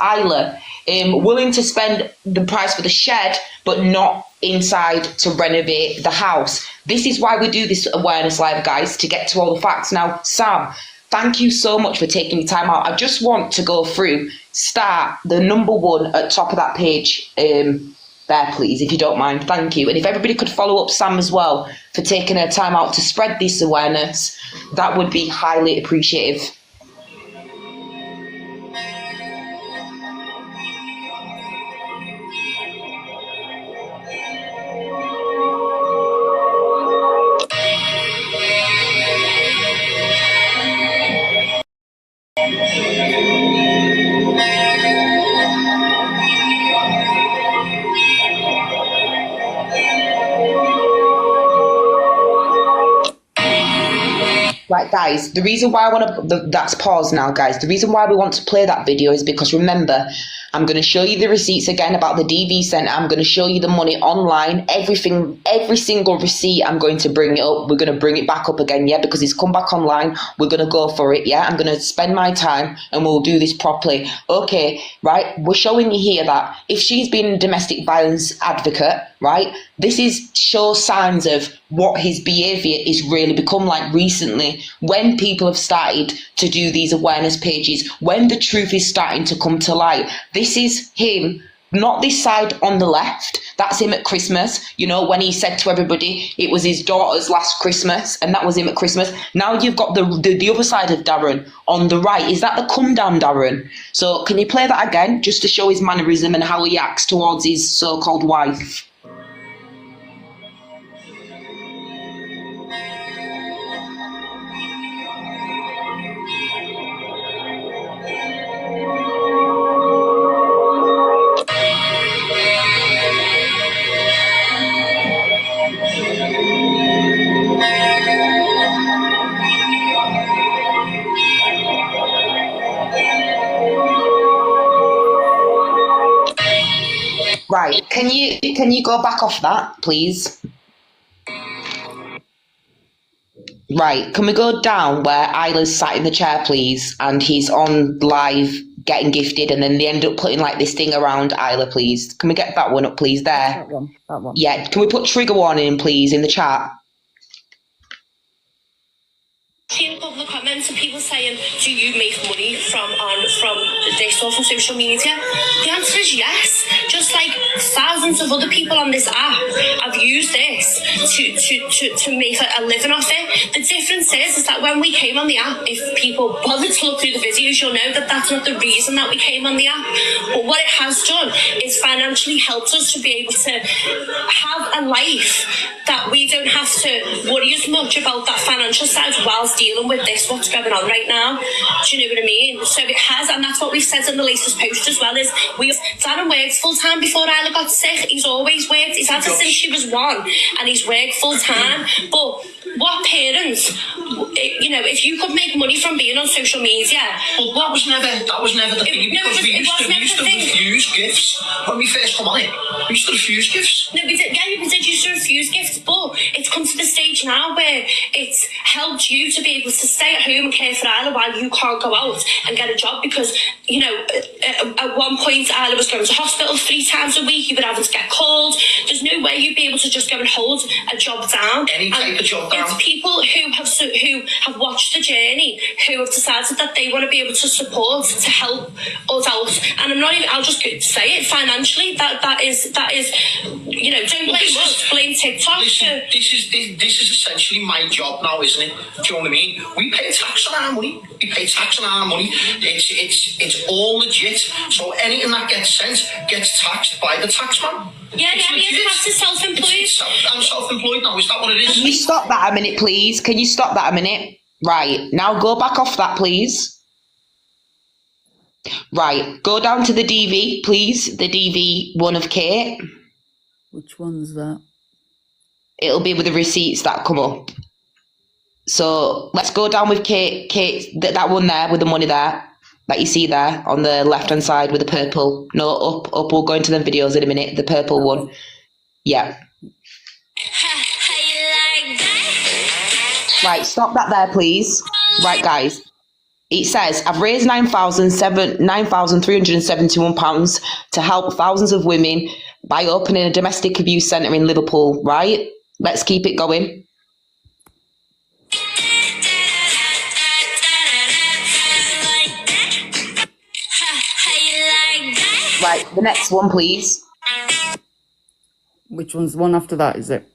Isla, willing to spend the price for the shed, but not inside to renovate the house. This is why we do this awareness live, guys, to get to all the facts. Now, Sam, thank you so much for taking your time out. I just want to go through, start the number one at top of that page there, please, if you don't mind. Thank you. And if everybody could follow up Sam as well for taking her time out to spread this awareness, that would be highly appreciative. Right, guys, the reason why I want to, that's pause now, guys. The reason why we want to play that video is because, remember, I'm going to show you the receipts again about the DV Centre. I'm going to show you the money online, everything, every single receipt. I'm going to bring it up. We're going to bring it back up again, yeah, because it's come back online. We're going to go for it, yeah. I'm going to spend my time and we'll do this properly. Okay, right, we're showing you here that if she's been a domestic violence advocate, right, this is shows signs of what his behaviour is really become like recently, when people have started to do these awareness pages, when the truth is starting to come to light. This is him, not this side on the left. That's him at Christmas, you know, when he said to everybody it was his daughter's last Christmas, and that was him at Christmas. Now you've got the other side of Darren on the right. Is that the come down Darren? So can you play that again, just to show his mannerism and how he acts towards his so-called wife? Right, can you go back off that, please? Right, can we go down where Isla's sat in the chair, please, and he's on live getting gifted, and then they end up putting like this thing around Isla, please. Can we get that one up, please, there? That one. Yeah, can we put trigger warning in, please, in the chat? Seen a couple of comments of people saying, do you make money from this or from social media? The answer is yes. Just like thousands of other people on this app have used this to make a living off it. The difference is that when we came on the app, if people bothered to look through the videos, you'll know that that's not the reason that we came on the app. But what it has done is financially helped us to be able to have a life that we don't have to worry as much about that financial side whilst dealing with this, what's going on right now. Do you know what I mean? So it has, and that's what we've said in the latest post as well, is Darren worked full time before Isla got sick. He's always worked. He's had it since she was 1, and he's worked full time. But what parents, you know, if you could make money from being on social media, well, that was never the thing, because we used to refuse gifts when we first come on it. We used to refuse gifts. No, we did used to refuse gifts, but it's come to the stage now where it's helped you to be able to stay at home and care for Isla while you can't go out and get a job, because, you know, at one point Isla was going to hospital 3 times a week. You were having to get called. There's no way you'd be able to just go and hold a job down. Any type of job down. It's people who have watched the journey, who have decided that they want to be able to support, to help us out. And I'm not even, I'll just say it, financially, that is, you know, don't blame us, blame TikTok. Listen, this is essentially my job now, isn't it? Do you know what I mean? We pay tax on our money. We pay tax on our money. It's all legit. So anything that gets sent gets taxed by the taxman. Yeah, he has to self-employed. I'm self-employed now. Is that what it is? Can you stop that a minute, please? Can you stop that a minute? Right, now go back off that, please. Right, go down to the DV, please. The DV one of Kate. Which one's that? It'll be with the receipts that come up. So let's go down with Kate. That one there with the money there. That you see there on the left-hand side with the purple. No, up. We'll go into them videos in a minute. The purple one. Yeah. Right, stop that there, please. Right, guys. It says, I've raised £9,371 to help thousands of women by opening a domestic abuse centre in Liverpool, right? Let's keep it going. Right, the next one, please. Which one's the one after that, is it?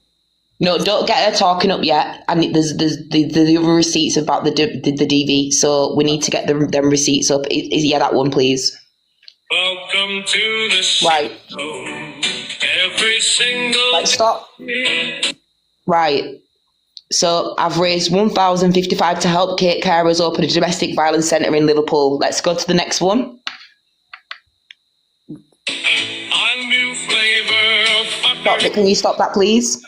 No, don't get her talking up yet. And there's the other receipts about the DV, so we need to get them receipts up. Yeah, that one, please. Welcome to the show. Right. Every single Right, stop. Right. So I've raised £1,055 to help Kate Carers open a domestic violence centre in Liverpool. Let's go to the next one. a new flavor of Stop it. Can you stop that, please?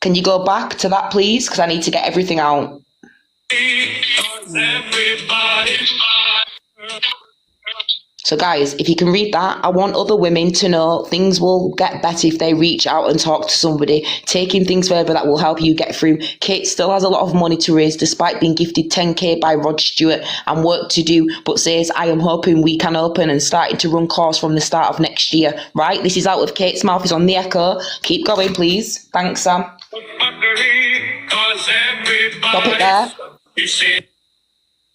Can you go back to that, please? Because I need to get everything out. everybody. So guys, if you can read that, I want other women to know things will get better if they reach out and talk to somebody, taking things further that will help you get through. Kate still has a lot of money to raise despite being gifted 10k by Rod Stewart and work to do, but says, I am hoping we can open and starting to run course from the start of next year. Right, this is out of Kate's mouth, it's on the Echo. Keep going, please. Thanks, Sam. Stop it there.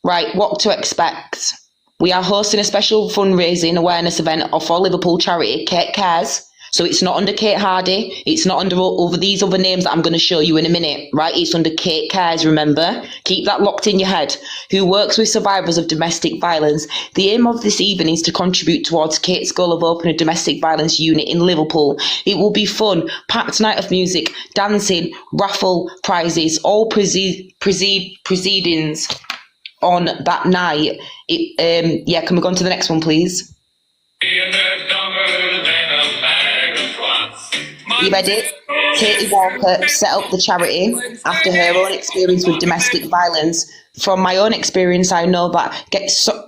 Right, what to expect. We are hosting a special fundraising awareness event for Liverpool charity, Kate Cares. So it's not under Kate Hardy. It's not under over these other names that I'm going to show you in a minute, right? It's under Kate Cares, remember? Keep that locked in your head. Who works with survivors of domestic violence. The aim of this evening is to contribute towards Kate's goal of opening a domestic violence unit in Liverpool. It will be fun, packed night of music, dancing, raffle prizes, all proceedings on that night. Yeah, can we go on to the next one, please? You ready? Katie Walker set up the charity after her own experience with domestic violence. From my own experience, I know that,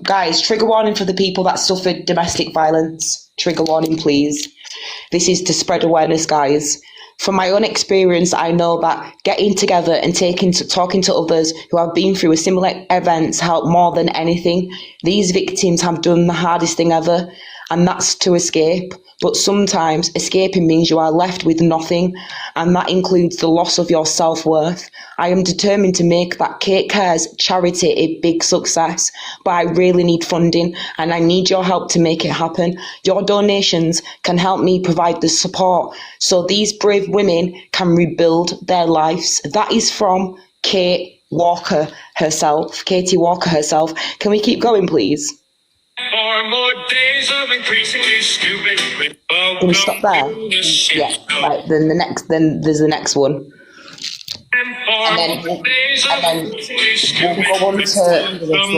guys, trigger warning for the people that suffered domestic violence. Trigger warning, please. This is to spread awareness, guys. From my own experience, I know that getting together and talking to others who have been through a similar events help more than anything. These victims have done the hardest thing ever, and that's to escape. But sometimes escaping means you are left with nothing, and that includes the loss of your self-worth. I am determined to make that Kate Cares charity a big success, but I really need funding, and I need your help to make it happen. Your donations can help me provide the support so these brave women can rebuild their lives. That is from Katie Walker herself. Can we keep going, please? 4 more days of increasingly stupid. Can we stop there? Yeah, right, then there's the next one. And then we'll go on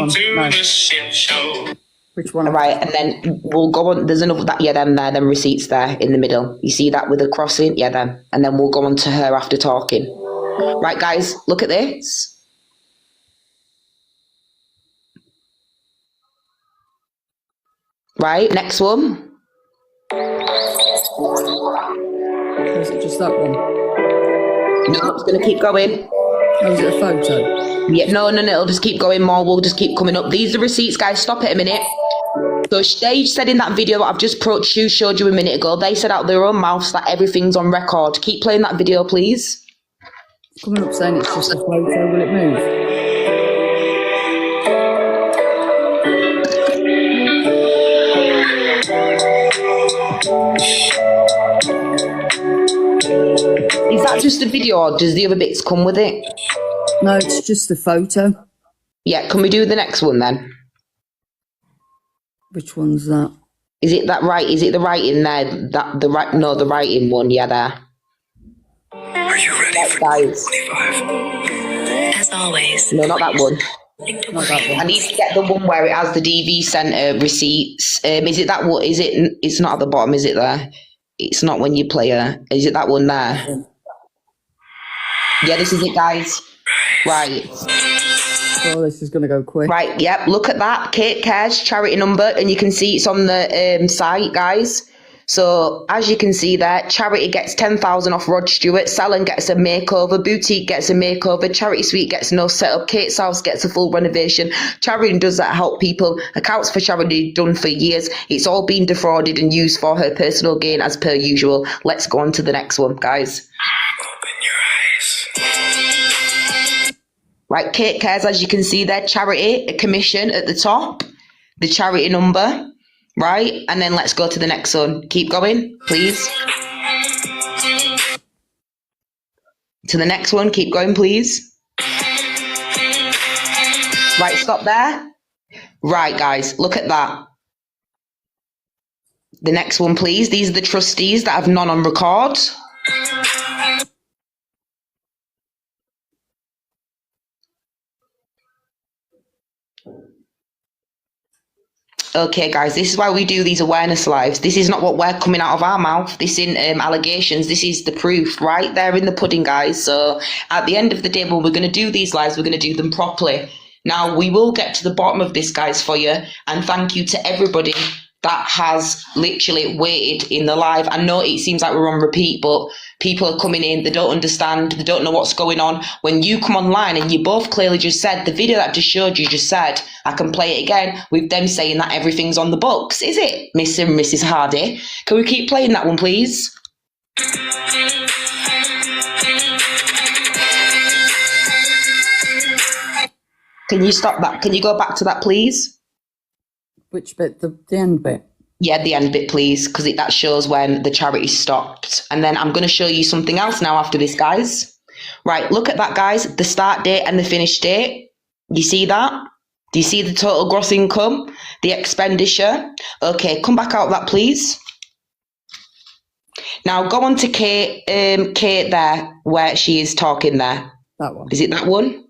to... Which one? Right, and then we'll go on, there's another, them receipts there in the middle. You see that with a crossing? Yeah, them. And then we'll go on to her after talking. Right, guys, look at this. Right, next one. Is it just that one? No, it's going to keep going. Oh, is it a photo? Yeah, no, it'll just keep going more. We'll just keep coming up. These are receipts, guys. Stop it a minute. So they said in that video that I've just showed you a minute ago, they said out their own mouths that everything's on record. Keep playing that video, please. Coming up saying it's just a photo. Will it move? Is that just a video or does the other bits come with it? No, it's just a photo. Yeah, can we do the next one then? Which one's that? Is it that right? Is it the writing there? The writing one, yeah, there. Are you ready for guys? 25? As always. No, not that one. Not that one. I need to get the one where it has the DV Centre receipts. Is it that one? Is it? It's not at the bottom, is it there? It's not when you play her. Is it that one there? Yeah, this is it, guys. Right. Oh, this is going to go quick. Right, yep, look at that. Kate Cares charity number, and you can see it's on the site, guys. So as you can see there, Charity gets 10,000 off Rod Stewart, Salon gets a makeover, Boutique gets a makeover, Charity Suite gets no setup, Kate's House gets a full renovation. Charity does that help people. Accounts for Charity done for years. It's all been defrauded and used for her personal gain as per usual. Let's go on to the next one, guys. Open your eyes. Right, Kate Cares, as you can see there, Charity, a commission at the top, the Charity number. Right, and then let's go to the next one. Keep going, please. To the next one, keep going, please. Right, stop there. Right, guys, look at that. The next one, please. These are the trustees that have none on record. Okay, guys, this is why we do these awareness lives. This is not what we're coming out of our mouth. This isn't allegations. This is the proof right there in the pudding, guys. So at the end of the day, when we're going to do these lives, we're going to do them properly. Now, we will get to the bottom of this, guys, for you. And thank you to everybody that has literally waited in the live. I know it seems like we're on repeat, but people are coming in, they don't understand, they don't know what's going on. When you come online, and you both clearly just said, the video that I just showed you just said, I can play it again, with them saying that everything's on the books. Is it, Miss and Mrs. Hardy? Can we keep playing that one, please? Can you stop that? Can you go back to that, please? Which bit? The end bit? Yeah, the end bit, please, because that shows when the charity stopped. And then I'm going to show you something else now after this, guys. Right, look at that, guys. The start date and the finish date. You see that? Do you see the total gross income? The expenditure? Okay, come back out of that, please. Now, go on to Kate, Kate there, where she is talking there. That one. Is it that one?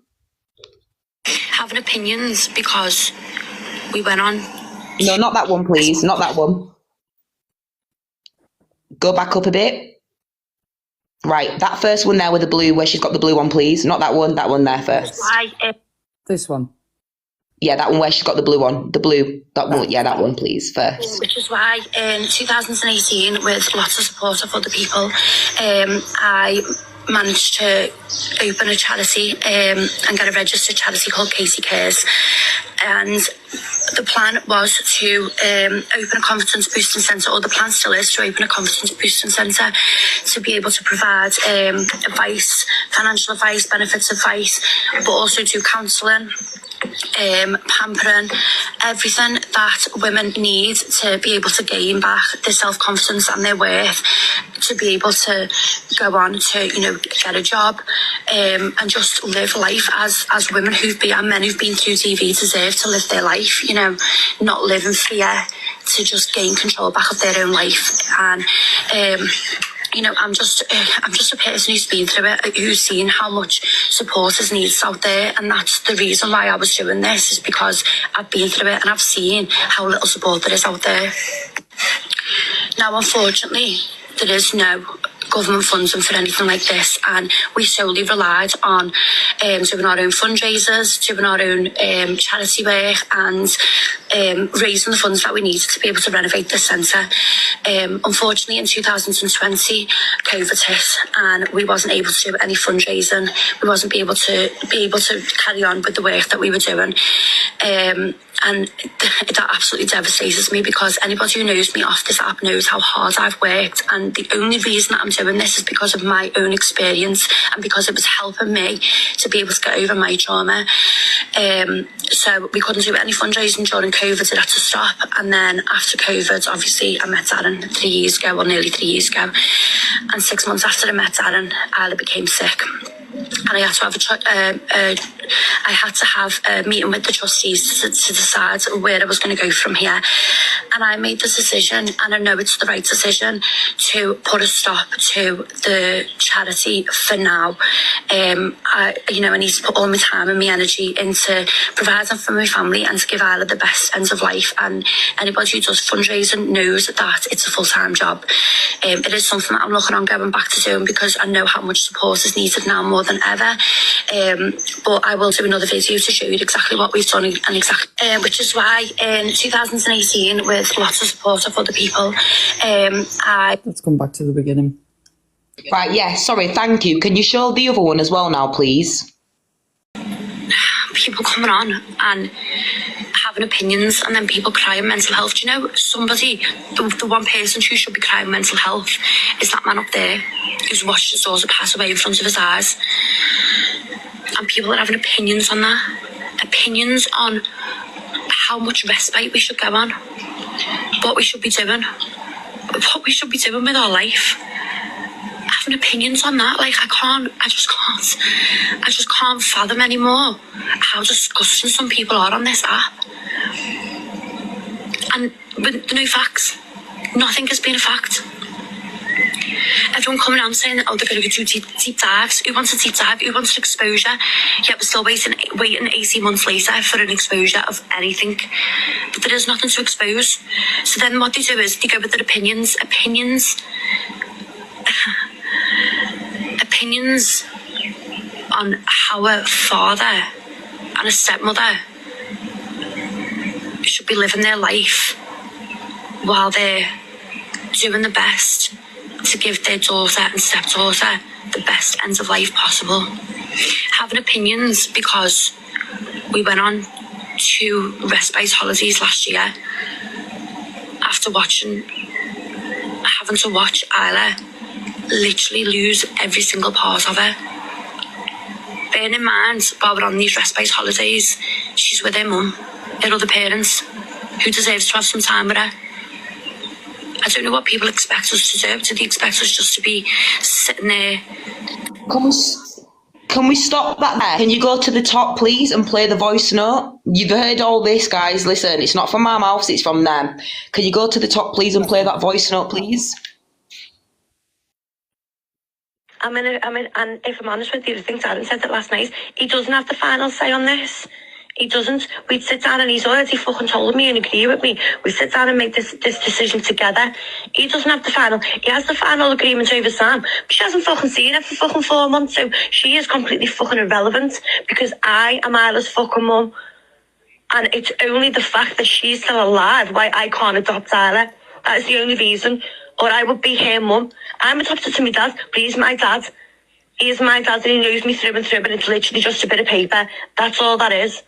Having opinions because we went on. No, not that one, please. Not that one. Go back up a bit. Right, that first one there with the blue, where she's got the blue one, please. Not that one there first. This one. Yeah, that one where she's got the blue one. The blue, that one, yeah, that one, please, first. Which is why in 2018, with lots of support of other people, I managed to open a charity and get a registered charity called Casey Cares. And the plan was to open a confidence boosting centre, or the plan still is to open a confidence boosting centre to be able to provide advice, financial advice, benefits advice, but also do counselling, pampering, everything that women need to be able to gain back their self-confidence and their worth, to be able to go on to, you know, get a job and just live life as women and men who've been through TV deserve to live their life, you know, not live in fear, to just gain control back of their own life. And you know, I'm just a person who's been through it, who's seen how much support is needed out there, and that's the reason why I was doing this, is because I've been through it and I've seen how little support there is out there. Now, unfortunately, there is no government funding for anything like this, and we solely relied on doing our own fundraisers, doing our own charity work, and raising the funds that we needed to be able to renovate the centre. Unfortunately, in 2020, COVID hit, and we wasn't able to do any fundraising. We wasn't able to carry on with the work that we were doing. And that absolutely devastates me, because anybody who knows me off this app knows how hard I've worked, and the only reason that I'm doing this is because of my own experience and because it was helping me to be able to get over my trauma. So we couldn't do any fundraising during COVID, it had to stop. And then after COVID, obviously I met Darren 3 years ago, or nearly 3 years ago, and 6 months after I met Darren, Isla became sick. And I had to have a meeting with the trustees to decide where I was going to go from here. And I made the decision, and I know it's the right decision, to put a stop to the charity for now. I need to put all my time and my energy into providing for my family and to give Isla the best end of life. And anybody who does fundraising knows that it's a full-time job. It is something that I'm looking on going back to doing, because I know how much support is needed now more than ever. But I will do another video to show you exactly what we've done, and exactly which is why in 2018, with with lots of support of other people. Let's come back to the beginning. Right, yeah, sorry, thank you. Can you show the other one as well now, please? People coming on and having opinions, and then people crying mental health. Do you know, somebody, the one person who should be crying mental health is that man up there who's watched his daughter pass away in front of his eyes. And people are having opinions on that. Opinions on how much respite we should go on, what we should be doing, what we should be doing with our life. Having opinions on that, like I just can't fathom anymore how disgusting some people are on this app. And with no facts, nothing has been a fact. Everyone coming out saying, oh, they're going to do deep dives. Who wants a deep dive? Who wants an exposure? Yet we're still waiting 18 months later for an exposure of anything. But there is nothing to expose. So then what they do is they go with their opinions. Opinions on how a father and a stepmother should be living their life while they're doing the best to give their daughter and stepdaughter the best ends of life possible. Having opinions because we went on 2 respite holidays last year after having to watch Isla literally lose every single part of her. Bearing in mind, while we're on these respite holidays, she's with her mum, her other parents, who deserves to have some time with her. I don't know what people expect us to do. Do they expect us just to be sitting there? Can we stop that there? Can you go to the top, please, and play the voice note? You've heard all this, guys. Listen, it's not from my mouth, it's from them. Can you go to the top, please, and play that voice note, please? And if I'm honest with you, I think Darren said that last night, he doesn't have the final say on this. He doesn't. We'd sit down and he's already fucking told me and agree with me. We sit down and make this decision together. He doesn't have the final. He has the final agreement over Sam. But she hasn't fucking seen it for fucking 4 months. So she is completely fucking irrelevant because I am Isla's fucking mum. And it's only the fact that she's still alive why I can't adopt Isla. That is the only reason. Or I would be her mum. I'm adopted to my dad, but he's my dad. He is my dad and he knows me through and through, but it's literally just a bit of paper. That's all that is.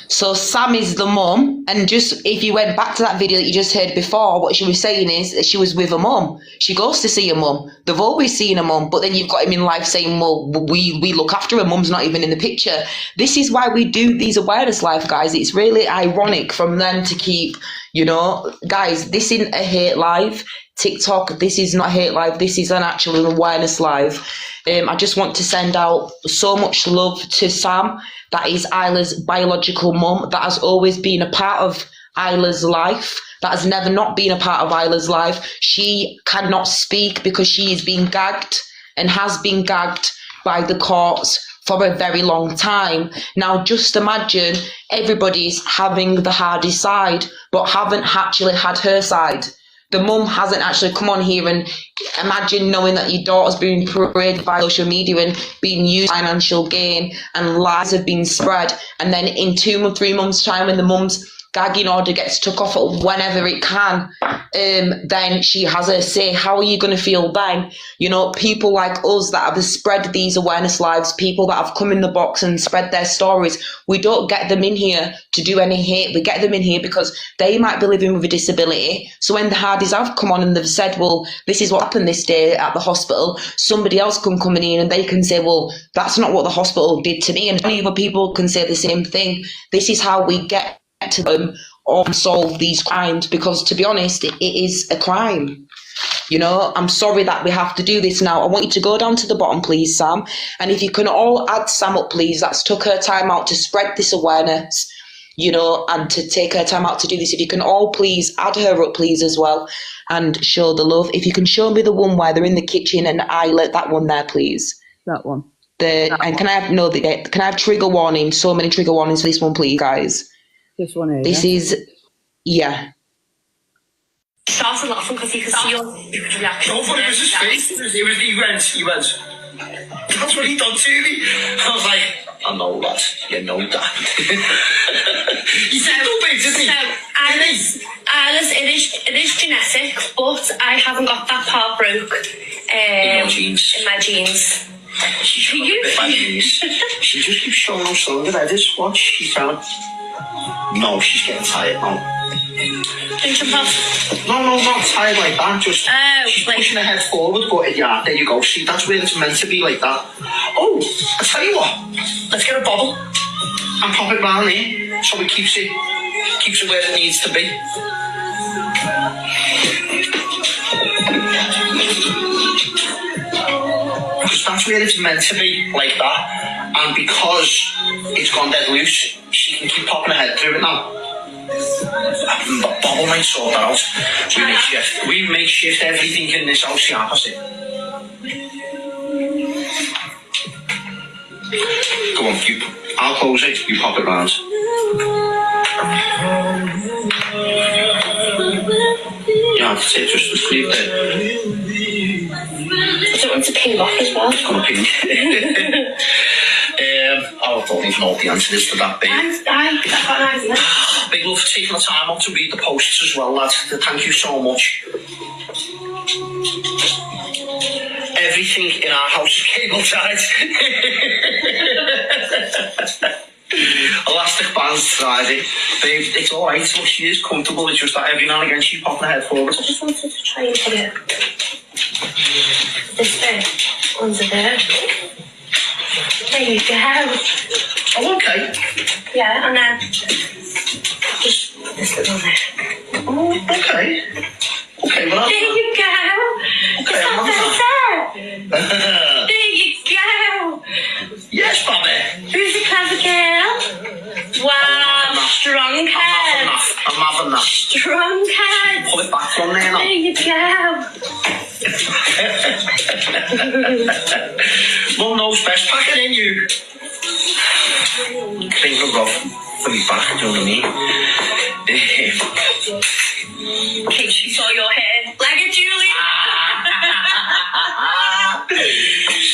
So Sam is the mum, and just if you went back to that video that you just heard before, what she was saying is that she was with her mum. She goes to see her mum. They've always seen her mum, but then you've got him in life saying, well, we look after her, mum's not even in the picture. This is why we do these awareness live, guys. It's really ironic from them to keep, you know, guys, this isn't a hate live. TikTok, this is not hate live, this is an actual awareness live. I just want to send out so much love to Sam. That is Isla's biological mum. That has always been a part of Isla's life. That has never not been a part of Isla's life. She cannot speak because she is being gagged and has been gagged by the courts for a very long time. Now, just imagine everybody's having the hardest side, but haven't actually had her side. The mum hasn't actually come on here, and imagine knowing that your daughter's being paraded by social media and being used for financial gain, and lies have been spread. And then in 2 or 3 months' time, when the mum's gagging order gets took off whenever it can, then she has her say. How are you going to feel then? You know, people like us that have spread these awareness lives, people that have come in the box and spread their stories, we don't get them in here to do any hate. We get them in here because they might be living with a disability. So when the Hardys have come on and they've said, well, this is what happened this day at the hospital, somebody else can come in and they can say, well, that's not what the hospital did to me. And many other people can say the same thing. This is how we get to them or solve these crimes, because to be honest, it is a crime. You know, I'm sorry that we have to do this now. I want you to go down to the bottom, please, Sam, and if you can all add Sam up, please. That's took her time out to spread this awareness, you know, and to take her time out to do this. If you can all please add her up, please, as well, and show the love. If you can show me the one where they're in the kitchen and Isla, that one there, please. That one. Can I have trigger warning? So many trigger warnings for this one, please, guys. This one here. This is, yeah. Started laughing because he could see your reaction. No, but it was his face. He went, that's what he done to me. I was like, I know that. You know that. He's too big, isn't he? Alice, it is genetic, but I haven't got that part broke In your genes. in my genes. She's got a bit like these. She just keeps showing how strong it is. Watch, she's trying to... No, she's getting tired now. Ginger pop. No, not tired like that. Just she's like- pushing her head forward. But yeah, there you go. See, that's where it's meant to be like that. Oh, I tell you what. Let's get a bottle and pop it round there, so it keeps it where it needs to be. Because that's where it's meant to be, like that. And because it's gone dead loose, she can keep popping her head through it now. Bobble might sort that out. We make shift everything in this house the opposite. Go on, I'll close it, you pop it round. Yeah, that's it, just sleep there. I don't want to peel off as well. It's gonna ping. I don't even know what the answer is to that big. That's quite nice, isn't it? Big love for taking the time out to read the posts as well, lads. Thank you so much. Everything in our house is cable tied. Elastic bands tied it. Babe, it's alright. Look, she is comfortable. It's just that every now and again she's popping her head forward. I just wanted to try and put it this way under there. There you go. Oh, okay. Yeah, and then just this little there. Oh, okay. Okay, well, There you go. Okay, Is I'm that better? There you go. Yes, Bobby. Who's the clever girl? Wow, strong head. I'm having that. Strong head. Pull it back from there now. There you go. Mum knows best. Pack it in, you. Think of for me back, do you know what I mean? In case she saw your hair. Like a Julie.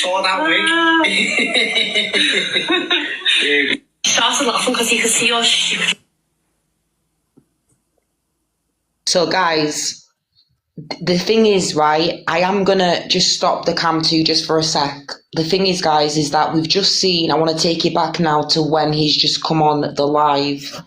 Saw that wig. She started laughing because you could see your stupid. So guys, the thing is, right, I am gonna just stop the cam 2 just for a sec. The thing is, guys, is that we've just seen, I want to take you back now to when he's just come on the live.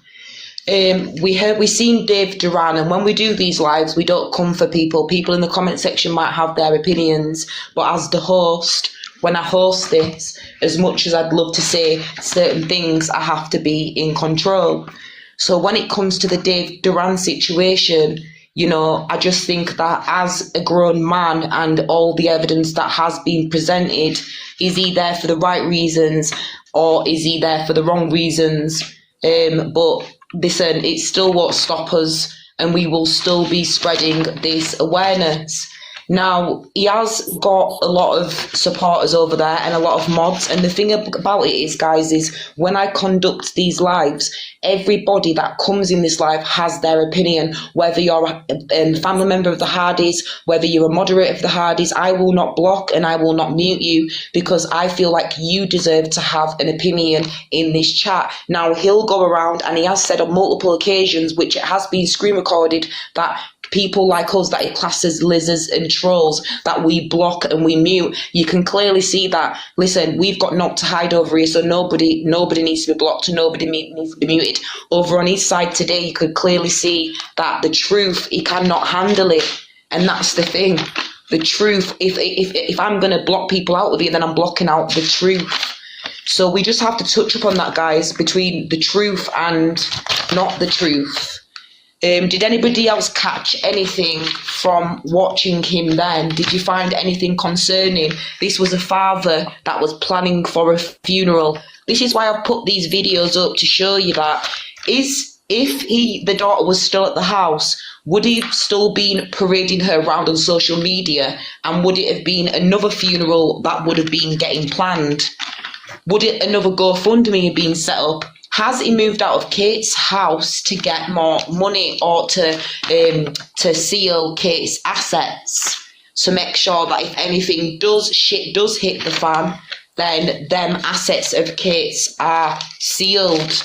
We seen Dave Duran, and when we do these lives, we don't come for people. People in the comment section might have their opinions, but as the host, when I host this, as much as I'd love to say certain things, I have to be in control. So when it comes to the Dave Duran situation, you know, I just think that as a grown man and all the evidence that has been presented, is he there for the right reasons or is he there for the wrong reasons? But listen, it still won't stop us, and we will still be spreading this awareness. Now, he has got a lot of supporters over there and a lot of mods, and the thing about it is, guys, is when I conduct these lives, everybody that comes in this live has their opinion, whether you're a family member of the Hardys, whether you're a moderator of the Hardys. I will not block and I will not mute you because I feel like you deserve to have an opinion in this chat. Now, he'll go around, and he has said on multiple occasions, which it has been screen recorded, that people like us that he classes lizards and trolls, that we block and we mute. You can clearly see that, listen, we've got naught to hide over here, so nobody needs to be blocked and nobody needs to be muted. Over on his side today, you could clearly see that the truth, he cannot handle it. And that's the thing. The truth, if I'm going to block people out of here, then I'm blocking out the truth. So we just have to touch upon that, guys, between the truth and not the truth. Did anybody else catch anything from watching him then? Did you find anything concerning? This was a father that was planning for a funeral. This is why I've put these videos up, to show you that if the daughter was still at the house, would he have still been parading her around on social media? And would it have been another funeral that would have been getting planned? Would it another GoFundMe have been set up? Has he moved out of Kate's house to get more money, or to seal Kate's assets, to make sure that if anything shit does hit the fan, then them assets of Kate's are sealed.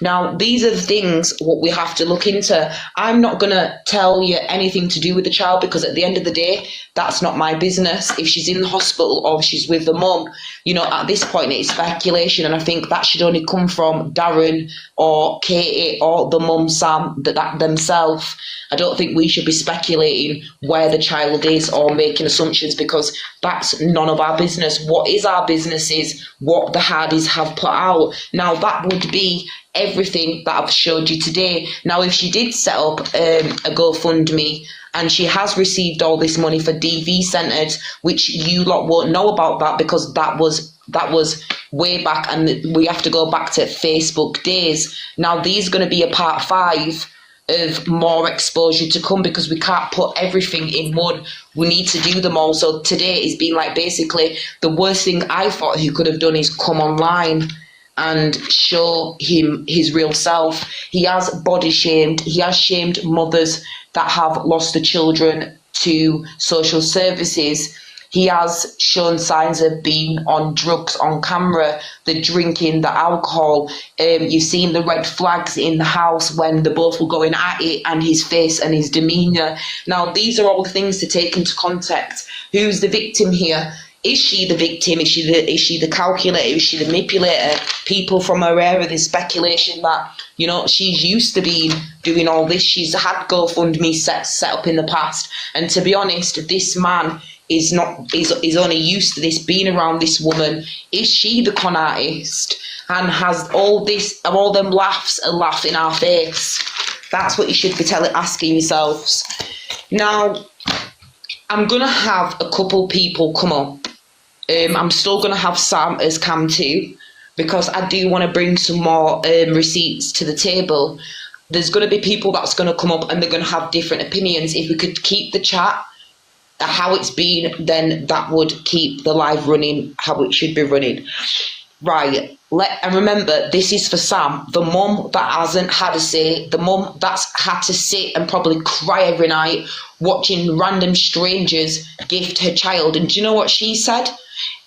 Now, these are the things what we have to look into. I'm not going to tell you anything to do with the child because at the end of the day, that's not my business. If she's in the hospital or she's with the mum, you know, at this point it's speculation, and I think that should only come from Darren or Katie or the mum Sam that themselves. I don't think we should be speculating where the child is or making assumptions because that's none of our business. What is our business is what the Hardys have put out. Now, that would be everything that I've showed you today. Now, if she did set up a GoFundMe and she has received all this money for DV centres, which you lot won't know about that because that was way back and we have to go back to Facebook days. Now, these are going to be a part 5 of more exposure to come because we can't put everything in one. We need to do them all. So today has been like basically the worst thing I thought he could have done is come online and show him his real self. He has body shamed. He has shamed mothers that have lost their children to social services. He has shown signs of being on drugs on camera, the drinking, the alcohol. You've seen the red flags in the house when they both were going at it, and his face and his demeanour. Now, these are all the things to take into context. Who's the victim here? Is she the victim? Is she the calculator? Is she the manipulator? People from her area, there's speculation that, you know, she's used to doing all this. She's had GoFundMe set up in the past. And to be honest, this man is only used to this, being around this woman. Is she the con artist and has all them laughs and laugh in our face? That's what you should be asking yourselves. Now, I'm gonna have a couple people come up. I'm still gonna have Sam as cam 2 because I do want to bring some more receipts to the table. There's gonna be people that's gonna come up and they're gonna have different opinions. If we could keep the chat how it's been, then that would keep the live running how it should be running. Right, and remember, this is for Sam, the mum that hasn't had a say, the mum that's had to sit and probably cry every night watching random strangers gift her child. And do you know what she said?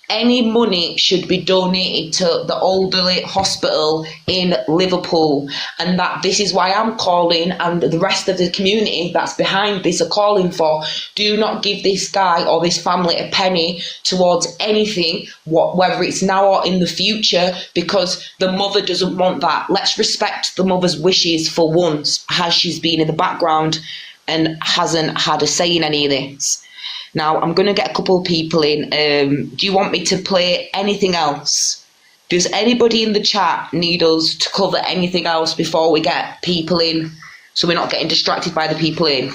Any money should be donated to the elderly hospital in Liverpool, and that this is why I'm calling, and the rest of the community that's behind this are calling for, do not give this guy or this family a penny towards anything, whether it's now or in the future, because the mother doesn't want that. Let's respect the mother's wishes for once, as she's been in the background and hasn't had a say in any of this. Now, I'm going to get a couple of people in. Do you want me to play anything else? Does anybody in the chat need us to cover anything else before we get people in, so we're not getting distracted by the people in?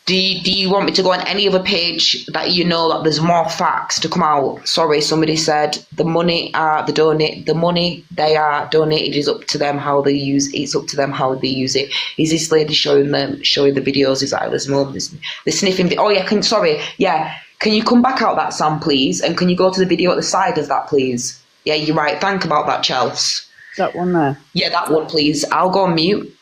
Do you want me to go on any other page that you know that there's more facts to come out? Sorry, somebody said the money they are donated is up to them how they use it. It's up to them how they use it. Is this lady showing the videos? Is that this mum? The sniffing. Oh yeah, Can you come back out that, Sam, please? And can you go to the video at the side of that, please? Yeah, you're right. Think about that, Chelsea. That one there. Yeah, that one, please. I'll go on mute.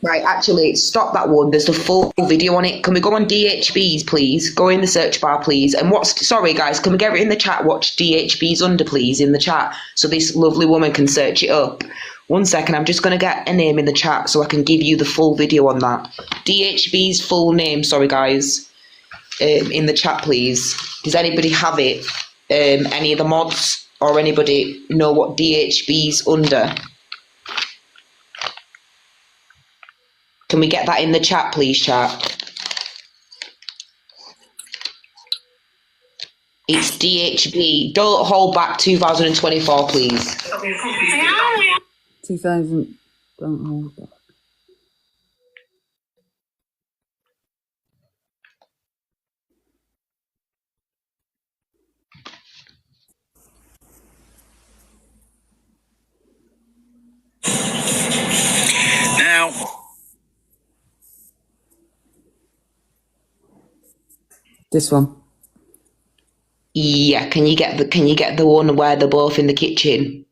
Right, actually, stop that one. There's the full video on it. Can we go on DHBs, please? Go in the search bar, please. And sorry, guys, can we get it in the chat? Watch DHBs under, please, in the chat, so this lovely woman can search it up. 1 second, I'm just going to get a name in the chat so I can give you the full video on that. DHB's full name, sorry, guys, in the chat, please. Does anybody have it? Any of the mods or anybody know what DHB's under? Can we get that in the chat, please, chat? It's DHB. Don't hold back 2024, please. 2000. Don't hold back. Now, This one. Yeah, can you get the one where they're both in the kitchen?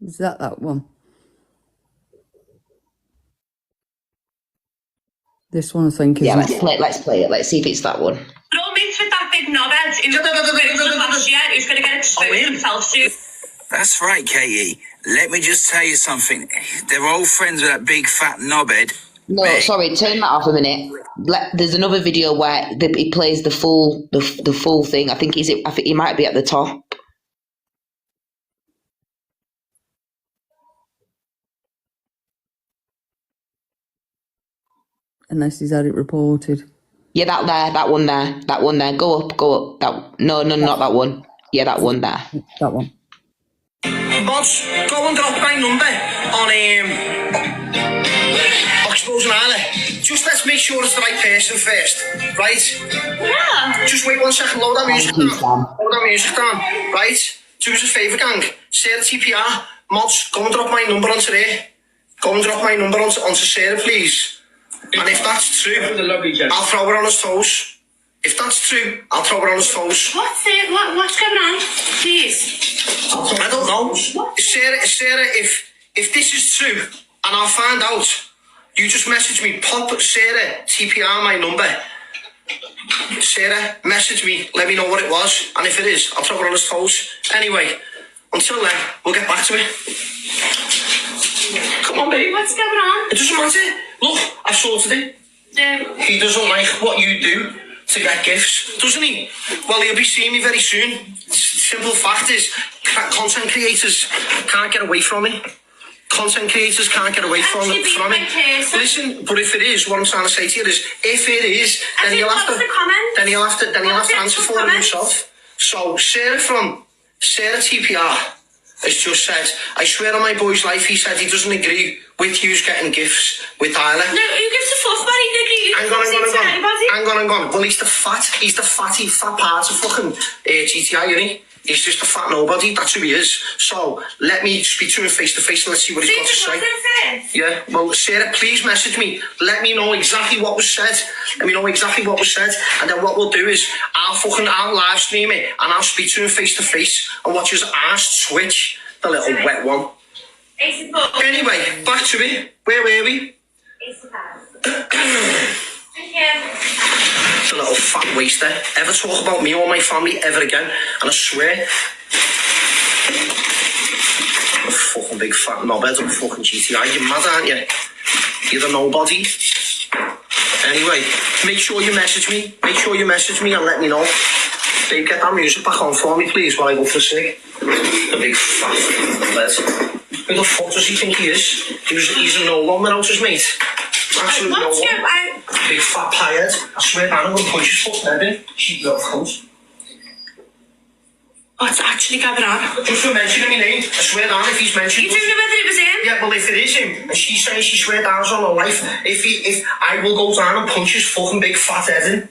Is that one? This one, I think, is. Yeah, let's play it. Let's see if it's that one. We're all mates with that big knobhead who's going to get exposed himself soon. That's right, Katie. Let me just tell you something. They're all friends with that big fat knobhead. No, sorry, turn that off a minute. There's another video where he plays the full thing. I think he might be at the top. Unless he's had it reported. Yeah, that one there. Go up. No, not that one. Yeah, that one there. That one. Mods, go and drop my number on Exposing Isla. Just let's make sure it's the right person first, right? Yeah. Just wait 1 second, load that music down. Right? Do us a favour, gang. Sarah TPR, mods, go and drop my number onto there. Go and drop my number onto Sarah, please. And if that's true, I'll throw her on his toes. If that's true, I'll throw her on his toes. What's it? What's going on? Please. I don't know. Sarah, if this is true, and I'll find out, you just message me, pop Sarah, TPR my number. Sarah, message me, let me know what it was, and if it is, I'll throw her on his toes. Anyway, until then, we'll get back to it. Come on, babe. What's going on? It doesn't matter. Look, I've sorted it. He doesn't like what you do to get gifts, doesn't he? Well, he'll be seeing me very soon. Simple fact is, content creators can't get away from it. Content creators can't get away from it. Listen, but if it is, what I'm trying to say to you is, if it is, then he'll have to answer for it himself. So Sarah from Sarah TPR has just said, I swear on my boy's life, he said he doesn't agree with you getting gifts with Isla. No, who gives a fuck about it? Hang on. Well, he's the fatty fat part of fucking GTI, isn't he? He's just a fat nobody, that's who he is. So, let me speak to him face to face and let's see what he's got to say. Yeah, well, Sarah, please message me. Let me know exactly what was said. And then what we'll do is, I'll live stream it and I'll speak to him face to face and watch his ass twitch, the little wet one. Anyway, back to it. Where were we? It's a little fat waster. Ever talk about me or my family ever again, and I swear, a fucking big fat knobhead of a fucking GTI. You're mad, aren't you? You're the nobody. Anyway, make sure you message me and let me know. Babe, get that music back on for me, please, while I go for a cig. The big fat knobhead. Who the fuck does he think he is? He's a no-one without his mate. Absolutely no one. Big fat pie-head. I swear down, I'm going to punch his fucking head in. Cheap little cunt. What's actually going on? Just for mentioning my name, I swear down if he's mentioned. You don't know whether it was him? Yeah, well, if it is him, and she's saying she swear down on her life, if I will go down and punch his fucking big fat head in.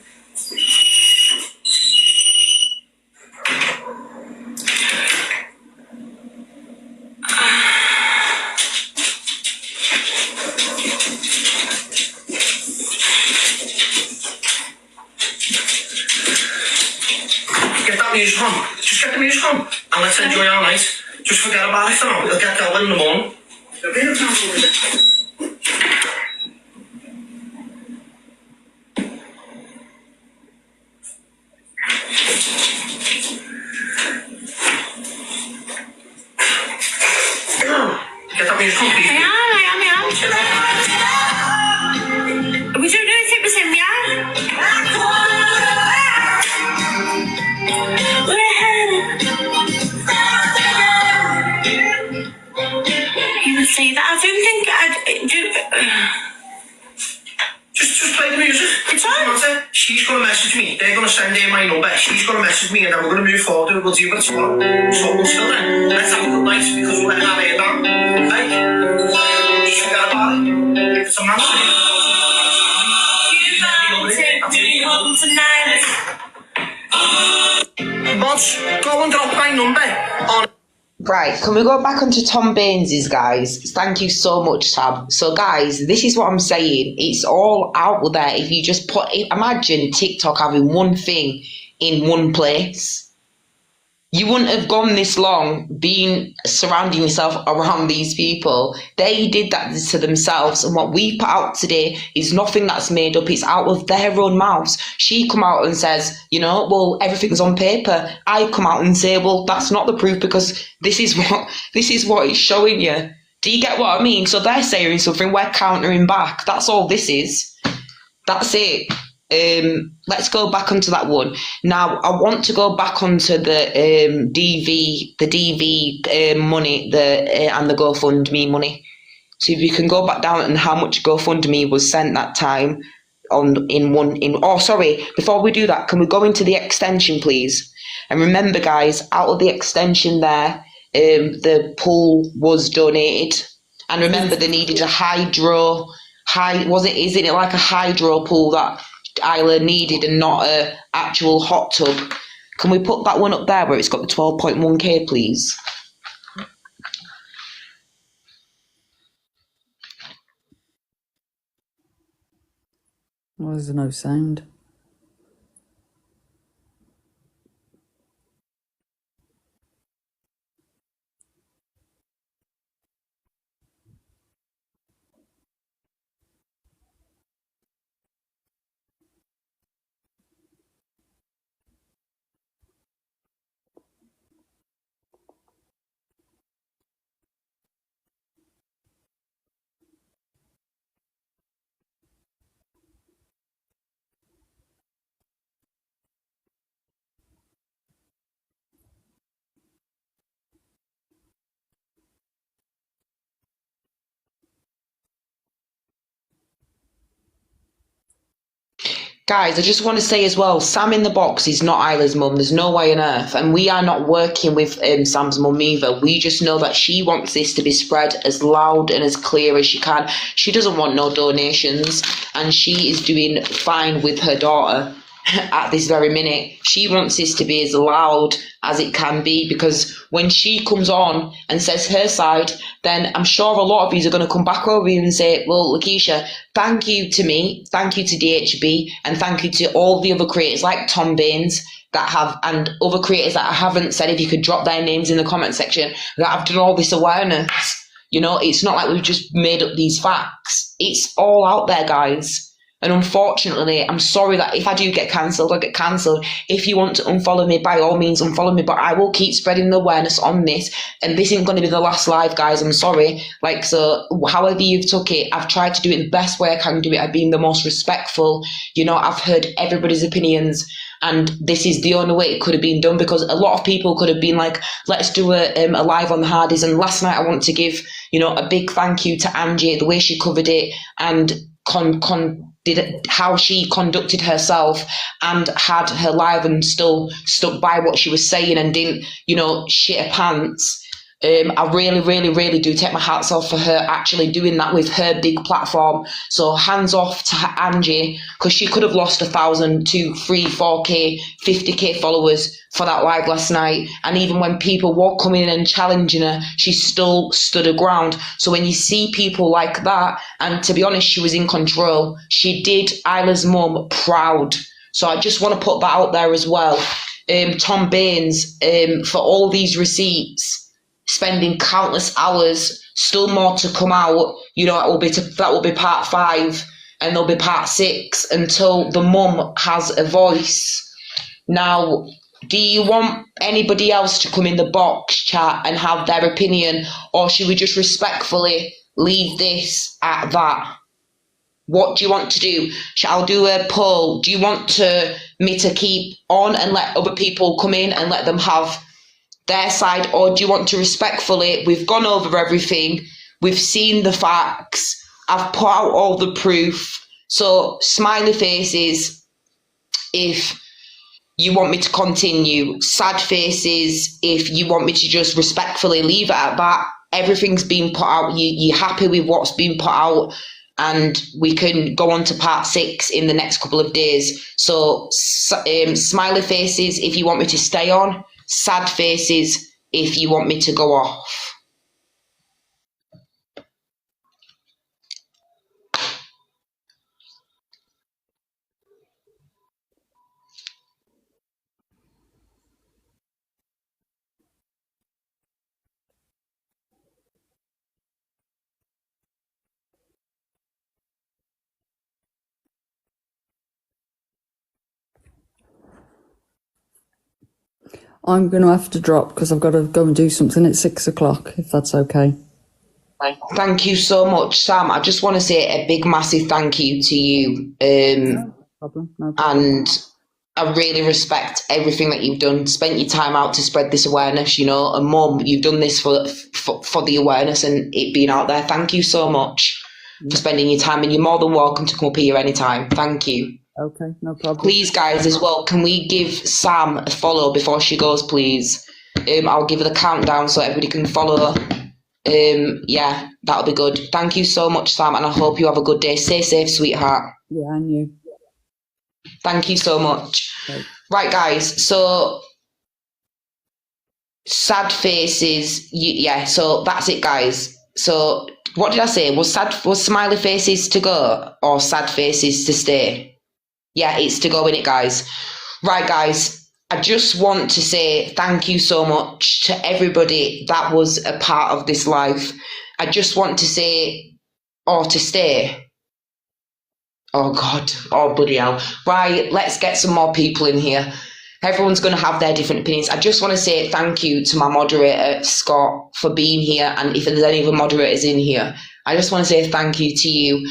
Get that music on. Just get the music on. And let's enjoy our night. Just forget about it for now. We'll get going in the morning. Get that music on, please. We don't know if it was him yet. You would say that. I don't think I'd do. Just play the music. It's on. She's going to message me. They're going to send her my number. She's going to message me and then we're going to move forward. We'll do it tomorrow. So we'll still then. Let's have a good night because we're letting our hair down. Hey? Just forget about it. It's a massive. Mods, go and drop my number on. Right, can we go back onto Tom Baines's, guys? Thank you so much, Tab. So, guys, this is what I'm saying. It's all out there. If you just imagine TikTok having one thing in one place. You wouldn't have gone this long being surrounding yourself around these people. They did that to themselves, and what we put out today is nothing that's made up. It's out of their own mouths. She come out and says, you know, well, everything's on paper. I come out and say, well, that's not the proof because this is what it's showing you. Do you get what I mean? So they're saying something, we're countering back. That's all this is. That's it. Let's go back onto that one. Now, I want to go back onto the DV money, and the GoFundMe money. So if you can go back down and how much GoFundMe was sent that time before we do that, can we go into the extension, please? And remember, guys, out of the extension there, the pool was donated. And remember, they needed a is it like a hydro pool that Isla needed and not a actual hot tub? Can we put that one up there where it's got the 12.1k, please? Why is there no sound? Guys, I just want to say as well, Sam in the box is not Isla's mum. There's no way on earth. And we are not working with Sam's mum either. We just know that she wants this to be spread as loud and as clear as she can. She doesn't want no donations. And she is doing fine with her daughter at this very minute. She wants this to be as loud as it can be, because when she comes on and says her side, then I'm sure a lot of you are going to come back over you and say, well, Lakeisha, thank you to me, thank you to DHB, and thank you to all the other creators like Tom Baines that have, and other creators that I haven't said, if you could drop their names in the comment section, that have done all this awareness. You know, it's not like we've just made up these facts. It's all out there, guys. And unfortunately, I'm sorry that if I do get cancelled, I get cancelled. If you want to unfollow me, by all means, unfollow me. But I will keep spreading the awareness on this. And this isn't going to be the last live, guys. I'm sorry. Like, so however you've took it, I've tried to do it the best way I can do it. I've been the most respectful. You know, I've heard everybody's opinions. And this is the only way it could have been done, because a lot of people could have been like, let's do a live on the Hardys. And last night I want to give, you know, a big thank you to Angie, the way she covered it and how she conducted herself and had her live and still stuck by what she was saying and didn't, you know, shit her pants. I really, really, really do take my hats off for her actually doing that with her big platform. So hands off to Angie, because she could have lost 1,000, 2, 3, 4k, 50k followers for that live last night. And even when people were coming in and challenging her, she still stood her ground. So when you see people like that, and to be honest, she was in control. She did Isla's mum proud. So I just want to put that out there as well. Tom Baines, for all these receipts, spending countless hours, still more to come out. You know, that will be part 5, and there'll be part 6 until the mum has a voice. Now, do you want anybody else to come in the box chat and have their opinion, or should we just respectfully leave this at that? What do you want to do? Shall I do a poll? Do you want me to keep on and let other people come in and let them have their side, or do you want to respectfully, we've gone over everything, we've seen the facts, I've put out all the proof, so smiley faces if you want me to continue, sad faces if you want me to just respectfully leave it at that. Everything's been put out, you're happy with what's been put out, and we can go on to part 6 in the next couple of days. So smiley faces if you want me to stay on, sad faces if you want me to go off. I'm going to have to drop because I've got to go and do something at 6 o'clock, if that's okay. Thank you so much, Sam. I just want to say a big, massive thank you to you. No problem. And I really respect everything that you've done. Spent your time out to spread this awareness, and Mum, you've done this for the awareness and it being out there. Thank you so much for spending your time, and you're more than welcome to come up here anytime. Thank you. Okay, no problem. Please, guys, as well, can we give Sam a follow before she goes, please? I'll give her the countdown so everybody can follow. Yeah, that'll be good. Thank you so much, Sam, and I hope you have a good day. Stay safe, sweetheart. Yeah, and you. Thank you so much. Okay. Right, guys, so sad faces. Yeah, so that's it, guys. So what did I say? Was smiley faces to go or sad faces to stay? Yeah, it's to go, innit, guys? Right, guys, I just want to say thank you so much to everybody that was a part of this life. I just want to say, or to stay. Oh, God. Oh, bloody hell. Right, let's get some more people in here. Everyone's going to have their different opinions. I just want to say thank you to my moderator, Scott, for being here. And if there's any other moderators in here, I just want to say thank you to you.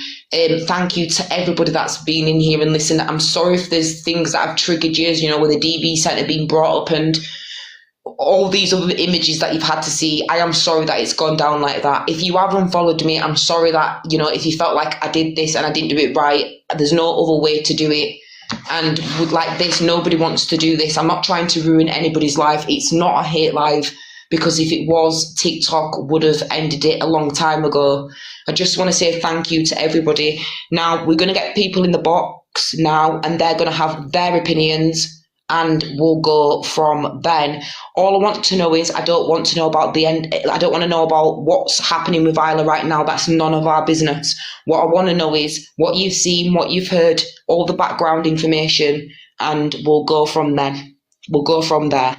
Thank you to everybody that's been in here and listened. I'm sorry if there's things that have triggered you, with the DV Centre being brought up and all these other images that you've had to see. I am sorry that it's gone down like that. If you have unfollowed me, I'm sorry that, if you felt like I did this and I didn't do it right, there's no other way to do it. And with like this, nobody wants to do this. I'm not trying to ruin anybody's life. It's not a hate live, because if it was, TikTok would have ended it a long time ago. I just want to say thank you to everybody. Now, we're going to get people in the box now, and they're going to have their opinions, and we'll go from then. All I want to know is, I don't want to know about the end. I don't want to know about what's happening with Isla right now. That's none of our business. What I want to know is what you've seen, what you've heard, all the background information, and we'll go from then. We'll go from there.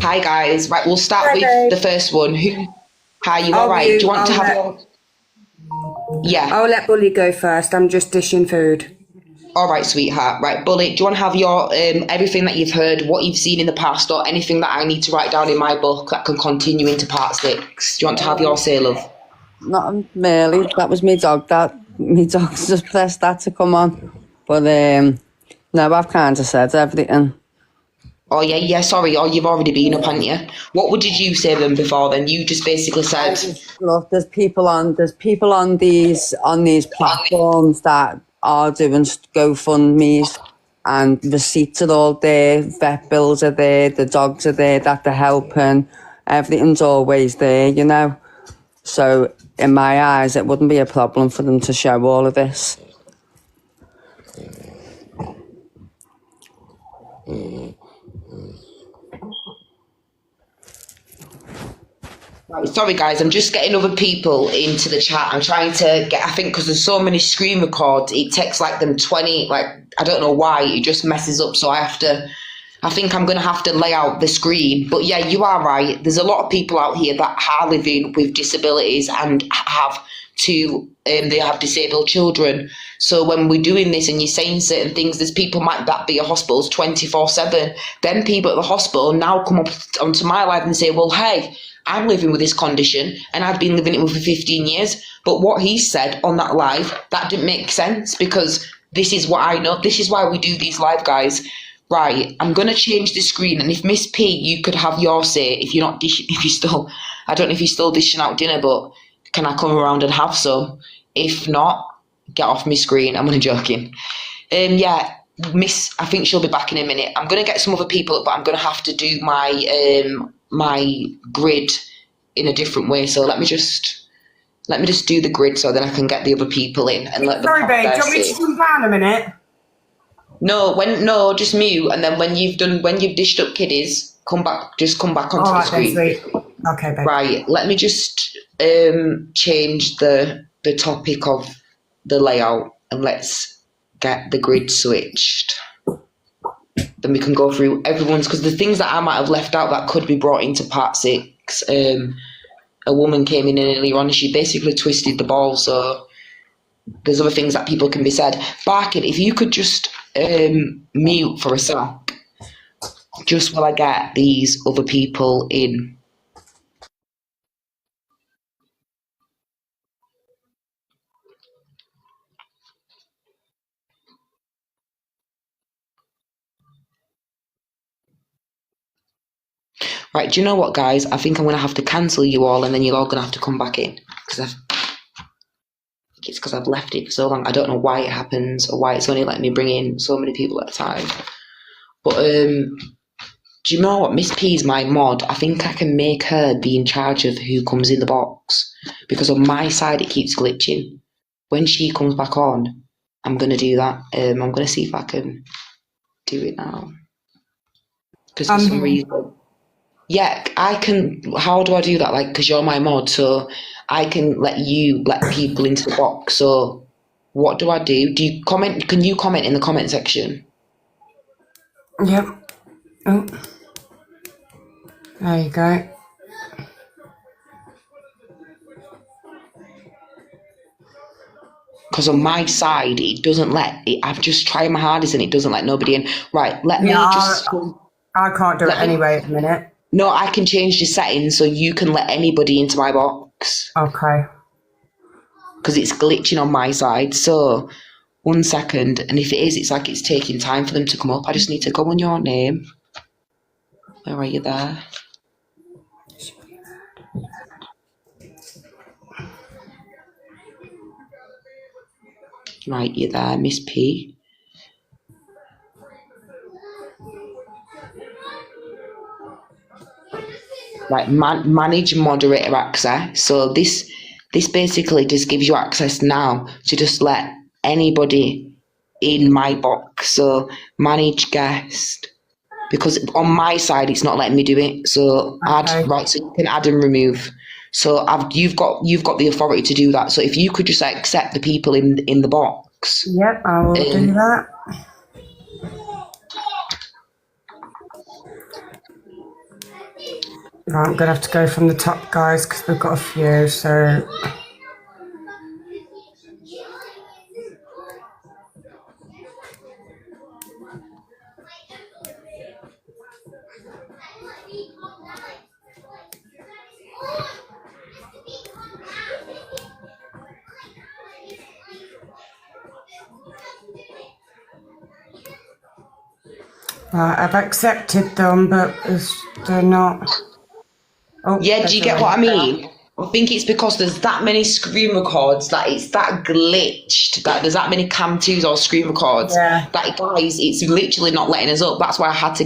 Hi guys, right, we'll start with the first one. Hi, you alright? Do you want to have your... Yeah. I'll let Bully go first. I'm just dishing food. Alright, sweetheart. Right, Bully, do you want to have your everything that you've heard, what you've seen in the past, or anything that I need to write down in my book that can continue into part 6? Do you want to have your say, love? Not really. That was me dog. Me dog's just pressed that to come on. But no, I've kind of said everything. Oh yeah, sorry. Oh, you've already been up, haven't you? What did you say then before? Then you just basically said, look, there's people on these platforms that are doing GoFundMes, and receipts are all there, vet bills are there, the dogs are there that they're helping. Everything's always there, So in my eyes, it wouldn't be a problem for them to show all of this. Sorry guys, I'm just getting other people into the chat. I'm trying to get, I think because there's so many screen records, it takes like them 20, I don't know why, it just messes up. So I think I'm going to have to lay out the screen. But yeah, you are right. There's a lot of people out here that are living with disabilities and they have disabled children. So when we're doing this and you're saying certain things, there's people that be at hospitals 24/7. Then people at the hospital now come up onto my life and say, well, hey, I'm living with this condition and I've been living it with for 15 years. But what he said on that live, that didn't make sense, because this is what I know. This is why we do these live, guys. Right, I'm going to change the screen. And if Miss P, you could have your say, if you're not dishing, I don't know if you're still dishing out dinner, but can I come around and have some? If not, get off my screen. I'm only joking. Yeah, Miss, I think she'll be back in a minute. I'm going to get some other people up, but I'm going to have to do my grid in a different way. So let me just do the grid so then I can get the other people in and let them. Sorry, babe. Do you want me to come down a minute? No, just mute, and then when you've dished up kiddies, come back onto the screen. Then, sweet. Okay, babe. Right, let me just change the topic of the layout, and let's get the grid switched. Then we can go through everyone's, because the things that I might have left out that could be brought into part 6. A woman came in earlier on and she basically twisted the ball, so there's other things that people can be said. Barkin, if you could just mute for a sec, just while I get these other people in. Right, do you know what, guys? I think I'm going to have to cancel you all, and then you're all going to have to come back in. It's because I've left it for so long. I don't know why it happens, or why it's only letting me bring in so many people at a time. But, do you know what? Miss P's my mod. I think I can make her be in charge of who comes in the box. Because on my side, it keeps glitching. When she comes back on, I'm going to do that. I'm going to see if I can do it now. Because for some reason... Yeah, I can. How do I do that? Like, because you're my mod, so I can let people into the box. So, what do I do? Do you comment? Can you comment in the comment section? Yep. Oh. There you go. Because on my side, it doesn't let. I've just tried my hardest, and it doesn't let nobody in. Right, let me just. I can't do it anyway at the minute. No, I can change the settings so you can let anybody into my box. Okay. Because it's glitching on my side. So, 1 second. And if it is, it's like it's taking time for them to come up. I just need to go on your name. Where are you there? Right, you're there, Miss P. Right, manage moderator access. So this basically just gives you access now to just let anybody in my box. So manage guest, because on my side it's not letting me do it. So add, right, so you can add and remove. So you've got the authority to do that. So if you could just accept the people in the box. Yep, I will do that. Right, I'm going to have to go from the top, guys, because we've got a few, so... Right, I've accepted them, but they're not... Oh, yeah, do you get what I mean? I think it's because there's that many screen records that it's that glitched, that there's that many cam 2s or screen records that, guys, it's literally not letting us up. That's why I had to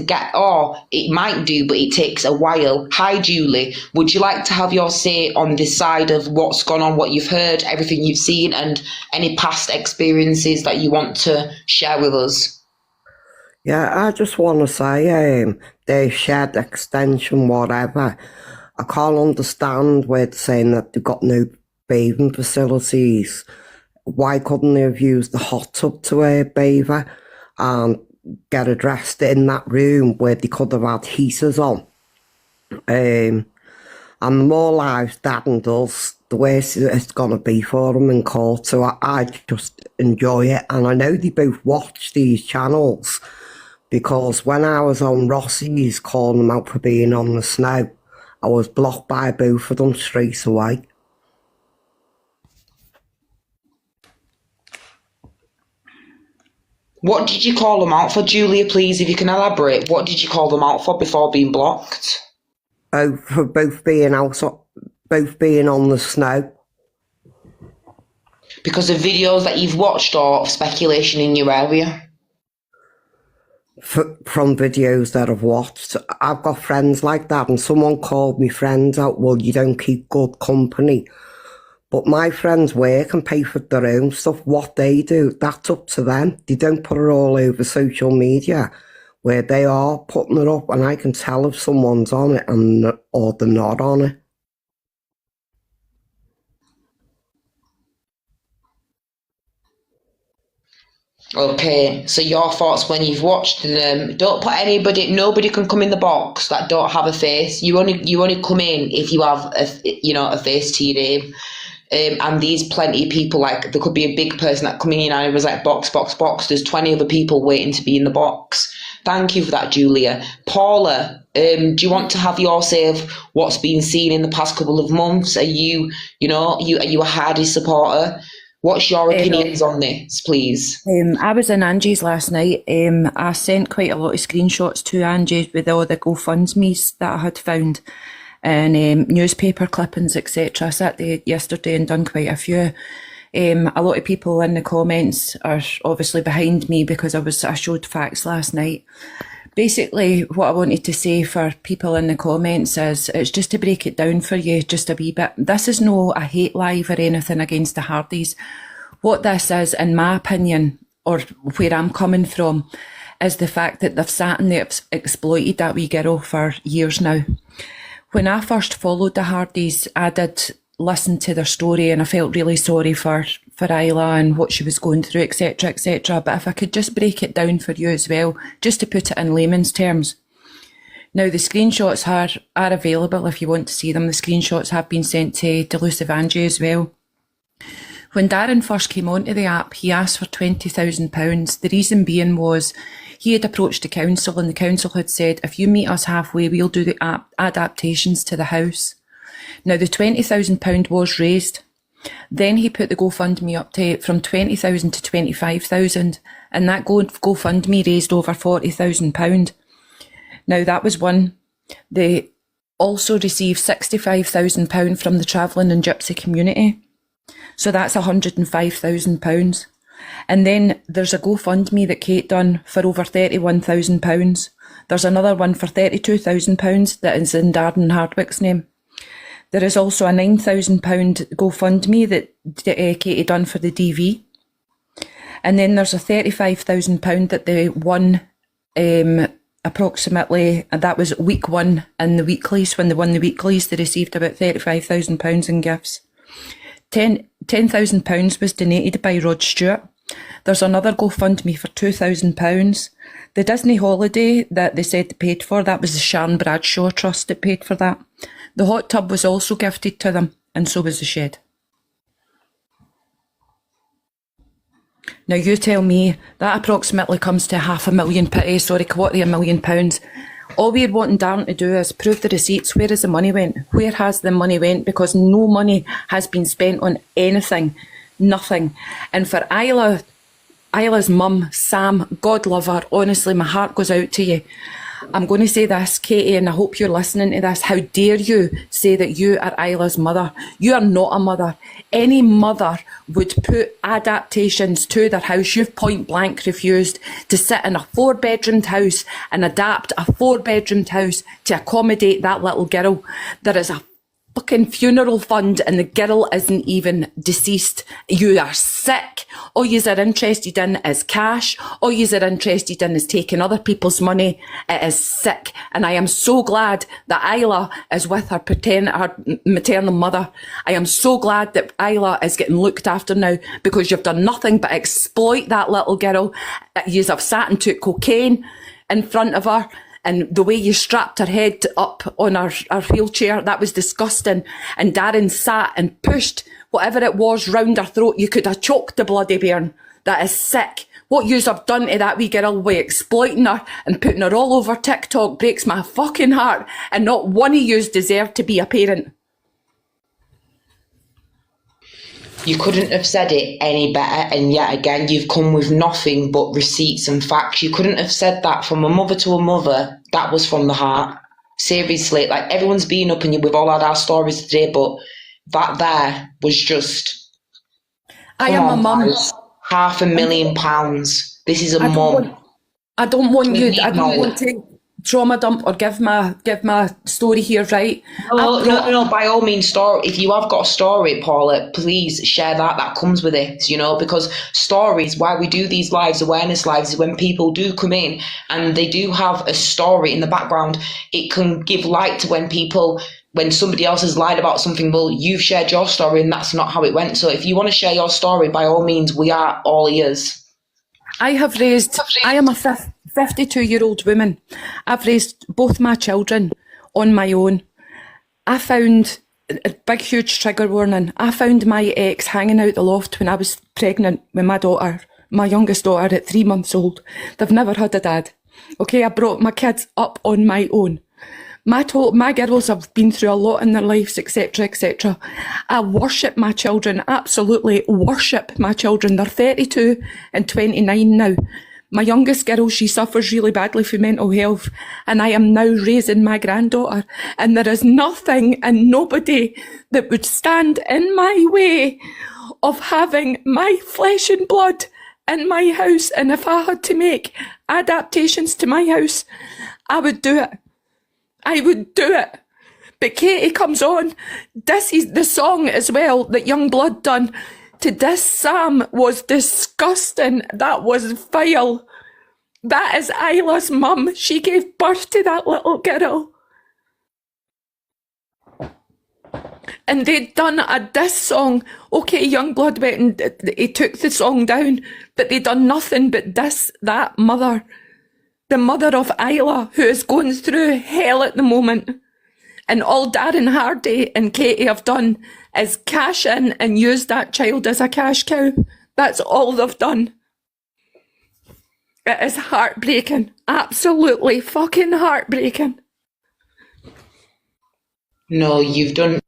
it might do, but it takes a while. Hi, Julie. Would you like to have your say on this side of what's gone on, what you've heard, everything you've seen, and any past experiences that you want to share with us? Yeah, I just want to say, they shed extension, whatever. I can't understand where they're saying that they've got no bathing facilities. Why couldn't they have used the hot tub to bathe and get her dressed in that room where they could have had heaters on? And the more lives Dad does, the worse it's going to be for them in court. So I just enjoy it. And I know they both watch these channels, because when I was on Rossi's calling them out for being on the snow, I was blocked by both of them straight away. What did you call them out for, Julia, please, if you can elaborate? What did you call them out for before being blocked? Oh, for both being on the snow. Because of videos that you've watched or speculation in your area? From videos that I've watched. I've got friends like that, and someone called me friends out, well, you don't keep good company. But my friends work and pay for their own stuff. What they do, that's up to them. They don't put it all over social media, where they are putting it up, and I can tell if someone's on it or they're not on it. Okay, so your thoughts when you've watched them, don't put nobody can come in the box that don't have a face. You only come in if you have a face to your name. and these plenty of people, like there could be a big person that coming in and it was like box, box, box. There's 20 other people waiting to be in the box. Thank you for that, Julia. Paula, do you want to have your say of what's been seen in the past couple of months? Are you are you a Hardy supporter? What's your opinions on this, please? I was in Angie's last night. I sent quite a lot of screenshots to Angie with all the GoFundMes that I had found and newspaper clippings, etc. I sat there yesterday and done quite a few. A lot of people in the comments are obviously behind me because I showed facts last night. Basically, what I wanted to say for people in the comments is, it's just to break it down for you just a wee bit. This is no a hate live or anything against the Hardys. What this is, in my opinion, or where I'm coming from, is the fact that they've sat and they've exploited that wee girl for years now. When I first followed the Hardys, I did listen to their story and I felt really sorry for Isla and what she was going through, etc, etc. But if I could just break it down for you as well, just to put it in layman's terms. Now, the screenshots are available if you want to see them. The screenshots have been sent to Delusive Angie as well. When Darren first came onto the app, he asked for £20,000. The reason being was he had approached the council and the council had said, if you meet us halfway, we'll do the adaptations to the house. Now, the £20,000 was raised. Then he put the GoFundMe up to from 20,000 to 25,000, and that GoFundMe raised over £40,000. Now, that was one. They also received £65,000 from the travelling and gypsy community. So that's £105,000. And then there's a GoFundMe that Kate done for over £31,000. There's another one for £32,000 that is in Darren Hardwick's name. There is also a £9,000 GoFundMe that Katie done for the DV. And then there's a £35,000 that they won approximately, and that was week one in the weeklies. When they won the weeklies, they received about £35,000 in gifts. £10,000 was donated by Rod Stewart. There's another GoFundMe for £2,000. The Disney holiday that they said they paid for, that was the Sharon Bradshaw Trust that paid for that. The hot tub was also gifted to them, and so was the shed. Now you tell me, that approximately comes to £1 million. All we're wanting Darren to do is prove the receipts. Where has the money went? Where has the money went? Because no money has been spent on anything. Nothing. And for Isla's mum, Sam, God love her, honestly, my heart goes out to you. I'm going to say this, Katie, and I hope you're listening to this. How dare you say that you are Isla's mother? You are not a mother. Any mother would put adaptations to their house. You've point blank refused to sit in a 4-bedroomed house and adapt a 4-bedroomed house to accommodate that little girl. There is a fucking funeral fund and the girl isn't even deceased. You are sick. All you are interested in is cash. All you are interested in is taking other people's money. It is sick. And I am so glad that Isla is with her maternal mother. I am so glad that Isla is getting looked after now, because you've done nothing but exploit that little girl. You have sat and took cocaine in front of her. And the way you strapped her head up on her wheelchair, that was disgusting. And Darren sat and pushed whatever it was round her throat. You could have choked the bloody bairn. That is sick. What yous have done to that wee girl by exploiting her and putting her all over TikTok breaks my fucking heart. And not one of yous deserve to be a parent. You couldn't have said it any better, and yet again you've come with nothing but receipts and facts. You couldn't have said that from a mother to a mother. That was from the heart. Seriously, like, everyone's been up and we've all had our stories today, but that there was just... I am a mum. £500,000. This is a mum. I don't want to trauma dump or give my story here, right? No, by all means, if you have got a story, Paula, please share that. That comes with it, because stories, why we do these lives, awareness lives, is when people do come in and they do have a story in the background, it can give light to when somebody else has lied about something. Well, you've shared your story and that's not how it went. So if you want to share your story, by all means, we are all ears. I am a 52-year-old woman. I've raised both my children on my own. I found a big, huge trigger warning. I found my ex hanging out the loft when I was pregnant with my youngest daughter at 3 months old. They've never had a dad. Okay, I brought my kids up on my own. My girls have been through a lot in their lives, etc., etc. I worship my children, absolutely worship my children. They're 32 and 29 now. My youngest girl, she suffers really badly from mental health, and I am now raising my granddaughter, and there is nothing and nobody that would stand in my way of having my flesh and blood in my house. And if I had to make adaptations to my house, I would do it. I would do it. But Katie comes on. This is the song as well that Youngblood done. To diss Sam was disgusting. That was vile. That is Isla's mum. She gave birth to that little girl. And they'd done a diss song. Okay, Youngblood went and he took the song down, but they'd done nothing but diss that mother. The mother of Isla, who is going through hell at the moment. And all Darren Hardy and Katie have done is cash in and use that child as a cash cow. That's all they've done. It is heartbreaking. Absolutely fucking heartbreaking. No, you've done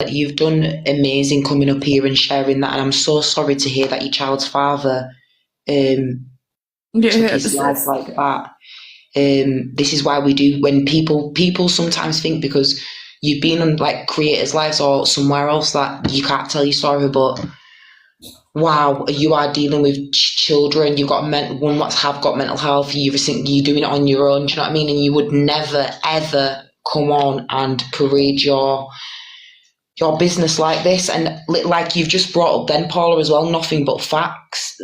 amazing coming up here and sharing that, and I'm so sorry to hear that your child's father took his life like that. This is why we do, when people sometimes think because you've been on like creators' lives or somewhere else that you can't tell your story, but wow, you are dealing with children. You've got one that's have got mental health. You're doing it on your own. Do you know what I mean? And you would never ever come on and parade your business like this, and like you've just brought up then, Paula, as well, nothing but facts.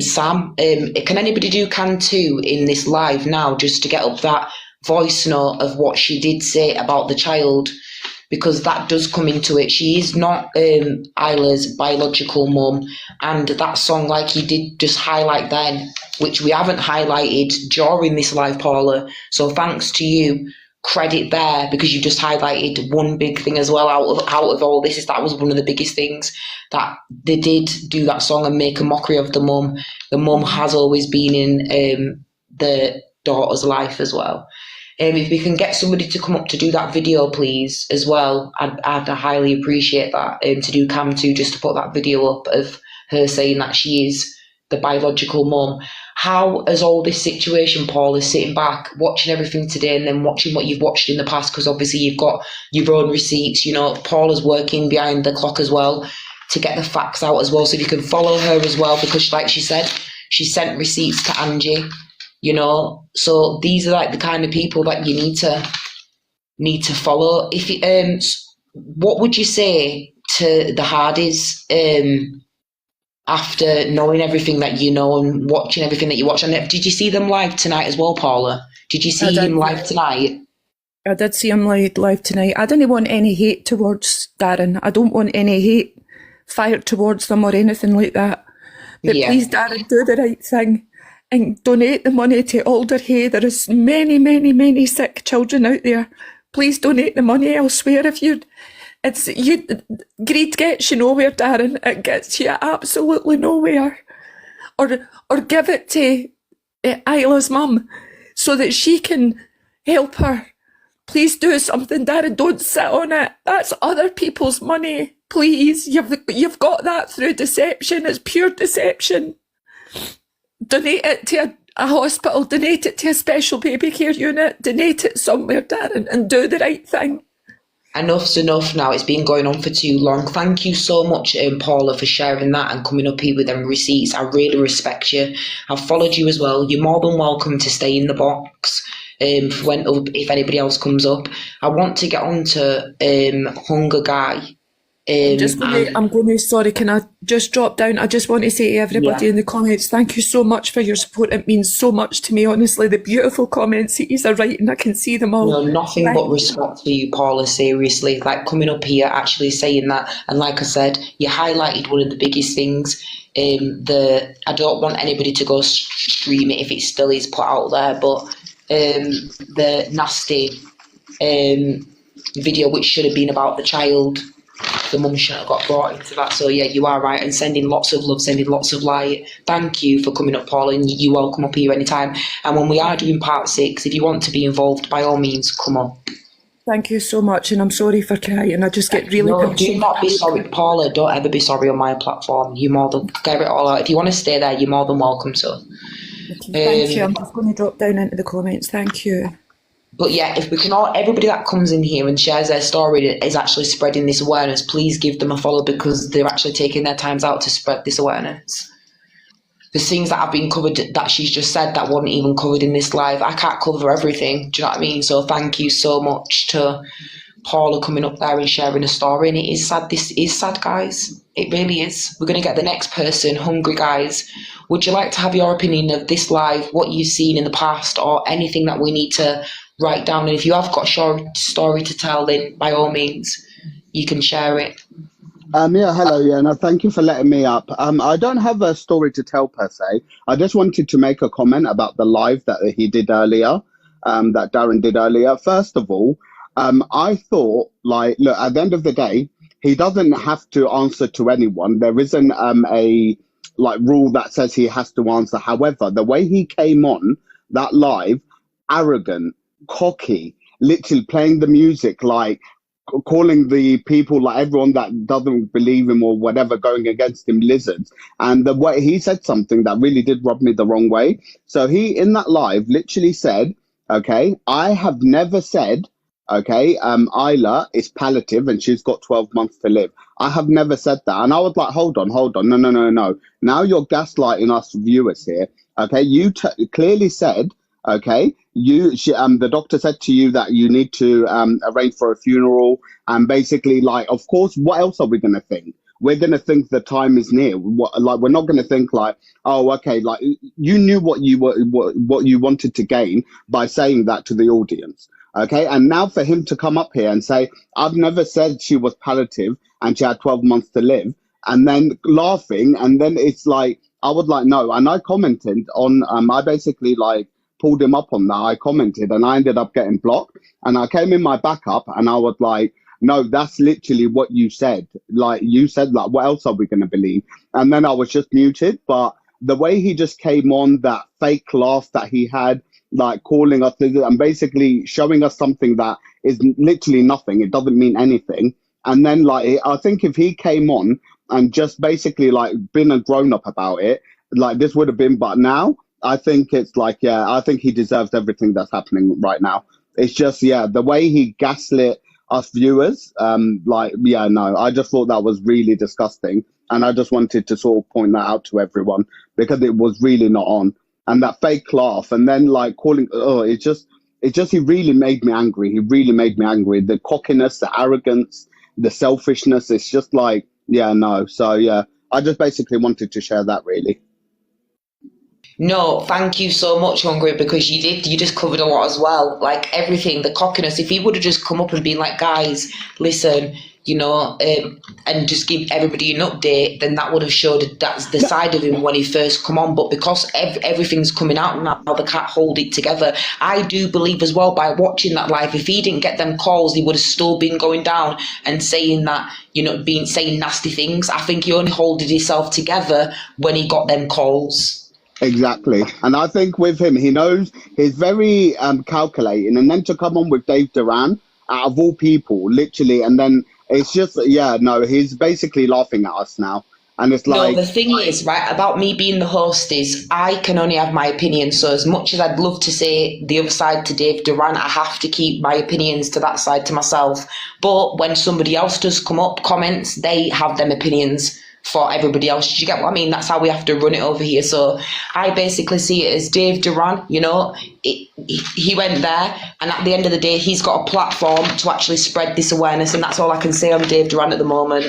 Sam, can anybody do can too in this live now, just to get up that voice note of what she did say about the child, because that does come into it. She is not Isla's biological mum, and that song, like you did just highlight then, which we haven't highlighted during this live, Paula, so thanks to you. Credit there, because you just highlighted one big thing as well out of all this, is that was one of the biggest things, that they did do that song and make a mockery of the mum. The mum has always been in the daughter's life as well. If we can get somebody to come up to do that video, please, as well, I'd highly appreciate that, to do cam 2, just to put that video up of her saying that she is the biological mum. How has all this situation, Paul, is sitting back, watching everything today and then watching what you've watched in the past, because obviously you've got your own receipts, you know, Paul is working behind the clock as well to get the facts out as well, so if you can follow her as well, because like she said, she sent receipts to Angie, you know, so these are like the kind of people that you need to follow. If you, what would you say to the Hardys, after knowing everything that you know and watching everything that you watch? And did you see them live tonight as well, Paula? Did you see him live tonight? I did see him live tonight. I didn't want any hate towards Darren. I don't want any hate fired towards them or anything like that. But please, Darren, do the right thing and donate the money to Alderhay. There is many, many, many sick children out there. Please donate the money elsewhere if you... greed gets you nowhere, Darren. It gets you absolutely nowhere. Or give it to Isla's mum so that she can help her. Please do something, Darren. Don't sit on it. That's other people's money. Please, you've got that through deception. It's pure deception. Donate it to a hospital. Donate it to a special baby care unit. Donate it somewhere, Darren, and do the right thing. Enough's enough now. It's been going on for too long. Thank you so much, Paula, for sharing that and coming up here with them receipts. I really respect you. I've followed you as well. You're more than welcome to stay in the box if anybody else comes up. I want to get on to Hunger Guy. I'm going to, sorry, can I just drop down? I just want to say to everybody in the comments, thank you so much for your support. It means so much to me, honestly. The beautiful comments that are writing, I can see them all. No, nothing but respect for you, Paula, seriously. Like coming up here, actually saying that. And like I said, you highlighted one of the biggest things. I don't want anybody to go stream it if it still is put out there, but the nasty video which should have been about the child. The mum shouldn't have got brought into that. So yeah, you are right, and sending lots of love, sending lots of light. Thank you for coming up, Paul, and you're welcome up here anytime. And when we are doing part 6, if you want to be involved, by all means, come on. Thank you so much, and I'm sorry for crying. I just get really No, do passionate. not be sorry, Paula. Don't ever be sorry on my platform. You're more than get it all out. If you want to stay there, you're more than welcome. So, Thank you. I'm just going to drop down into the comments. Thank you. but yeah, if we can all, everybody that comes in here and shares their story is actually spreading this awareness. Please give them a follow because they're actually taking their times out to spread this awareness. There's things that have been covered that she's just said that weren't even covered in this live. I can't cover everything. Do you know what I mean? So thank you so much to Paula coming up there and sharing a story. And it is sad. This is sad, guys. It really is. We're going to get the next person, Hungry Guys. Would you like to have your opinion of this live, what you've seen in the past, or anything that we need to write down? And if you have got a short story to tell, then by all means, you can share it. Yeah, hello, yeah, no, thank you for letting me up. I don't have a story to tell per se. I just wanted to make a comment about the live that he did earlier, that Darren did earlier. First of all, I thought, like, look, at the end of the day, he doesn't have to answer to anyone. There isn't a like rule that says he has to answer. However, the way he came on that live, arrogant, cocky, literally playing the music, like calling the people, like everyone that doesn't believe him or whatever, going against him, lizards. And the way he said something that really did rub me the wrong way. So he, in that live, literally said, okay, I have never said, okay, Isla is palliative and she's got 12 months to live. I have never said that. And I was like, hold on. No. Now you're gaslighting us viewers here. Okay, you clearly said, okay, the doctor said to you that you need to arrange for a funeral, and basically, like, of course, what else are we going to think? We're going to think the time is near. Like, we're not going to think like, oh, okay, like you knew what you wanted to gain by saying that to the audience. Okay, and now for him to come up here and say, I've never said she was palliative and she had 12 months to live, and then laughing, and then it's like, I was like, no, and I commented on, I basically like pulled him up on that. I commented and I ended up getting blocked, and I came in my backup and I was like, no, that's literally what you said. Like, you said, like, what else are we going to believe? And then I was just muted. But the way he just came on, that fake laugh that he had, like calling us and basically showing us something that is literally nothing, it doesn't mean anything. And then, like, I think if he came on and just basically like been a grown up about it, like this would have been, but now I think it's like, yeah, I think he deserves everything that's happening right now. It's just, yeah, the way he gaslit us viewers, like, yeah, no, I just thought that was really disgusting. And I just wanted to sort of point that out to everyone because it was really not on. And that fake laugh, and then like calling, it just, he really made me angry. He really made me angry. The cockiness, the arrogance, the selfishness, it's just like, yeah, no. So, yeah, I just basically wanted to share that, really. No, thank you so much, Hungry, because you just covered a lot as well. Like everything, the cockiness. If he would have just come up and been like, guys, listen, you know, and just give everybody an update, then that would have showed that's the side of him when he first come on. But because everything's coming out now, they can't hold it together. I do believe as well, by watching that live, if he didn't get them calls, he would have still been going down and saying that, you know, saying nasty things. I think he only holded himself together when he got them calls. Exactly. And I think with him, he knows he's very calculating. And then to come on with Dave Duran, out of all people, literally, and then it's just, yeah, no, he's basically laughing at us now. And it's like... No, the thing is, right, about me being the host is I can only have my opinion. So as much as I'd love to say the other side to Dave Duran, I have to keep my opinions to that side to myself. But when somebody else does come up, comments, they have them opinions for everybody else. Do you get what I mean? That's how we have to run it over here. So I basically see it as Dave Duran, you know, he went there, and at the end of the day, he's got a platform to actually spread this awareness, and that's all I can say on Dave Duran at the moment.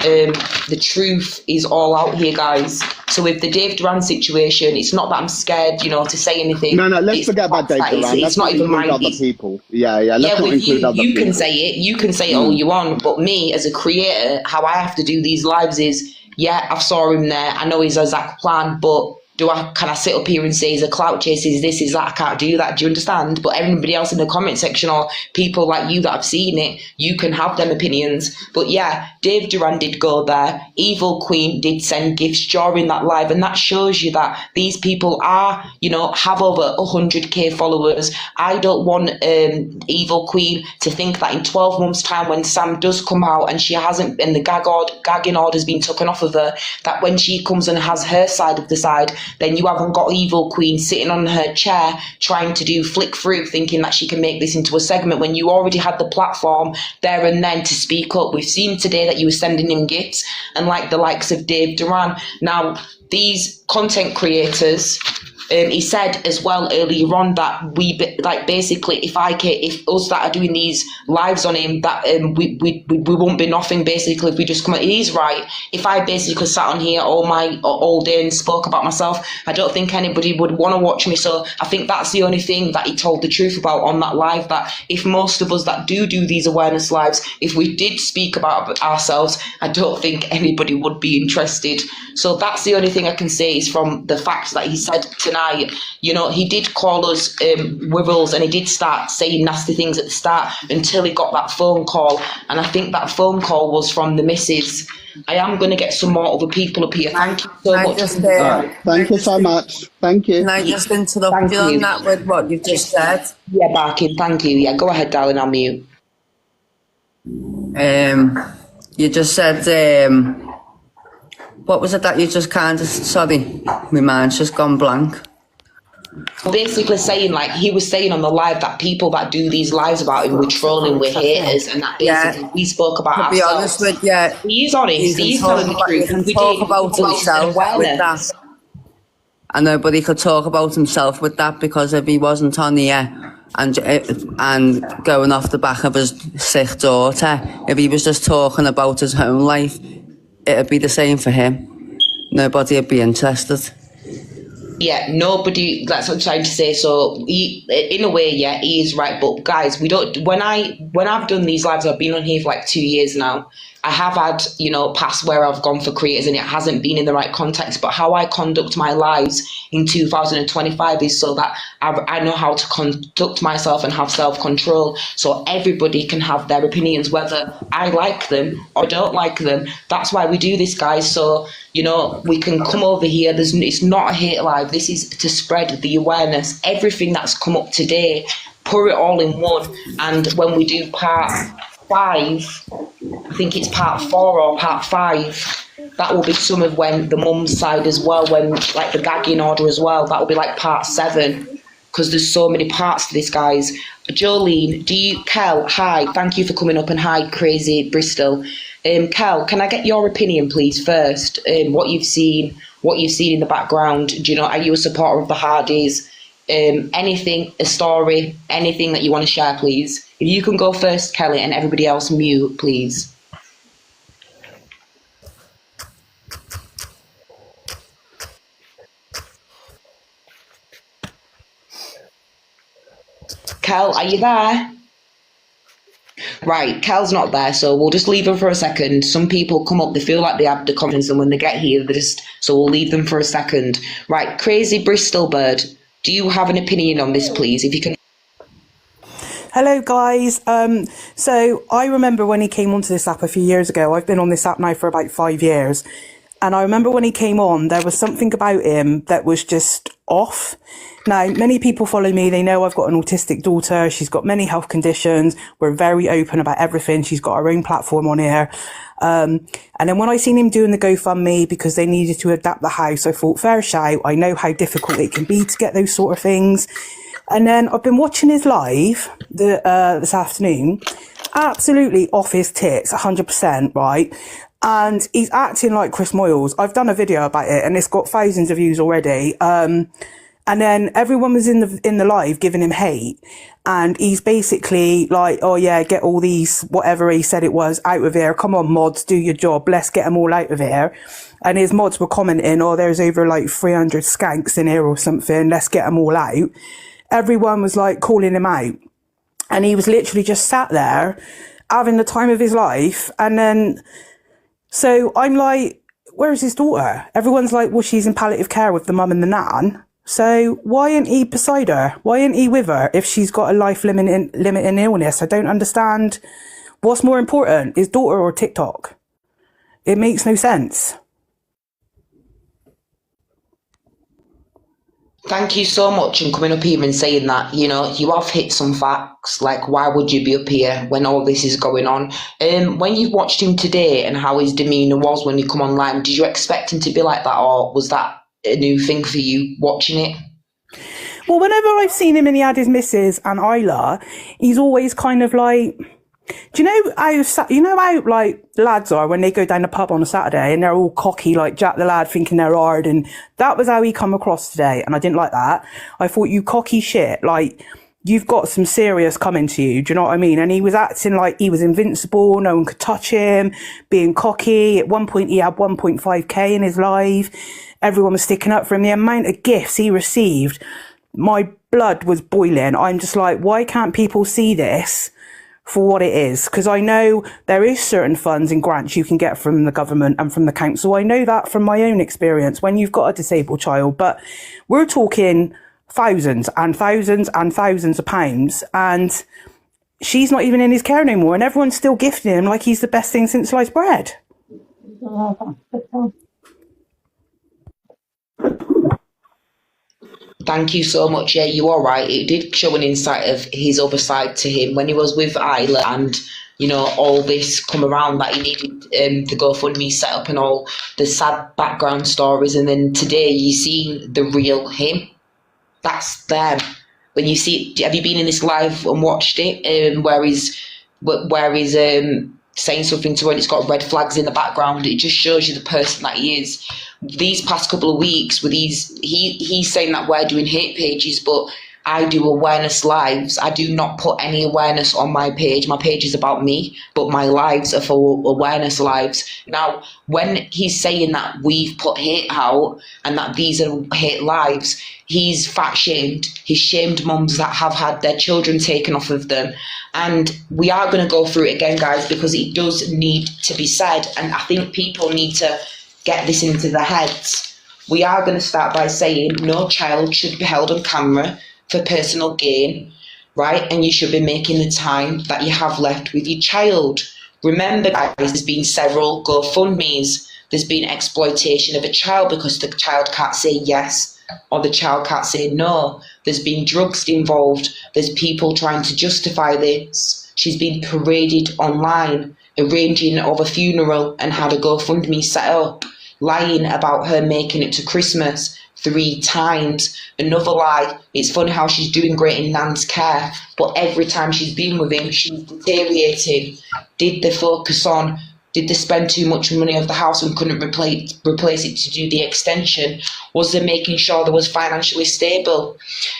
The truth is all out here, guys. So with the Dave Duran situation, it's not that I'm scared, you know, to say anything. No, let's forget about Dave Duran. It's not even my other people. Yeah, let's not include other people. You can say it. You can say it all you want. But me, as a creator, how I have to do these lives is, yeah, I saw him there. I know he's a Zach plan, but can I sit up here and say he's a clout chaser, is this, is that? I can't do that. Do you understand? But everybody else in the comment section, or people like you that have seen it, you can have them opinions. But yeah, Dave Duran did go there. Evil Queen did send gifts during that live, and that shows you that these people are, you know, have over 100k followers. I don't want Evil Queen to think that in 12 months' time, when Sam does come out and she hasn't, and the gagging order's been taken off of her, that when she comes and has her side of the side, then you haven't got Evil Queen sitting on her chair trying to do flick through, thinking that she can make this into a segment when you already had the platform there and then to speak up. We've seen today that you were sending him gifts, and like the likes of Dave Duran. Now, these content creators, he said as well earlier on that basically if us that are doing these lives on him, that we won't be nothing basically if we just come out. He's right. If I basically sat on here all day and spoke about myself, I don't think anybody would want to watch me. So I think that's the only thing that he told the truth about on that live, that if most of us that do these awareness lives, if we did speak about ourselves, I don't think anybody would be interested. So that's the only thing I can say is from the facts that he said tonight. You know, he did call us wirrels, and he did start saying nasty things at the start until he got that phone call, and I think that phone call was from the missus. I am going to get some more other people up here. Thank you so much. Thank you so much. Thank you. Can I just interrupt you on that with what you've just said? Yeah, Barkin, thank you. Yeah, go ahead, darling, I'll mute. You just said, what was it that you just kind of, sorry, my mind's just gone blank. Basically saying, like, he was saying on the live that people that do these lives about him were trolling, we're haters, and that basically we spoke about ourselves. To be honest with you, he's honest, he's telling the truth. He can talk about himself with that. And nobody could talk about himself with that, because if he wasn't on here and going off the back of his sick daughter, if he was just talking about his home life, it'd be the same for him. Nobody would be interested. Yeah, nobody, that's what I'm trying to say. So he, in a way, yeah, he is right. But guys, we don't, when I've done these lives, I've been on here for like 2 years now. I have had, you know, past where I've gone for creators and it hasn't been in the right context, but how I conduct my lives in 2025 is so that I know how to conduct myself and have self-control, so everybody can have their opinions, whether I like them or don't like them. That's why we do this, guys. So, you know, we can come over here. It's not a hate live. This is to spread the awareness. Everything that's come up today, put it all in one. And when we do part 5, I think it's part 4 or part 5, that will be some of when the mum's side as well, when like the gagging order as well, that will be like part 7, because there's so many parts to this, guys. Jolene, Kel, hi, thank you for coming up, and hi, Crazy Bristol. Kel, can I get your opinion, please, first? What you've seen in the background. Do you know, are you a supporter of the Hardys? Anything, a story, anything that you want to share, please. If you can go first, Kelly, and everybody else mute, please. Kel, are you there? Right, Kel's not there, so we'll just leave her for a second. Some people come up, they feel like they have the confidence, and when they get here, so we'll leave them for a second. Right, Crazy Bristol Bird, do you have an opinion on this, please? If you can. Hello guys, so I remember when he came onto this app a few years ago. I've been on this app now for about 5 years, and I remember when he came on, there was something about him that was just off. Now, many people follow me, they know I've got an autistic daughter, she's got many health conditions, we're very open about everything, she's got her own platform on here. And then when I seen him doing the GoFundMe because they needed to adapt the house, I thought, fair shout, I know how difficult it can be to get those sort of things. And then I've been watching his live this afternoon, absolutely off his tits, 100%, right? And he's acting like Chris Moyles. I've done a video about it and it's got thousands of views already. And then everyone was in the live giving him hate. And he's basically like, oh yeah, get all these, whatever he said it was, out of here. Come on, mods, do your job. Let's get them all out of here. And his mods were commenting, oh, there's over like 300 skanks in here or something. Let's get them all out. Everyone was like calling him out. And he was literally just sat there having the time of his life. And then, so I'm like, where's his daughter? Everyone's like, well, she's in palliative care with the mum and the nan. So why isn't he beside her? Why isn't he with her if she's got a life-limiting illness? I don't understand. What's more important, his daughter or TikTok? It makes no sense. Thank you so much for coming up here and saying that. You know, you have hit some facts. Like, why would you be up here when all this is going on? When you watched him today and how his demeanour was when he come online, did you expect him to be like that, or was that a new thing for you watching it? Well, whenever I've seen him and he had his missus and Isla, he's always kind of like, do you know how like lads are when they go down the pub on a Saturday and they're all cocky like Jack the Lad thinking they're hard, and that was how he come across today, and I didn't like that. I thought, you cocky shit, like you've got some serious coming to you, do you know what I mean? And he was acting like he was invincible, no one could touch him, being cocky. At one point he had 1.5k in his live, everyone was sticking up for him. The amount of gifts he received, my blood was boiling. I'm just like, why can't people see this for what it is? Because I know there is certain funds and grants you can get from the government and from the council. I know that from my own experience when you've got a disabled child, but we're talking thousands and thousands and thousands of pounds, and she's not even in his care no more, and everyone's still gifting him like he's the best thing since sliced bread. Thank you so much. Yeah, you are right. It did show an insight of his other side to him when he was with Isla, and you know, all this come around that he needed the GoFundMe set up and all the sad background stories, and then today you see the real him. That's them. When you see, have you been in this live and watched it? Where he's saying something to her and it's got red flags in the background. It just shows you the person that he is. These past couple of weeks with he's saying that we're doing hate pages, but I do awareness lives. I do not put any awareness on my page. My page is about me, but my lives are for awareness lives. Now, when he's saying that we've put hate out and that these are hate lives, he's fat shamed. He's shamed mums that have had their children taken off of them. And we are going to go through it again, guys, because it does need to be said. And I think people need to get this into their heads. We are going to start by saying no child should be held on camera for personal gain, right? And you should be making the time that you have left with your child. Remember, guys, there's been several GoFundMes. There's been exploitation of a child because the child can't say yes or the child can't say no. There's been drugs involved. There's people trying to justify this. She's been paraded online, arranging of a funeral and had a GoFundMe set up, lying about her making it to Christmas 3 times. Another lie. It's funny how she's doing great in Nan's care, but every time she's been with him, she's deteriorating. Did they focus on, did they spend too much money of the house and couldn't replace it to do the extension? Was they making sure they was financially stable?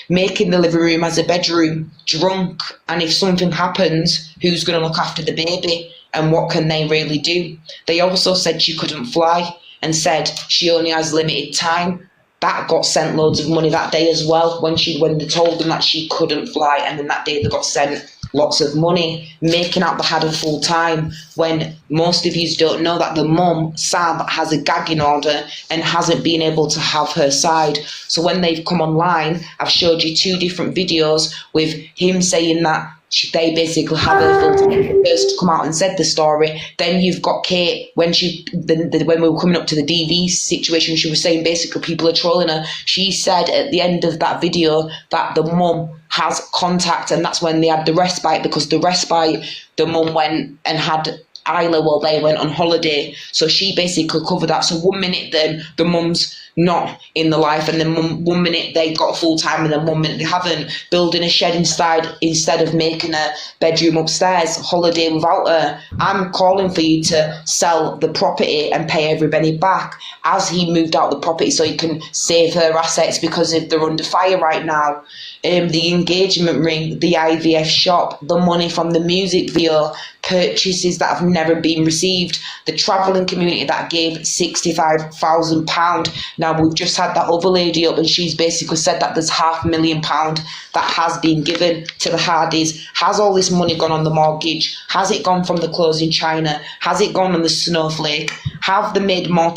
Making the living room as a bedroom, drunk, and if something happens, who's going to look after the baby? And what can they really do? They also said she couldn't fly and said she only has limited time. That got sent loads of money that day as well when they told them that she couldn't fly, and then that day they got sent lots of money, making out they had her full time when most of you don't know that the mum, Sam, has a gagging order and hasn't been able to have her side. So when they've come online, I've showed you 2 different videos with him saying that they basically have her full time. First come out and said the story. Then you've got Kate when when we were coming up to the DV situation, she was saying basically people are trolling her. She said at the end of that video that the mum has contact, and that's when they had the respite, because the respite, the mum went and had Isla while they went on holiday. So she basically covered that. So 1 minute then the mum's not in the life, and then 1 minute they got full time, and then 1 minute they haven't. Building a shed instead of making a bedroom upstairs, holiday without her. I'm calling for you to sell the property and pay everybody back as he moved out the property so he can save her assets, because if they're under fire right now. The engagement ring, the IVF shop, the money from the music video, purchases that have never been received, the travelling community that gave £65,000. Now we've just had that other lady up and she's basically said that there's £500,000 that has been given to the Hardys. Has all this money gone on the mortgage? Has it gone from the clothes in China? Has it gone on the snowflake? have the made more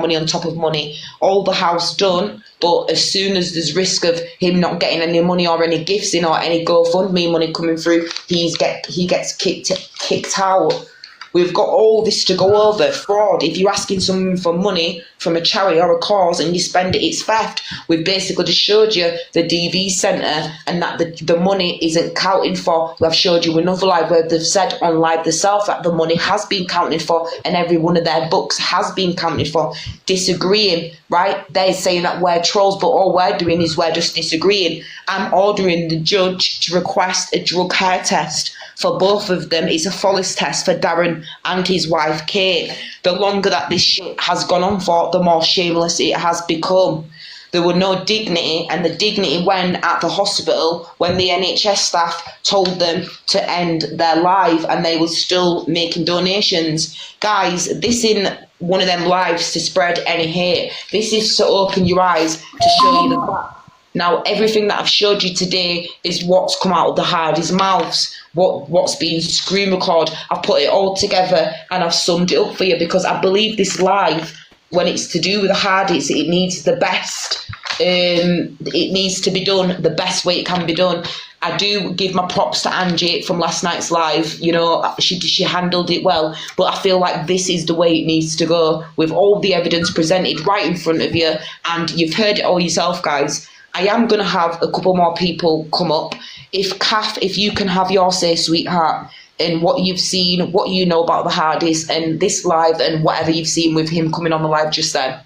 money on top of money, all the house done, but as soon as there's risk of him not getting any money or any gifts in or any GoFundMe money coming through, he gets kicked out. We've got all this to go over. Fraud. If you're asking someone for money from a charity or a cause and you spend it, it's theft. We've basically just showed you the DV centre and that the money isn't counted for. We've showed you another live where they've said on live themselves that the money has been counted for and every one of their books has been counted for. Disagreeing, right? They're saying that we're trolls, but all we're doing is we're just disagreeing. I'm ordering the judge to request a drug hair test for both of them. It's a Follis test for Darren and his wife Kate. The longer that this shit has gone on for, the more shameless it has become. There were no dignity, and the dignity went at the hospital when the NHS staff told them to end their live and they were still making donations. Guys, this isn't one of them lives to spread any hate. This is to open your eyes, to show you the fact. Now, everything that I've showed you today is what's come out of the Hardys' mouths, what's been screen recorded. I've put it all together and I've summed it up for you because I believe this live, when it's to do with the Hardys, it needs the best. It needs to be done the best way it can be done. I do give my props to Angie from last night's live. You know, she handled it well, but I feel like this is the way it needs to go with all the evidence presented right in front of you, and you've heard it all yourself, guys. I am going to have a couple more people come up. If you can have your say, sweetheart, and what you've seen, what you know about the Hardys and this live and whatever you've seen with him coming on the live just then.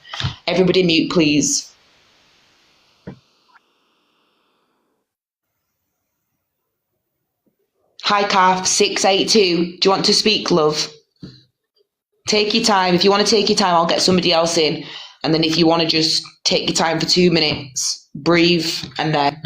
Everybody mute, please. Hi, Kath, 682. Do you want to speak, love? Take your time. If you want to take your time, I'll get somebody else in. And then if you want to just take your time for 2 minutes, breathe, and then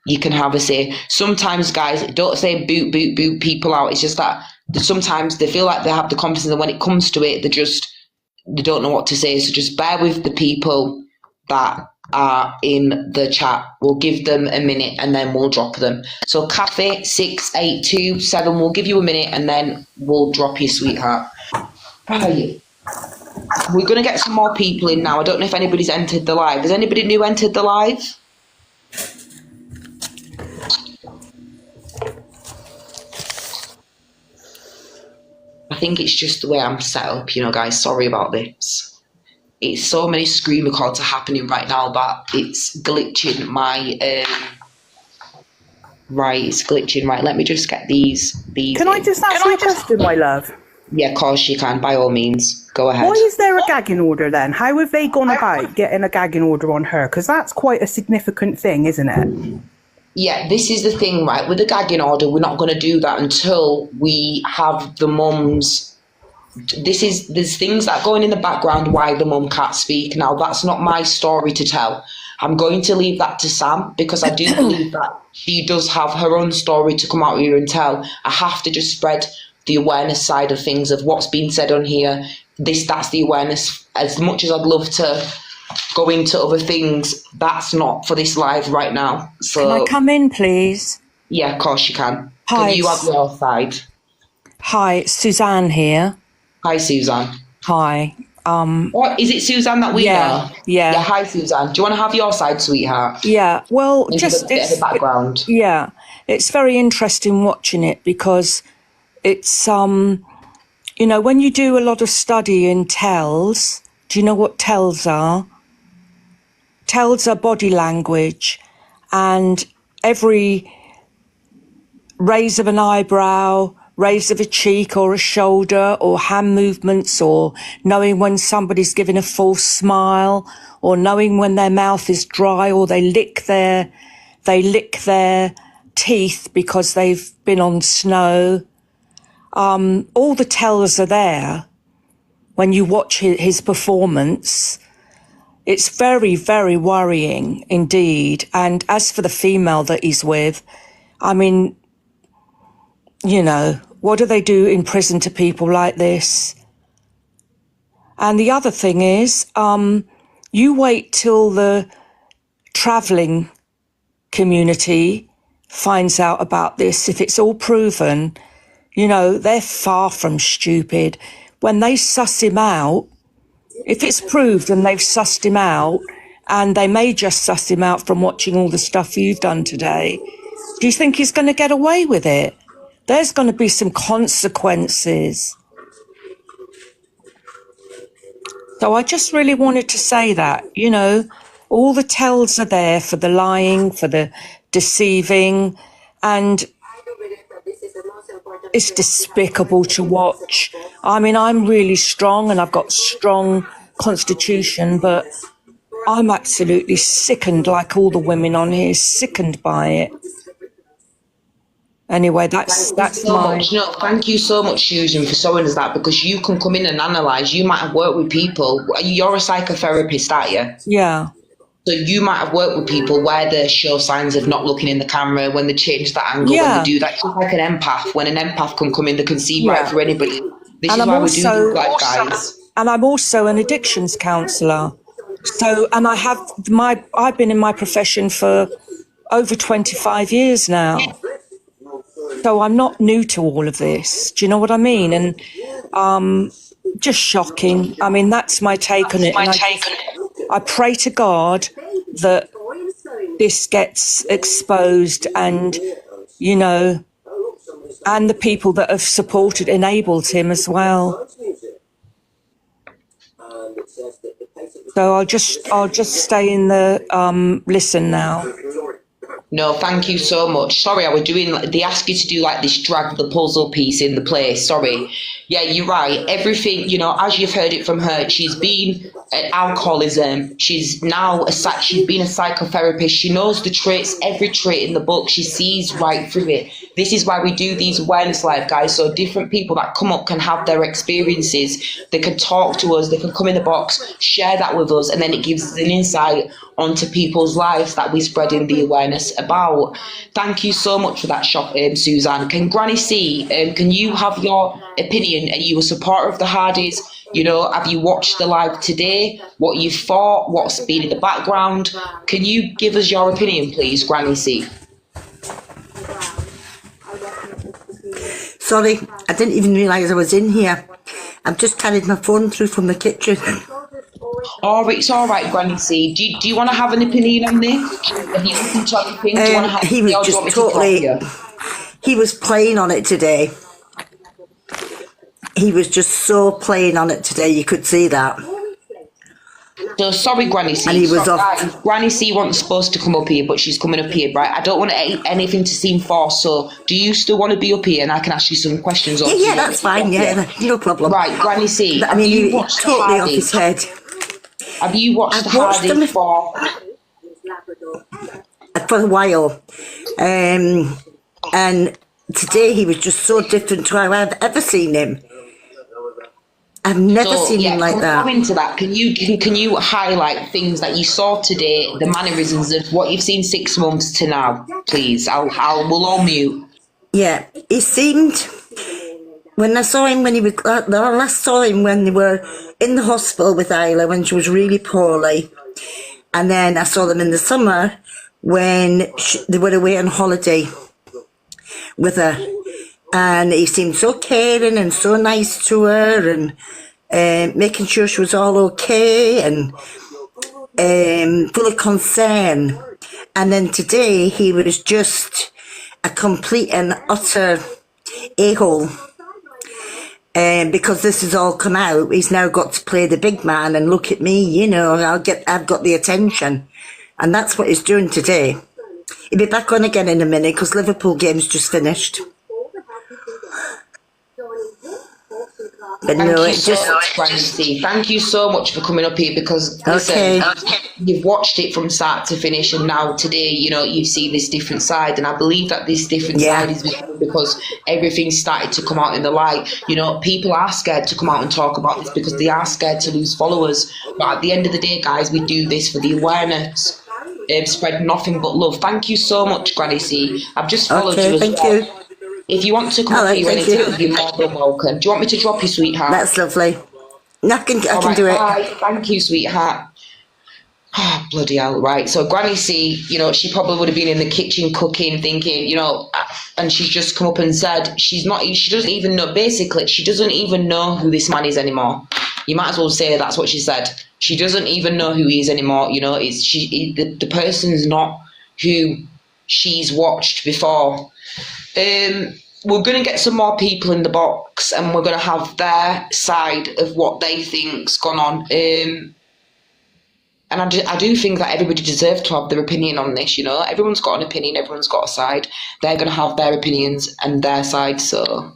you can have a say. Sometimes, guys, don't say boot people out. It's just that sometimes they feel like they have the confidence, and when it comes to it, they don't know what to say. So just bear with the people that are in the chat. We'll give them a minute and then we'll drop them. So Cafe 6827, we'll give you a minute and then we'll drop you, sweetheart. Right. We're going to get some more people in now. I don't know if anybody's entered the live. Has anybody new entered the live? I think it's just the way I'm set up, you know, guys. Sorry about this. It's so many screen records are happening right now that it's glitching my right, it's glitching. Right, let me just get these Can I just ask you a question, my love? Yeah, of course you can, by all means. Go ahead. Why is there a gagging order then? How have they gone about getting a gagging order on her? Because that's quite a significant thing, isn't it? Yeah, this is the thing, right? With the gagging order, we're not going to do that until we have the mums. There's things that go on in the background why the mum can't speak. Now, that's not my story to tell. I'm going to leave that to Sam because I do believe that she does have her own story to come out here and tell. I have to just spread the awareness side of things of what's been said on here. That's the awareness. As much as I'd love to go into other things, that's not for this live right now. So can I come in, please? Yeah, of course you can. Hi. Can you have your side? Hi, it's Suzanne here. Hi, Suzanne. Hi. What is it, Suzanne, that we know? Yeah. Hi, Suzanne. Do you want to have your side, sweetheart? Yeah. Well, And just give a bit of the background. Yeah, it's very interesting watching it because it's you know, when you do a lot of study in tells, do you know what tells are? Tells are body language, and every raise of an eyebrow, raise of a cheek or a shoulder, or hand movements, or knowing when somebody's giving a false smile, or knowing when their mouth is dry, or they lick their teeth because they've been on snow. All the tells are there when you watch his performance. It's very, very worrying indeed. And as for the female that he's with, I mean, you know, what do they do in prison to people like this? And the other thing is, you wait till the travelling community finds out about this. If it's all proven, you know, they're far from stupid. When they suss him out, if it's proved and they've sussed him out, and they may just suss him out from watching all the stuff you've done today, do you think he's going to get away with it? There's going to be some consequences. So I just really wanted to say that, you know, all the tells are there for the lying, for the deceiving, and it's despicable to watch. I mean, I'm really strong and I've got strong constitution, but I'm absolutely sickened, like all the women on here, sickened by it. Anyway, that's so my... much. No, thank you so much, Susan, for showing us that, because you can come in and analyse. You might have worked with people. You're a psychotherapist, aren't you? Yeah. So you might have worked with people where they show signs of not looking in the camera, when they change that angle, when they do that. It's like an empath. When an empath can come in, they can see right through anybody. This is why we do this live, guys. And I'm also an addictions counsellor. So, and I've been in my profession for over 25 years now. So I'm not new to all of this. Do you know what I mean? And just shocking. I mean, that's my take on it. And I pray to God that this gets exposed, and, you know, and the people that have supported, enabled him as well. So I'll just stay in the listen now. No, thank you so much. Sorry, they ask you to do like this drag the puzzle piece in the play. Sorry. Yeah, you're right. Everything, you know, as you've heard it from her, she's been at alcoholism. She's been a psychotherapist. She knows the traits, every trait in the book. She sees right through it. This is why we do these awareness live, guys. So different people that come up can have their experiences. They can talk to us. They can come in the box, share that with us, and then it gives us an insight onto people's lives that we're spreading the awareness about. Thank you so much for that, Suzanne. Can Granny C, can you have your opinion? Are you a supporter of the Hardys? You know, have you watched the live today? What you thought? What's been in the background? Can you give us your opinion, please, Granny C? Sorry, I didn't even realise I was in here. I've just carried my phone through from the kitchen. Oh, it's all right, Granny C. Do you want to have an opinion on this? Have you listened to anything? Do you want to have? He was just totally. He was playing on it today. He was just so playing on it today. You could see that. So sorry, Granny C. And he was off. Granny C wasn't supposed to come up here, but she's coming up here, right? I don't want anything to seem forced. So, do you still want to be up here, and I can ask you some questions? Yeah, that's fine. Yeah, no problem. Right, Granny C. I mean, he totally off his head. Have you watched the Hardys for a while, and today he was just so different to how I've ever seen him. I've never seen him like that. Go into that. Can you highlight things that you saw today, the mannerisms of what you've seen 6 months to now, please? We'll all mute. Yeah, he seemed. When I saw him, I last saw him when they were in the hospital with Isla when she was really poorly, and then I saw them in the summer when they were away on holiday with her, and he seemed so caring and so nice to her, and making sure she was all okay, and full of concern. And then today he was just a complete and utter a-hole. Because this has all come out, he's now got to play the big man and look at me, you know, I've got the attention. And that's what he's doing today. He'll be back on again in a minute because Liverpool game's just finished. But thank you so much for coming up here, because listen, you've watched it from start to finish, and now today, you know, you see this different side, and I believe that this different side is because everything started to come out in the light. You know, people are scared to come out and talk about this because they are scared to lose followers. But at the end of the day, guys, we do this for the awareness. Spread nothing but love. Thank you so much, Granny C. I've just followed you as well. Thank you. If you want to come up here anytime, you're more than welcome. Do you want me to drop you, sweetheart? That's lovely. I can do it. Bye. Thank you, sweetheart. Oh, bloody hell, right. So Granny C, you know, she probably would have been in the kitchen cooking, thinking, you know, and she's just come up and said she doesn't even know, basically, she doesn't even know who this man is anymore. you might as well say that's what she said. She doesn't even know who he is anymore. You know, the person's not who she's watched before. We're going to get some more people in the box, and we're going to have their side of what they think's gone on. And I do think that everybody deserves to have their opinion on this, you know. Everyone's got an opinion, everyone's got a side. They're going to have their opinions and their side, so...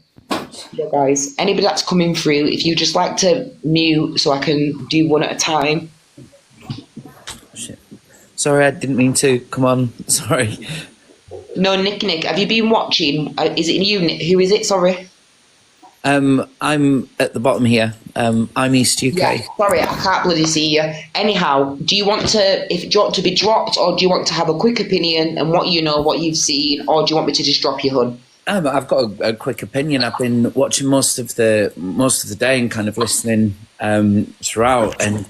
Yeah, guys, anybody that's coming through, if you just like to mute so I can do one at a time. Shit. Sorry, I didn't mean to. Come on, sorry. No, Nick, have you been watching? Is it you, Nick? Who is it? Sorry. I'm at the bottom here. I'm East UK. Yeah, sorry, I can't bloody see you. Anyhow, do you want to be dropped, or do you want to have a quick opinion and what you know, what you've seen, or do you want me to just drop you, hun? I've got a quick opinion. I've been watching most of the day and kind of listening throughout. And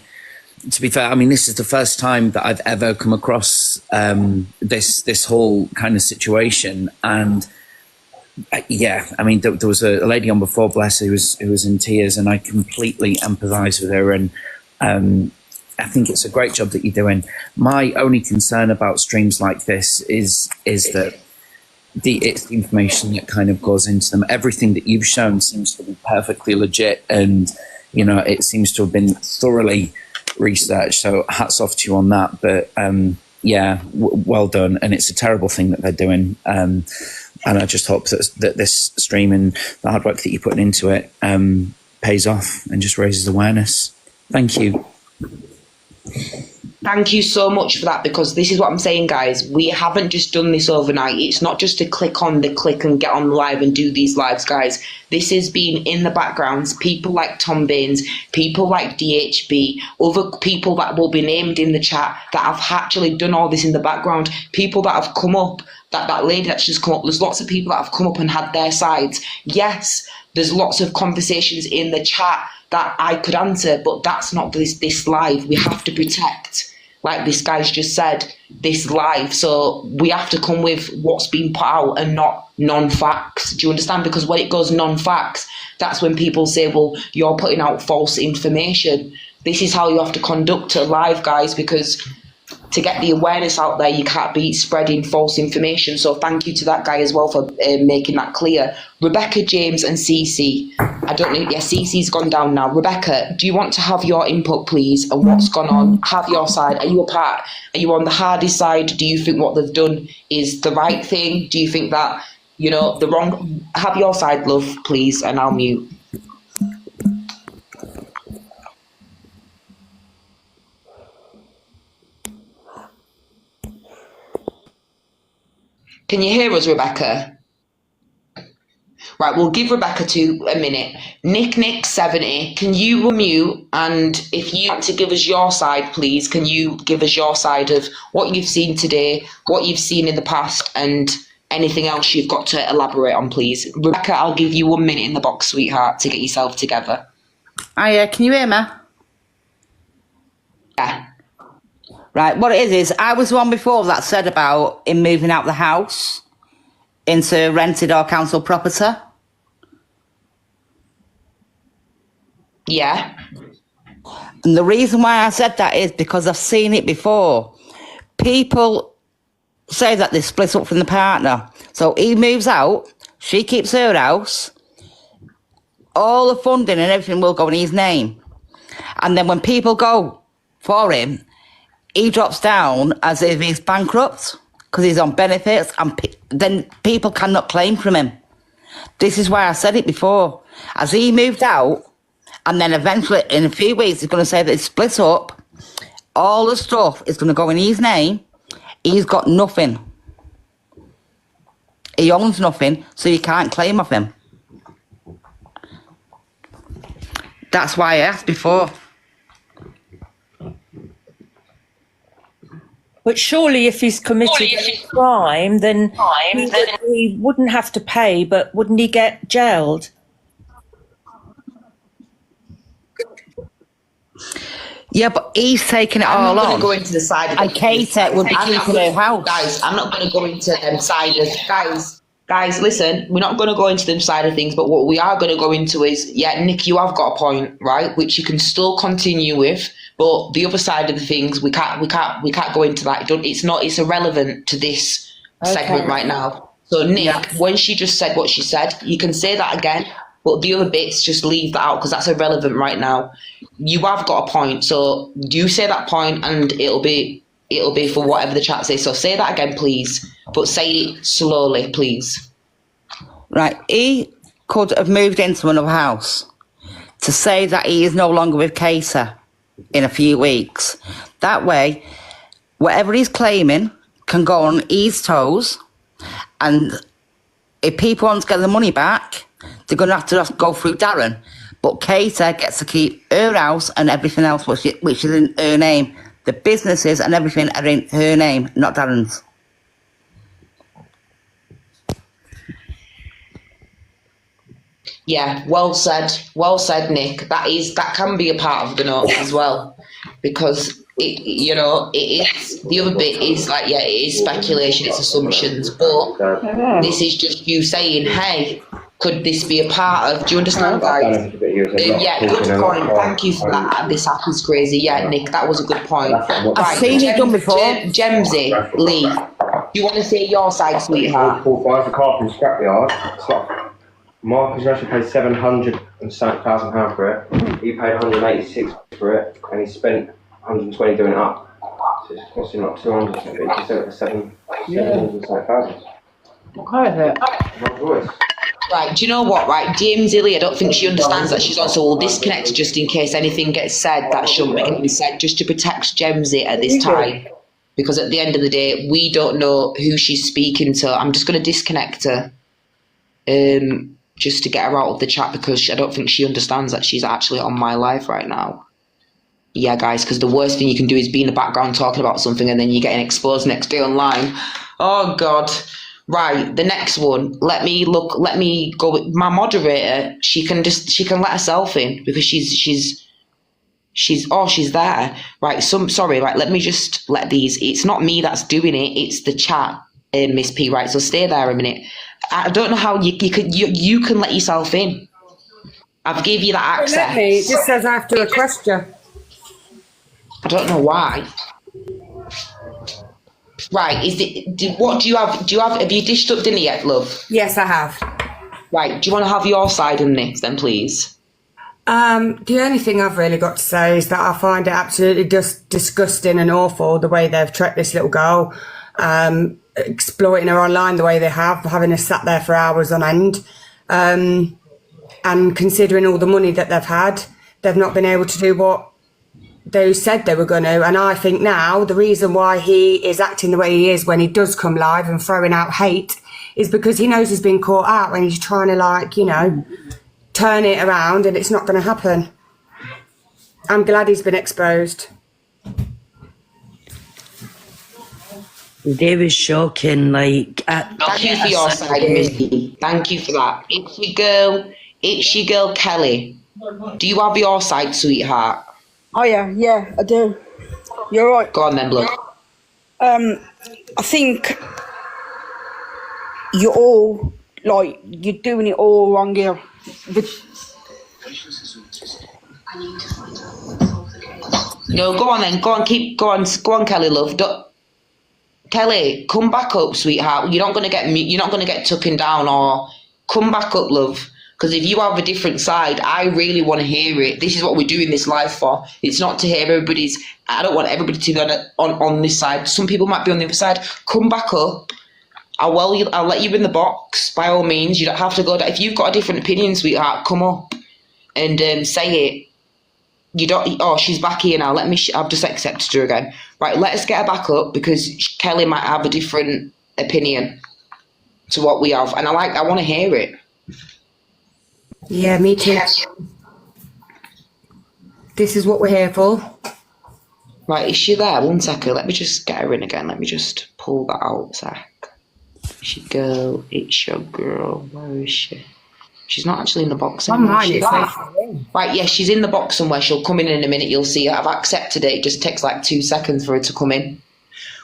to be fair, I mean, this is the first time that I've ever come across this whole kind of situation. And yeah, I mean, there was a lady on before, bless her, who was in tears, and I completely empathise with her. And I think it's a great job that you're doing. My only concern about streams like this is that it's the information that kind of goes into them. Everything that you've shown seems to be perfectly legit, and you know, it seems to have been thoroughly researched. So hats off to you on that. But yeah, well done. And it's a terrible thing that they're doing. And I just hope that this stream and the hard work that you're putting into it pays off and just raises awareness. Thank you. Thank you so much for that, because this is what I'm saying, guys. We haven't just done this overnight. It's not just to click and get on live and do these lives, guys. This has been in the backgrounds. People like Tom Baines, people like DHB, other people that will be named in the chat that have actually done all this in the background. People that have come up, that lady that's just come up. There's lots of people that have come up and had their sides. Yes, there's lots of conversations in the chat that I could answer, but that's not this live. We have to protect, like this guy's just said, this live. So we have to come with what's been put out and not non-facts. Do you understand? Because when it goes non-facts, that's when people say, well, you're putting out false information. This is how you have to conduct a live, guys, because to get the awareness out there, you can't be spreading false information. So thank you to that guy as well for making that clear. Rebecca, James and Cece. I don't know. Yeah, Cece's gone down now. Rebecca, do you want to have your input, please, and what's gone on? Have your side. Are you apart? Are you on the hardest side? Do you think what they've done is the right thing? Do you think that, you know, the wrong? Have your side, love, please, and I'll mute. Can you hear us, Rebecca? Right, we'll give Rebecca a minute. Nick 70, can you unmute? And if you want to give us your side, please, can you give us your side of what you've seen today, what you've seen in the past, and anything else you've got to elaborate on, please? Rebecca, I'll give you 1 minute in the box, sweetheart, to get yourself together. Hiya, can you hear me? Yeah. Right, what it is I was the one before that said about him moving out the house into rented or council property. Yeah. And the reason why I said that is because I've seen it before. People say that they split up from the partner. So he moves out, she keeps her house, all the funding and everything will go in his name. And then when people go for him, he drops down as if he's bankrupt because he's on benefits, and then people cannot claim from him. This is why I said it before. As he moved out, and then eventually in a few weeks he's going to say that it's split up, all the stuff is going to go in his name. He's got nothing. He owns nothing, so you can't claim off him. That's why I asked before. But surely if he's committed a crime, then he wouldn't have to pay, but wouldn't he get jailed? Yeah, but he's taking it all on. I'm not going to go into the side of and Kate would be keeping her house. Guys, I'm not going to go into them side of... Guys, Guys, listen, we're not going to go into the side of things, but what we are going to go into is, yeah, Nick, you have got a point, right? Which you can still continue with, but the other side of the things, we can't go into that. It's irrelevant to this segment right now. So Nick, when she just said what she said, you can say that again, but the other bits, just leave that out because that's irrelevant right now. You have got a point, so you say that point and it'll be for whatever the chat says. So say that again, please, but say it slowly, please. Right, he could have moved into another house to say that he is no longer with Kater in a few weeks. That way, whatever he's claiming can go on his toes, and if people want to get the money back, they're going to have to just go through Darren. But Kater gets to keep her house and everything else which is in her name. The businesses and everything are in her name, not Darren's. Yeah, well said, Nick. That can be a part of the notes as well, because it is the other bit is like, yeah, it is speculation, it's assumptions, but this is just you saying, hey, could this be a part of? Do you understand, guys? Yeah, good point. Thank you for that. This app is crazy. Yeah, Nick, that was a good point. I've seen it done before. Gemsy, Lee, do you want to say your side, sweetheart? Buys the car from scrapyard. It's like Marcus actually paid £770,000 for it. He paid 186 for it, and he spent 120 doing it up. So it's costing like 200. He sent it for 770,000. What car is it? My voice. Right, do you know what, right, James Illy, I don't think she understands that she's on, so we'll disconnect just in case anything gets said that shouldn't be said, just to protect Gemsy at this time, because at the end of the day, we don't know who she's speaking to. I'm just going to disconnect her, just to get her out of the chat, because I don't think she understands that she's actually on my live right now. Yeah, guys, because the worst thing you can do is be in the background talking about something and then you're getting exposed next day online. Oh, God. Right, the next one. Let me go with my moderator. She can let herself in because she's there. Right, sorry, right, let me just let these. It's not me that's doing it, it's the chat, Miss P, right? So stay there a minute. I don't know how you can let yourself in. I've gave you that access. It just says I have to request you. I don't know why. Right, have you dished up dinner yet, love? Yes, I have. Right, do you want to have your side on this then, please? The only thing I've really got to say is that I find it absolutely just disgusting and awful the way they've treated this little girl, exploiting her online the way they have, having her sat there for hours on end, and considering all the money that they've had, they've not been able to do what they said they were going to. And I think now the reason why he is acting the way he is when he does come live and throwing out hate is because he knows he's been caught out and he's trying to turn it around, and it's not going to happen. I'm glad he's been exposed. They was shocking, like... Thank you for your side, Missy. Thank you for that. It's your girl Kelly. Do you have your side, sweetheart? Oh yeah, I do. You're right. Go on then, blood. I think you're doing it all wrong here. No, go on then. Go on, Kelly, love. Kelly, come back up, sweetheart. You're not gonna get taken down, or come back up, love. Because if you have a different side, I really want to hear it. This is what we're doing this live for. It's not to hear everybody's. I don't want everybody to be on this side. Some people might be on the other side. Come back up. I'll let you in the box, by all means. You don't have to go down. If you've got a different opinion, sweetheart, come up and say it. You don't. Oh, she's back here now. I've just accepted her again. Right, let us get her back up because Kelly might have a different opinion to what we have, and I want to hear it. Yeah, me too. This is what we're here for. Right, is she there? 1 second. Let me just get her in again. Let me just pull that out a sec. It's your girl. Where is she? She's not actually in the box anymore. Right, yeah, she's in the box somewhere. She'll come in a minute. You'll see her. I've accepted it. It just takes like 2 seconds for her to come in.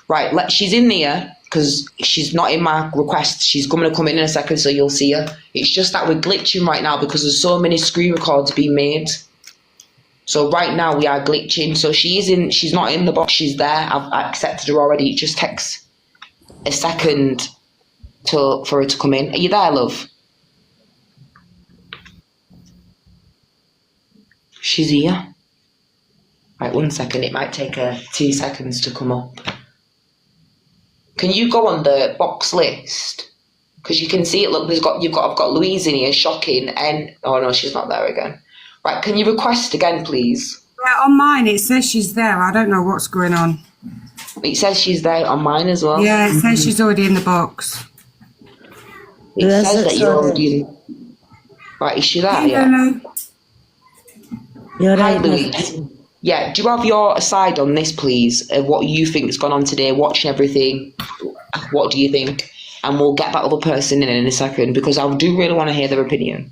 Right, she's in there. because she's not in my request. She's going to come in a second, so you'll see her. It's just that we're glitching right now because there's so many screen records being made. So right now we are glitching. So she's not in the box, she's there. I've accepted her already. It just takes a second for her to come in. Are you there, love? She's here. Right, 1 second. It might take her 2 seconds to come up. Can you go on the box list? Because you can see it. Look, I've got Louise in here. Shocking. And oh no, she's not there again. Right, can you request again, please? Yeah, on mine it says she's there. I don't know what's going on. It says she's there on mine as well. Yeah, it says she's already in the box. It says that you're already in. Right, is she there? Hey, Yeah. Lolo. Hi, Louise. Yeah, do you have your side on this, please, of what you think's gone on today, watching everything? What do you think? And we'll get that other person in a second, because I do really want to hear their opinion.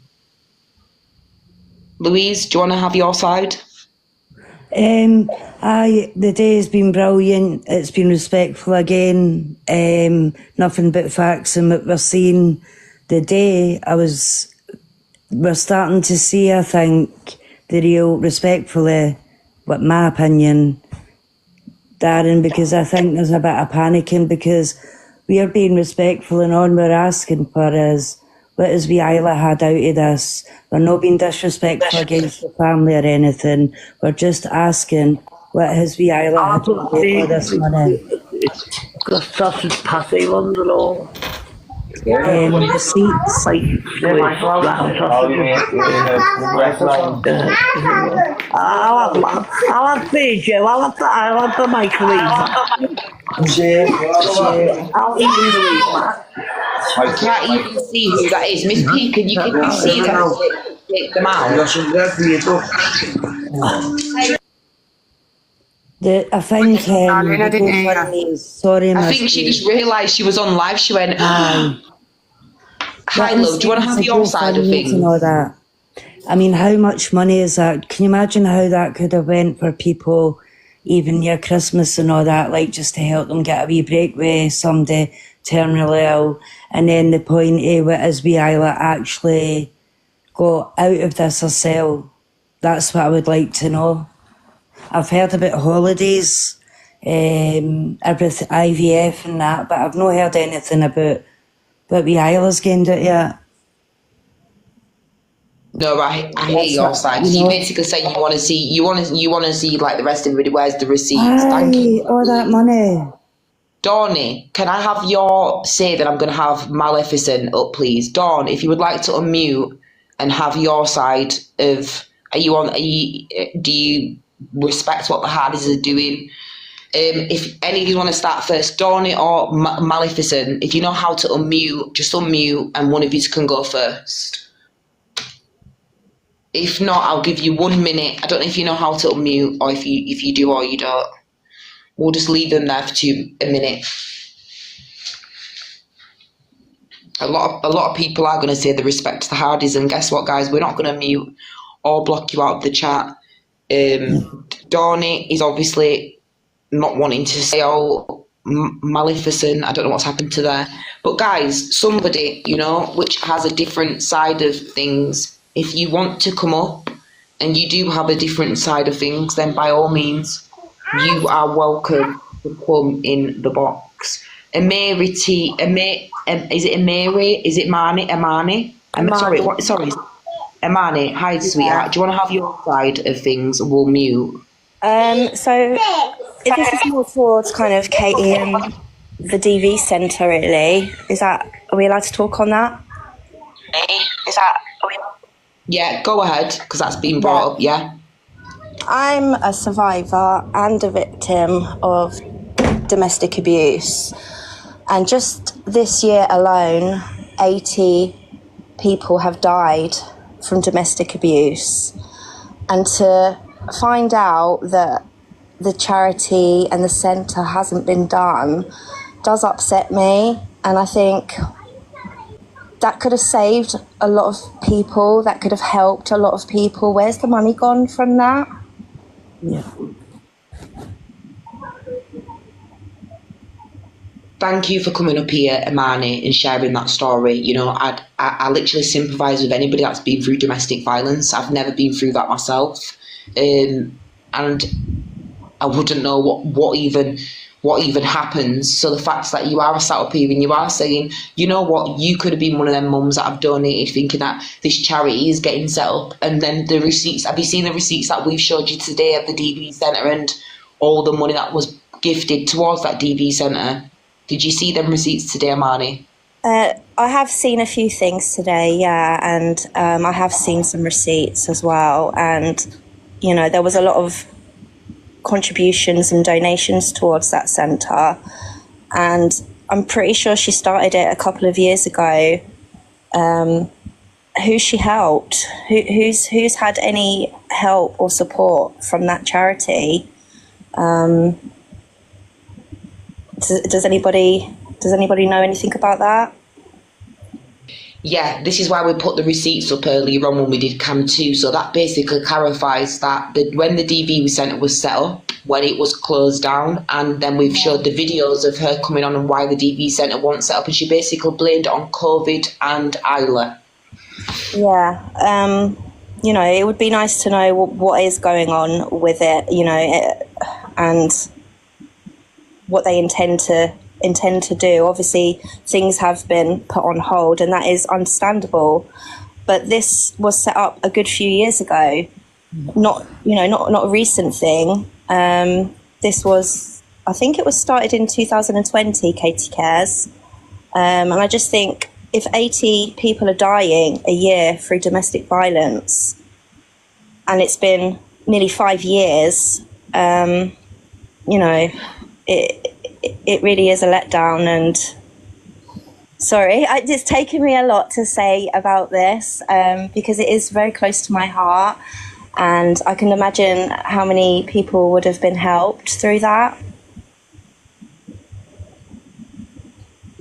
Louise, do you want to have your side? The day has been brilliant. It's been respectful again. Nothing but facts and what we're seeing. The day we're starting to see, I think, the real respectfully, what my opinion, Darren, because I think there's a bit of panicking because we are being respectful and all we're asking for is what has wee Isla had out of this. We're not being disrespectful against the family or anything. We're just asking what has wee Isla had out of this money. Got sausage patty ones and all. Receipts. I'll have BJ, I'll have the microwave. I'll eat I can't even see who that is. Miss P, can you see them? Take them out. I think sorry, I think she just realised she was on live. She went, hi, love, do you want to have your side of things? And all that. I mean, how much money is that? Can you imagine how that could have went for people, even near Christmas and all that, like just to help them get a wee break with somebody terminally ill? And then the point is wee Isla actually got out of this herself. That's what I would like to know. I've heard about holidays, everything, IVF and that, but I've not heard anything about wee Isla's gained it yet. No, I hear your side. So you basically say you want to see like the rest of the video. Where's the receipts? Thank you. All that money. Dawny, can I have your say that I'm going to have Maleficent up, please? Dawn, if you would like to unmute and have your side of, do you respect what the Hardys are doing? If any of you want to start first, Dawny or Maleficent, if you know how to unmute, just unmute and one of you can go first. If not, I'll give you 1 minute. I don't know if you know how to unmute or if you do or you don't. We'll just leave them there for a minute. A lot of people are going to say the respect to the Hardys, and guess what, guys? We're not going to mute or block you out of the chat. Dawny is obviously not wanting to say, oh, Maleficent, I don't know what's happened to there. But guys, somebody, which has a different side of things, if you want to come up and you do have a different side of things, then by all means, you are welcome to come in the box. Amari, is it Amari? Is it Marnie? Amani? Sorry. Amani, hi sweetheart. Do you want to have your side of things? We'll mute. So if this is more towards kind of Katie and the DV centre, really, are we allowed to talk on that? Yeah, go ahead, because that's been brought up, yeah. I'm a survivor and a victim of domestic abuse. And just this year alone, 80 people have died from domestic abuse. And to find out that the charity and the centre hasn't been done does upset me. And I think that could have saved a lot of people, that could have helped a lot of people. Where's the money gone from that? Yeah. thank you for coming up here, Imani, and sharing that story. You know, I literally sympathise with anybody that's been through domestic violence. I've never been through that myself, and I wouldn't know what even happens. So the fact that you are sat up here and you are saying, you know what, you could have been one of them mums that have donated, thinking that this charity is getting set up, and then the receipts. Have you seen the receipts that we've showed you today of the DV Centre and all the money that was gifted towards that DV Centre? Did you see them receipts today, Imani? I have seen a few things today, yeah, and I have seen some receipts as well. And, you know, there was a lot of contributions and donations towards that centre. And I'm pretty sure she started it a couple of years ago. Who's she helped? Who's had any help or support from that charity? Does anybody know anything about that? Yeah, this is why we put the receipts up earlier on when we did Cam 2. So that basically clarifies that when the DV Centre was set up, when it was closed down, and then we've showed the videos of her coming on and why the DV Centre wasn't set up, and she basically blamed it on COVID and Isla. Yeah, you know, it would be nice to know what is going on with it, you know, and what they intend to do. Obviously, things have been put on hold, and that is understandable. But this was set up a good few years ago, not a recent thing. This was, I think it was started in 2020, Katie Cares. And I just think if 80 people are dying a year through domestic violence, and it's been nearly 5 years, you know, it really is a letdown. And sorry, it's taken me a lot to say about this, because it is very close to my heart, and I can imagine how many people would have been helped through that.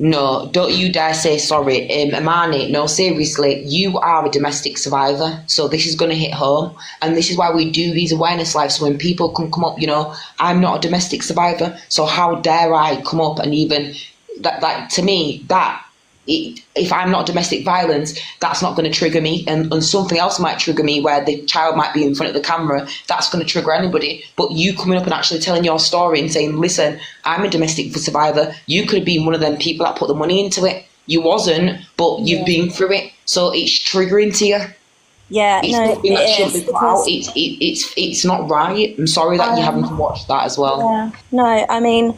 No, don't you dare say sorry. Imani, no, seriously, you are a domestic survivor, so this is going to hit home, and this is why we do these awareness lives, so when people can come up, you know, I'm not a domestic survivor, so how dare I come up and even, that to me, if I'm not domestic violence, that's not going to trigger me, and something else might trigger me where the child might be in front of the camera. That's going to trigger anybody. But you coming up and actually telling your story and saying, listen, I'm a domestic survivor, you could have been one of them people that put the money into it. You wasn't, but you've been through it, so it's triggering to you. Yeah, it's no, something that it shouldn't is, be put out. It's not right. I'm sorry that you're having to watch that as well. Yeah. No, I mean,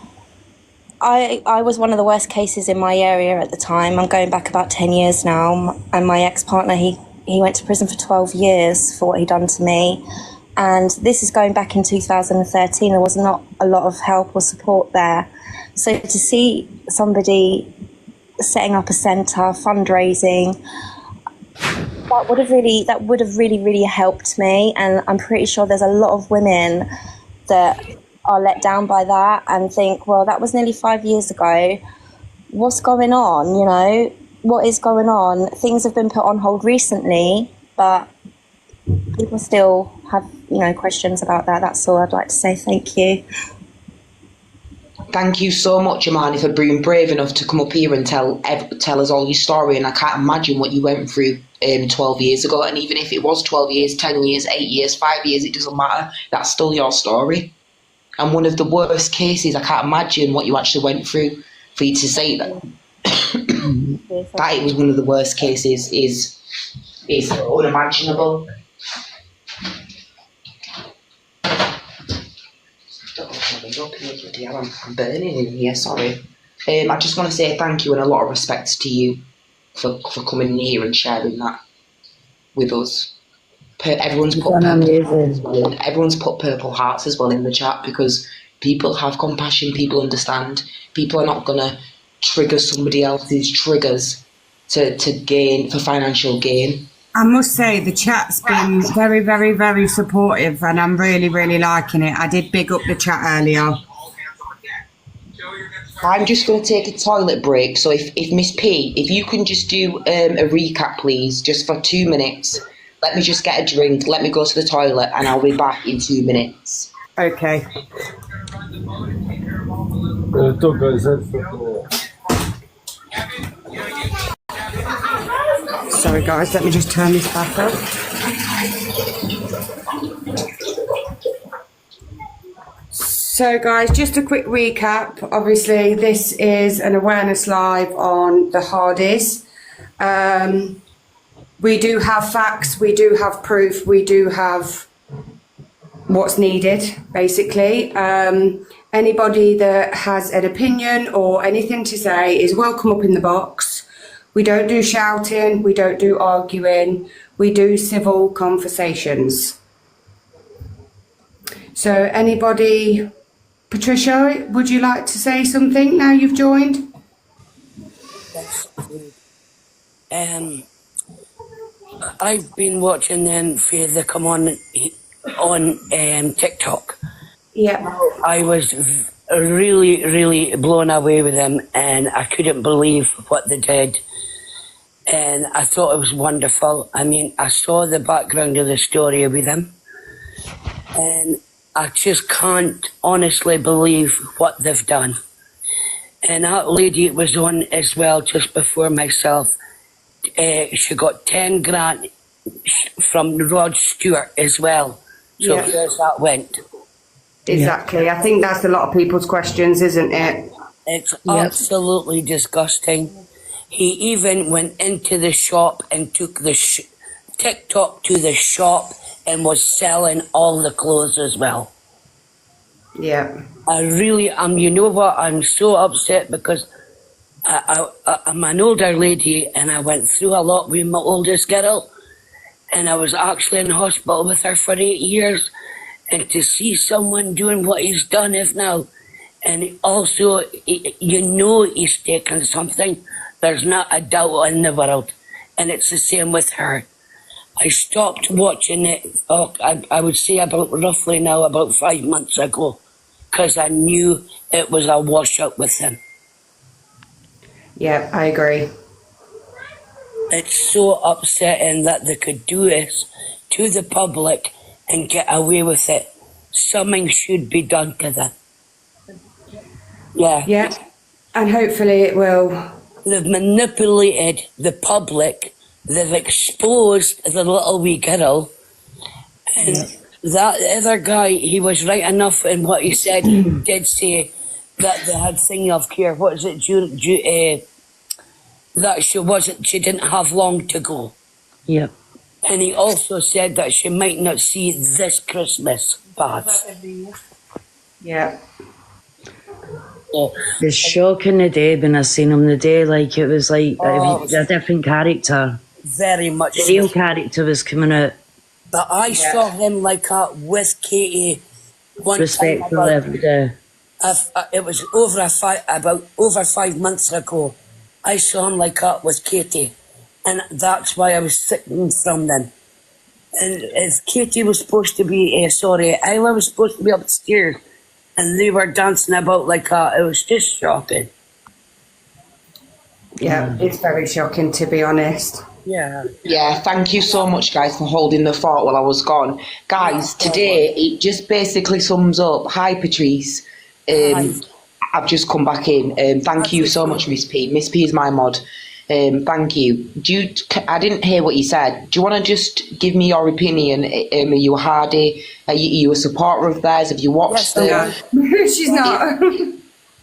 I was one of the worst cases in my area at the time. I'm going back about 10 years now, and my ex-partner, he went to prison for 12 years for what he'd done to me. And this is going back in 2013. There was not a lot of help or support there. So to see somebody setting up a centre, fundraising, that would have really helped me. And I'm pretty sure there's a lot of women that are let down by that and think, well, that was nearly 5 years ago. What's going on? You know, what is going on? Things have been put on hold recently, but people still have, you know, questions about that. That's all I'd like to say. Thank you. Thank you so much, Imani, for being brave enough to come up here and tell us all your story. And I can't imagine what you went through 12 years ago. And even if it was 12 years, 10 years, 8 years, 5 years, it doesn't matter. That's still your story. And one of the worst cases, I can't imagine what you actually went through for you to say that. That it was one of the worst cases is unimaginable. I'm burning in here, sorry. I just want to say thank you and a lot of respect to you for coming in here and sharing that with us. Everyone's put purple hearts as well in the chat, because people have compassion, people understand. People are not going to trigger somebody else's triggers to gain, for financial gain. I must say the chat's been very, very, very supportive, and I'm really, really liking it. I did big up the chat earlier. I'm just going to take a toilet break, so if Miss P, if you can just do a recap, please, just for 2 minutes. Let me just get a drink, let me go to the toilet, and I'll be back in 2 minutes. Okay. Sorry guys, let me just turn this back up. So guys, just a quick recap. Obviously this is an awareness live on the Hardys. We do have facts, we do have proof, we do have what's needed, basically. Anybody that has an opinion or anything to say is welcome up in the box. We don't do shouting, we don't do arguing, we do civil conversations. So anybody, Patricia, would you like to say something now you've joined? I've been watching them for they come on TikTok. Yeah. I was really blown away with them, and I couldn't believe what they did. And I thought it was wonderful. I mean, I saw the background of the story with them, and I just can't honestly believe what they've done. And that lady was on as well just before myself. She got 10 grand from Rod Stewart as well. So Yeah. here's that went. Exactly. I think that's a lot of people's questions, isn't it? It's absolutely disgusting. He even went into the shop and took the TikTok to the shop and was selling all the clothes as well. Yeah. I really am. You know what? I'm so upset because I'm an older lady and I went through a lot with my oldest girl, and I was actually in hospital with her for 8 years. And to see someone doing what he's done if now, and also, you know he's taken something, there's not a doubt in the world. And it's the same with her. I stopped watching it, I would say roughly now about 5 months ago, because I knew it was a wash-up with him. Yeah, I agree. It's so upsetting that they could do this to the public and get away with it. Something should be done to them. Yeah. Yeah. And hopefully it will. They've manipulated the public. They've exposed the little wee girl. And that other guy, he was right enough in what he said. He did say that they had thing of care. What is it? That she didn't have long to go. Yep. And he also said that she might not see this Christmas, perhaps. Yeah. It's shocking the day when I seen him the day, like it was like Oh, a different character. Very much The real character was coming out. But I saw him like that with Katie one Respectful time. every day. It was about over 5 months ago. I saw him like that with Katie. And that's why I was sitting from them. And if Katie was supposed to be, Isla was supposed to be upstairs, and they were dancing about like that, it was just shocking. Yeah, it's very shocking, to be honest. Yeah. Yeah, thank you so much, guys, for holding the fort while I was gone. Guys, today, it just basically sums up. Hi, Patrice. I've just come back in. Thank you so much, Miss P. Miss P is my mod. Thank you. I didn't hear what you said. Do you want to just give me your opinion? Are you a Hardy? Are you a supporter of theirs? Have you watched them? She's not.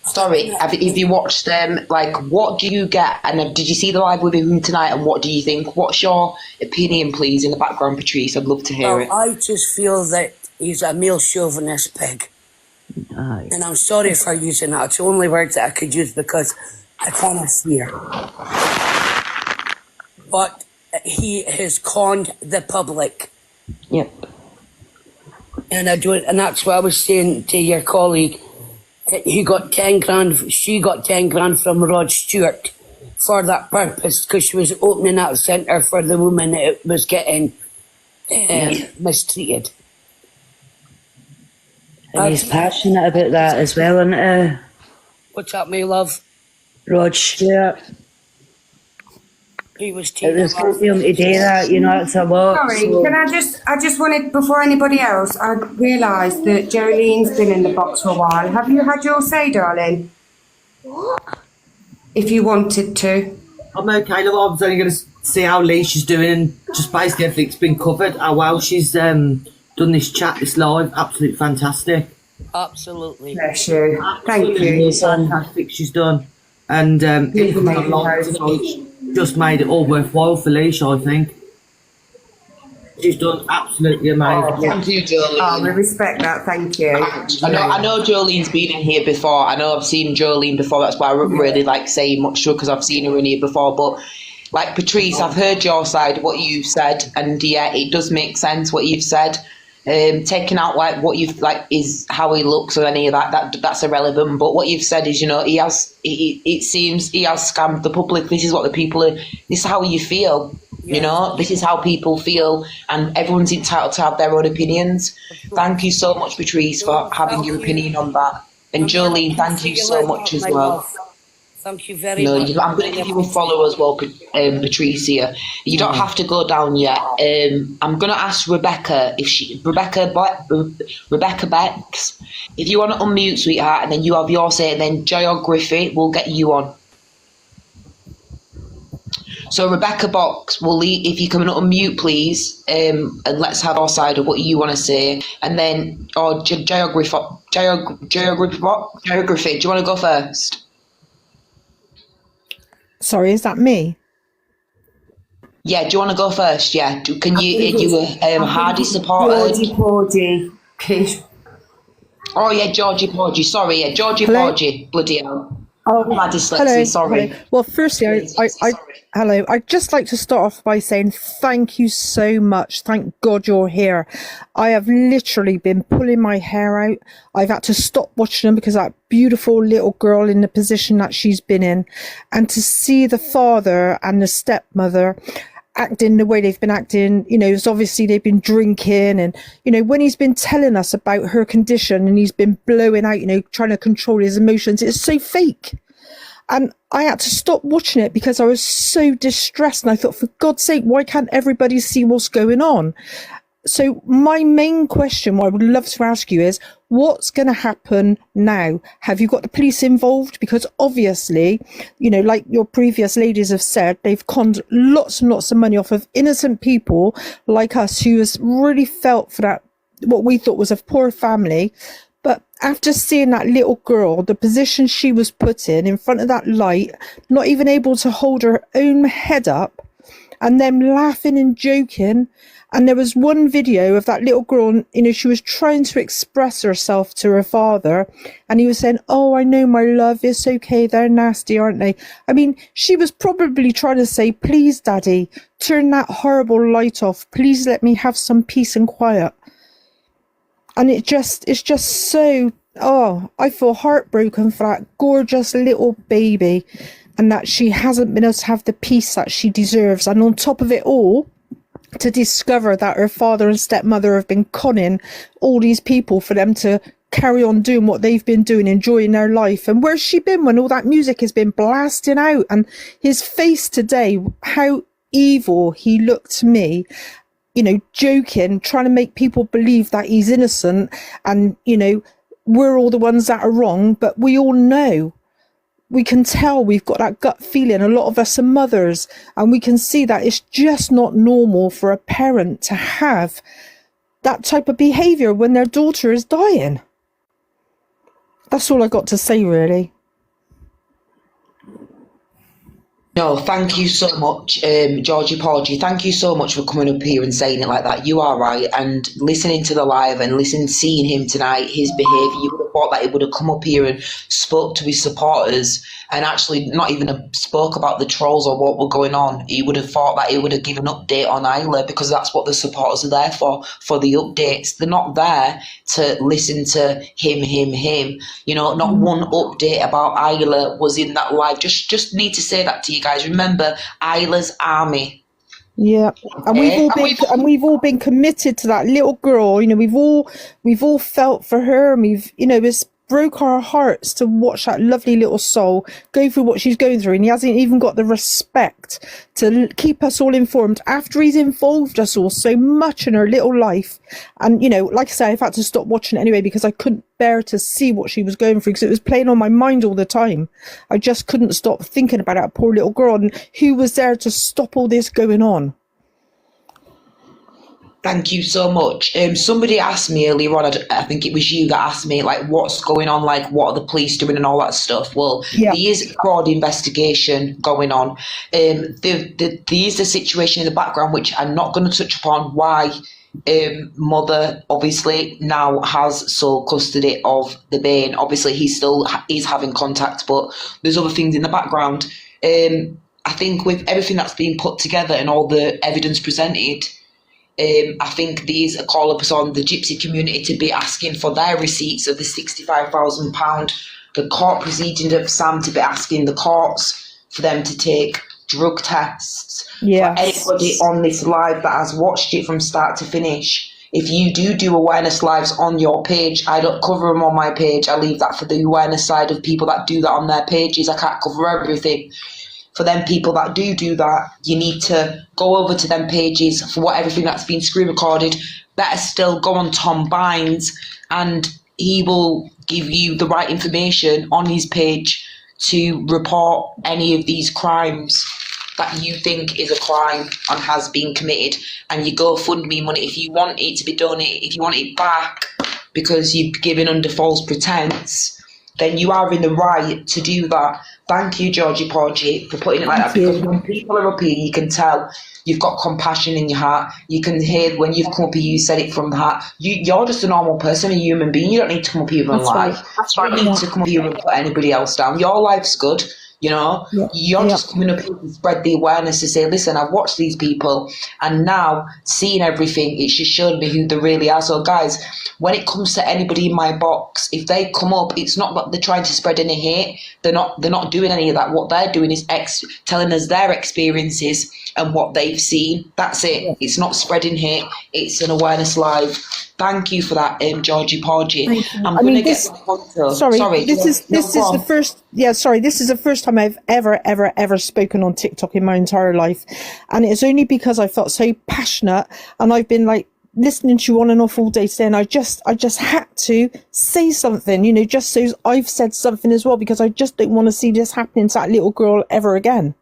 Sorry, have you watched them? Like, what do you get? And did you see the live with him tonight? And what do you think? What's your opinion, please, in the background, Patrice? I'd love to hear it. I just feel that he's a male chauvinist pig. Aye. And I'm sorry for using that. It's the only word that I could use because I can't fear. But he has conned the public. Yep. And that's what I was saying to your colleague. He got 10 grand, she got 10 grand from Rod Stewart for that purpose, because she was opening that centre for the woman that was getting mistreated. And he's passionate about that as well, isn't What's up, my love? Rod Stewart. He was It taken was off. good for him to do that, you know, it's a lot. Sorry, So, can I just wanted, before anybody else, I realised that Jolene's been in the box for a while. Have you had your say, darling? If you wanted to. I'm okay, love. I was only going to see how Leisha's doing, and just basically everything's been covered. How well she's done this chat, this live. Absolutely fantastic. Absolutely. Bless you. Thank you. Fantastic she's done. And it was a lot tonight. Just made it all worthwhile for Leisha, I think. She's done absolutely amazing. Oh, thank you, Jolene. Oh, we respect that. Thank you. I know Jolene's been in here before. I know I've seen Jolene before. That's why I don't really like saying much to her, because I've seen her in here before. But like Patrice, I've heard your side, what you've said, and yeah, it does make sense what you've said. Taking out like what you've like is how he looks or any of that's irrelevant. But what you've said is, you know, it seems he has scammed the public. This is what the people are. This is how you feel. You know, this is how people feel, and everyone's entitled to have their own opinions. Thank you so much, Patrice, for having your opinion on that. And Jolene, thank you so much as well. Thank you very No, much. I'm going to give you a follow as well, Patricia. You don't have to go down yet. I'm going to ask Rebecca Rebecca Becks, if you want to unmute, sweetheart, and then you have your say, and then Geography will get you on. So Rebecca Box will leave, if you can unmute, please, and let's have our side of what you want to say, and then Geography. Do you want to go first? Sorry, is that me? Yeah, do you want to go first? Yeah, can you Hardy supported? Georgie Porgy, please. Oh yeah, Georgie Porgy. Sorry, yeah, Georgie Porgy. Bloody hell. Oh, my dyslexia. Sorry. Hello. Well, firstly, hello. I'd just like to start off by saying thank you so much. Thank God you're here. I have literally been pulling my hair out. I've had to stop watching them because that beautiful little girl in the position that she's been in, and to see the father and the stepmother acting the way they've been acting, you know, it's obviously they've been drinking, and, you know, when he's been telling us about her condition and he's been blowing out, you know, trying to control his emotions, it's so fake. And I had to stop watching it because I was so distressed, and I thought, for God's sake, why can't everybody see what's going on? So my main question, what I would love to ask you is, what's going to happen now? Have you got the police involved? Because obviously, you know, like your previous ladies have said, they've conned lots and lots of money off of innocent people like us who has really felt for that, what we thought was a poor family. But after seeing that little girl, the position she was put in front of that light, not even able to hold her own head up, and them laughing and joking. And there was one video of that little girl, you know, she was trying to express herself to her father, and he was saying, "Oh, I know, my love, it's okay, they're nasty, aren't they?" I mean, she was probably trying to say, "Please, Daddy, turn that horrible light off. Please let me have some peace and quiet." And it's just so, I feel heartbroken for that gorgeous little baby, and that she hasn't been able to have the peace that she deserves. And on top of it all, to discover that her father and stepmother have been conning all these people for them to carry on doing what they've been doing, enjoying their life. And where's she been when all that music has been blasting out? And his face today, how evil he looked to me, you know, joking, trying to make people believe that he's innocent, and, you know, we're all the ones that are wrong. But we all know, we can tell, we've got that gut feeling. A lot of us are mothers, and we can see that it's just not normal for a parent to have that type of behaviour when their daughter is dying. That's all I got to say, really. No, thank you so much, Georgie Porgy. Thank you so much for coming up here and saying it like that. You are right. And listening to the live and seeing him tonight, his behaviour, you would have thought that he would have come up here and spoke to his supporters, and actually not even spoke about the trolls or what were going on. He would have thought that he would have given an update on Isla, because that's what the supporters are there for the updates. They're not there to listen to him. You know, not one update about Isla was in that live. Just need to say that to you guys. Remember, Isla's army. Yeah, and we've all been committed to that little girl. You know, we've all felt for her, and we've, you know, it's broke our hearts to watch that lovely little soul go through what she's going through, and he hasn't even got the respect to keep us all informed after he's involved us all so much in her little life. And, you know, like I say, I've had to stop watching it anyway because I couldn't bear to see what she was going through because it was playing on my mind all the time. I just couldn't stop thinking about that poor little girl and who was there to stop all this going on. Thank you so much. Somebody asked me earlier on, I think it was you that asked me, like, what's going on, like, what are the police doing and all that stuff. Well, Yeah. there is a fraud investigation going on. There is a situation in the background, which I'm not going to touch upon, why mother obviously now has sole custody of the baby. Obviously, he still is having contact, but there's other things in the background. I think with everything that's being put together and all the evidence presented, I think there's a call up on the gypsy community to be asking for their receipts of the £65,000, the court proceeding of Sam to be asking the courts for them to take drug tests. Yes. For anybody on this live that has watched it from start to finish, if you do awareness lives on your page, I don't cover them on my page. I leave that for the awareness side of people that do that on their pages. I can't cover everything. For them people that do that, you need to go over to them pages for everything that's been screen recorded. Better still, go on Tom Bynes and he will give you the right information on his page to report any of these crimes that you think is a crime and has been committed. And you GoFundMe money, if you want it to be donated, if you want it back because you've given under false pretense, then you are in the right to do that. Thank you, Georgie Porgy, for putting it like that, because when people are up here, you can tell you've got compassion in your heart. You can hear when you've come up here, you said it from the heart. You're just a normal person, a human being. You don't need to come up here and lie. You don't need to come up here and put anybody else down. Your life's good. You know, you're just coming up here to spread the awareness to say, listen, I've watched these people and now seeing everything, it's just shown me who they really are. So guys, when it comes to anybody in my box, if they come up, it's not that they're trying to spread any hate. They're not doing any of that. What they're doing is telling us their experiences and what they've seen. That's it. It's not spreading hate. It's an awareness live. Thank you for that, Georgie Porgy. I'm going to get Sorry, this is the first. Yeah, sorry, this is the first time I've ever spoken on TikTok in my entire life, and it's only because I felt so passionate, and I've been like listening to you on and off all day today, and I just had to say something, you know, just so I've said something as well, because I just don't want to see this happening to that little girl ever again.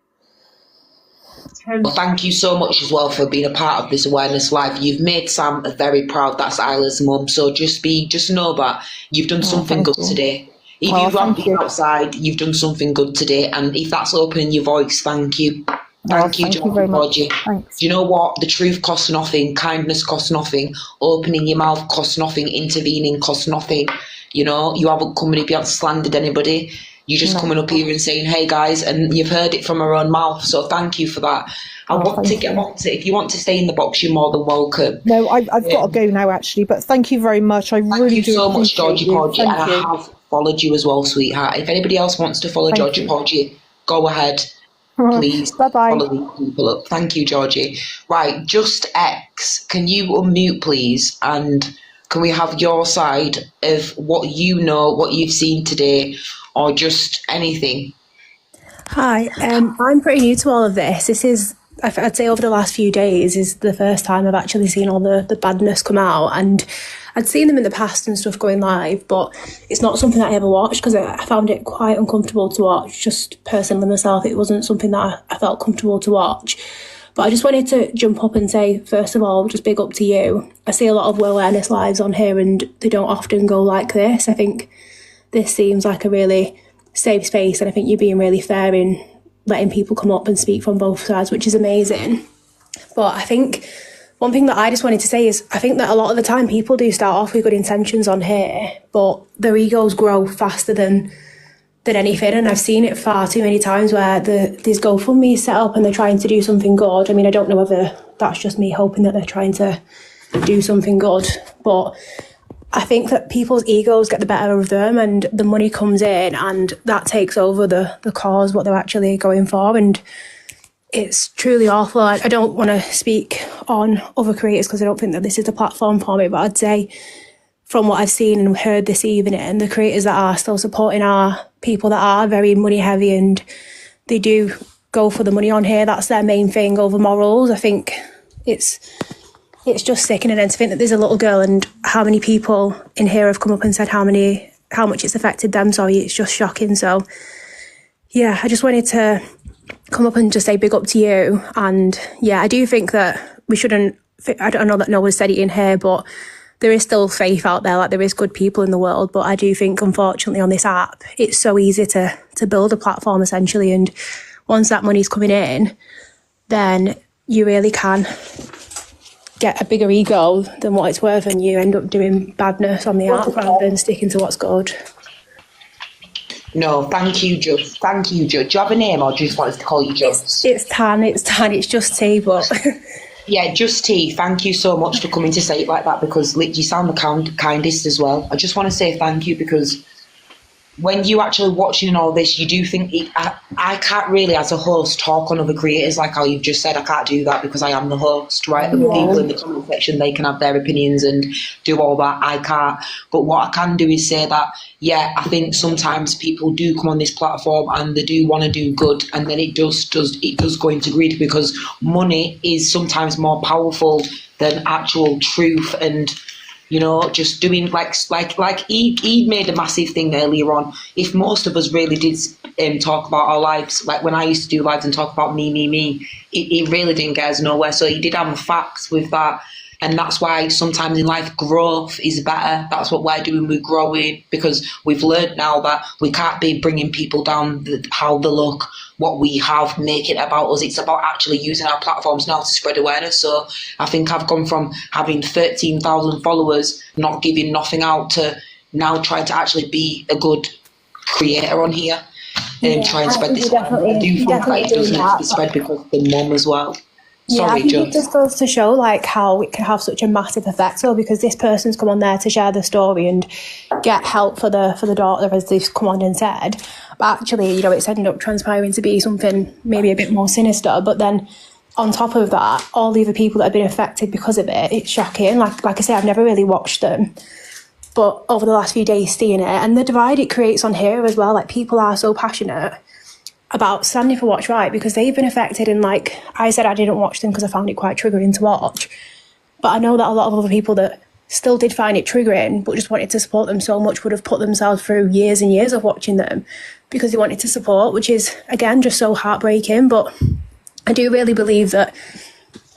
Well, thank you so much as well for being a part of this awareness live. You've made Sam very proud. That's Isla's mum. So just know that you've done something good today. If you haven't been outside, you've done something good today. And if that's opening your voice, thank you. Thank you, Georgie Porgy. Do you know what? The truth costs nothing. Kindness costs nothing. Opening your mouth costs nothing. Intervening costs nothing. You know, you haven't come in if you haven't slandered anybody. You're just coming up here and saying, hey guys, and you've heard it from her own mouth. So thank you for that. I want to get on to, if you want to stay in the box, you're more than welcome. No, I've got to go now actually, but thank you very much. I really do so much, Georgie Porgy. And I you. have followed you as well, sweetheart. If anybody else wants to follow Georgie Porgy, go ahead. Please follow these people up. Thank you, Georgie. Right, Just X, can you unmute, please? And can we have your side of what you know, what you've seen today, or just anything? Hi, I'm pretty new to all of this. This is, I'd say over the last few days, is the first time I've actually seen all the badness come out. And I'd seen them in the past and stuff going live, but it's not something that I ever watched because I found it quite uncomfortable to watch. Just personally myself, it wasn't something that I felt comfortable to watch. But I just wanted to jump up and say, first of all, just big up to you. I see a lot of awareness lives on here and they don't often go like this. I think this seems like a really safe space, and I think you're being really fair in letting people come up and speak from both sides, which is amazing. But I think one thing that I just wanted to say is I think that a lot of the time people do start off with good intentions on here, but their egos grow faster than anything, and I've seen it far too many times where these GoFundMe set up and they're trying to do something good. I mean, I don't know whether that's just me hoping that they're trying to do something good, but I think that people's egos get the better of them and the money comes in and that takes over the cause, what they're actually going for, and it's truly awful. I don't want to speak on other creators because I don't think that this is the platform for me, but I'd say from what I've seen and heard this evening, the creators that are still supporting are people that are very money heavy, and they do go for the money on here. That's their main thing over morals. I think it's just sickening. And to think that there's a little girl, and how many people in here have come up and said how much it's affected them. Sorry, it's just shocking. So yeah, I just wanted to come up and just say big up to you. And yeah, I do think that we shouldn't, I don't know that no one said it in here, but there is still faith out there, like there is good people in the world. But I do think, unfortunately, on this app, it's so easy to build a platform, essentially. And once that money's coming in, then you really can get a bigger ego than what it's worth, and you end up doing badness on the app rather than sticking to what's good. No, thank you, Judge. Thank you, Judge. Do you have a name, or do you just want us to call you Judge? It's Tan, it's just T, but... Yeah, Just T, thank you so much for coming to say it like that, because you sound the kindest as well. I just want to say thank you, because when you actually watching all this, you do think, I can't really, as a host, talk on other creators like how you've just said. I can't do that because I am the host, right? The people in the comment section, they can have their opinions and do all that. I can't. But what I can do is say that, yeah, I think sometimes people do come on this platform and they do want to do good, and then it does go into greed, because money is sometimes more powerful than actual truth. And you know, just doing like he made a massive thing earlier on. If most of us really did talk about our lives, like when I used to do lives and talk about me, it really didn't get us nowhere. So he did have the facts with that. And that's why sometimes in life growth is better. That's what we're doing. We're growing, because we've learned now that we can't be bringing people down how they look, what we have, make it about us. It's about actually using our platforms now to spread awareness. So I think I've gone from having 13,000 followers, not giving nothing out, to now trying to actually be a good creator on here and try and spread this. I do think that it does need to be spread because of the mum as well. Yeah, I think it just goes to show like how it can have such a massive effect. So because this person's come on there to share the story and get help for the daughter, as they've come on and said, but actually, you know, it's ended up transpiring to be something maybe a bit more sinister. But then on top of that, all the other people that have been affected because of it, it's shocking. Like I say, I've never really watched them, but over the last few days seeing it, and the divide it creates on here as well, like people are so passionate about standing for what's right because they've been affected. And like I said, I didn't watch them because I found it quite triggering to watch, but I know that a lot of other people that still did find it triggering but just wanted to support them so much would have put themselves through years and years of watching them because they wanted to support, which is again just so heartbreaking. But I do really believe that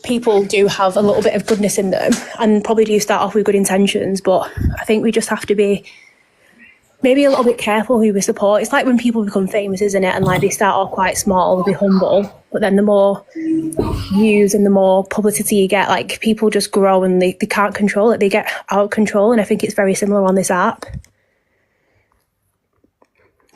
people do have a little bit of goodness in them and probably do start off with good intentions, but I think we just have to be maybe a little bit careful who we support. It's like when people become famous, isn't it? And like they start off quite small, they'll be humble, but then the more views and the more publicity you get, like people just grow and they can't control it. They get out of control. And I think it's very similar on this app.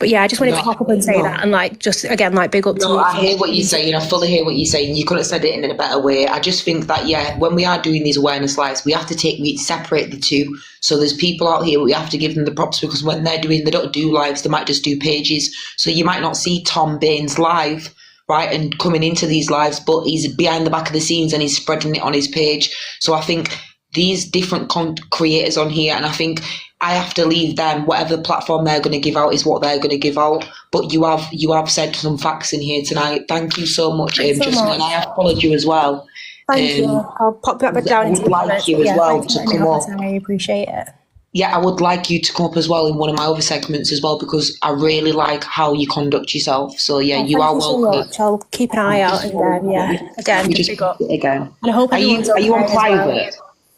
But yeah, I just wanted to pop up and say that and like just again like big up to you. I hear what you're saying. I fully hear what you're saying. You could have said it in a better way. I just think that when we are doing these awareness lives, we have to separate the two. So there's people out here, we have to give them the props because when they don't do lives, they might just do pages. So you might not see Tom Baines live, right, and coming into these lives, but he's behind the back of the scenes and he's spreading it on his page. So I think these different creators on here, and I think I have to leave them, whatever platform they're going to give out is what they're going to give out. But you have said some facts in here tonight. Thank you so much, Justin, and I have followed you as well. Thank you. I'll pop that back down into the comments. You as well to come up. I appreciate it. Yeah, I would like you to come up as well in one of my other segments as well because I really like how you conduct yourself. So yeah, you are welcome. So I'll keep an eye out and then again, just pick up again. And I hope are you on private?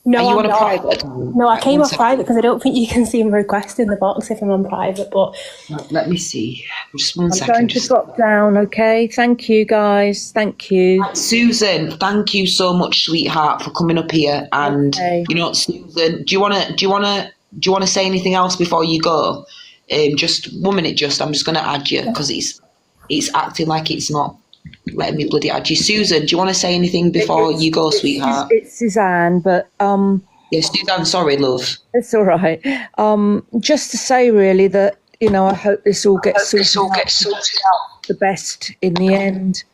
No, are you I'm on a private? No, I came off private because I don't think you can see my request in the box if I'm on private. But let me see. Just one second. I'm going to drop down. Okay, thank you guys. Thank you, Susan. Thank you so much, sweetheart, for coming up here. And you know, Susan, do you wanna say anything else before you go? Just 1 minute. I'm just gonna add you because it's acting like it's not letting me bloody add you. Susan, do you want to say anything before you go, sweetheart? It's Suzanne, but yes, Suzanne. Sorry, love. It's all right. Just to say, really, that you know, I hope this all gets sorted out the best in the end,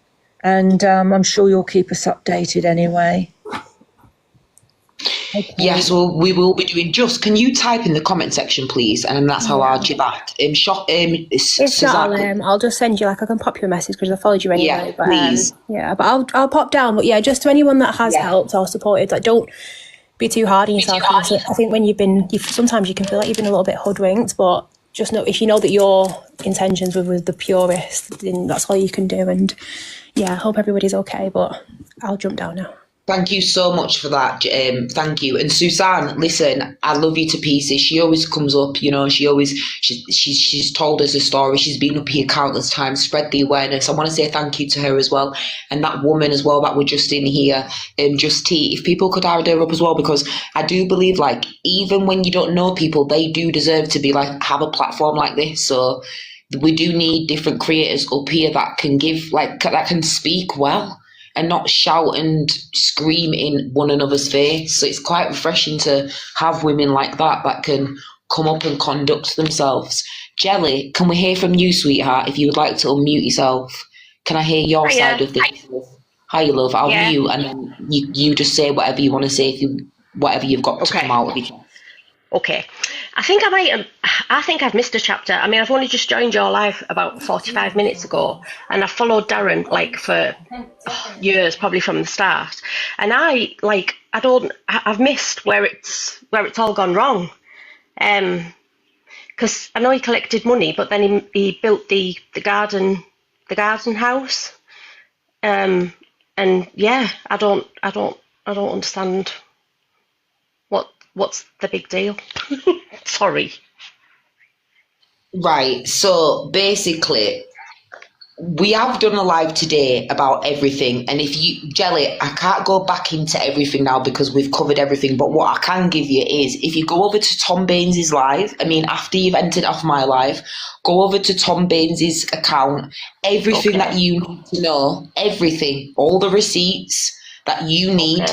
and I'm sure you'll keep us updated anyway. Yes, well, we will be doing just. Can you type in the comment section, please? And that's how I'll add you back. If not, I'll just send you, like, I can pop you a message because I followed you anyway. Yeah, but, please. But I'll pop down. But yeah, just to anyone that has helped or supported, like, don't be too hard on yourself. I think when sometimes you can feel like you've been a little bit hoodwinked, but just know, if you know that your intentions were with the purest, then that's all you can do. And yeah, I hope everybody's okay, but I'll jump down now. Thank you so much for that. Thank you. And Suzanne, listen, I love you to pieces. She always comes up, you know, she's told us a story. She's been up here countless times, spread the awareness. I want to say thank you to her as well. And that woman as well that were just in here, Just T, if people could add her up as well, because I do believe, like, even when you don't know people, they do deserve to be like, have a platform like this. So we do need different creators up here that can give, like, that can speak well and not shout and scream in one another's face. So it's quite refreshing to have women like that can come up and conduct themselves. Jelly, can we hear from you, sweetheart, if you would like to unmute yourself? Can I hear your side of things? Hi, love. I'll mute, and then you just say whatever you want to say, whatever you've got to come out of you. Okay. I think I've missed a chapter. I mean, I've only just joined your live about 45 minutes ago, and I followed Darren like for years, probably from the start. And I've missed where it's all gone wrong. Because I know he collected money, but then he built the garden house. And yeah, I don't understand what's the big deal. Sorry. Right, so basically, we have done a live today about everything, and Jelly, I can't go back into everything now because we've covered everything, but what I can give you is, if you go over to Tom Baines' live, I mean, after you've entered off my live, go over to Tom Baines' account, everything that you need to know, everything, all the receipts that you need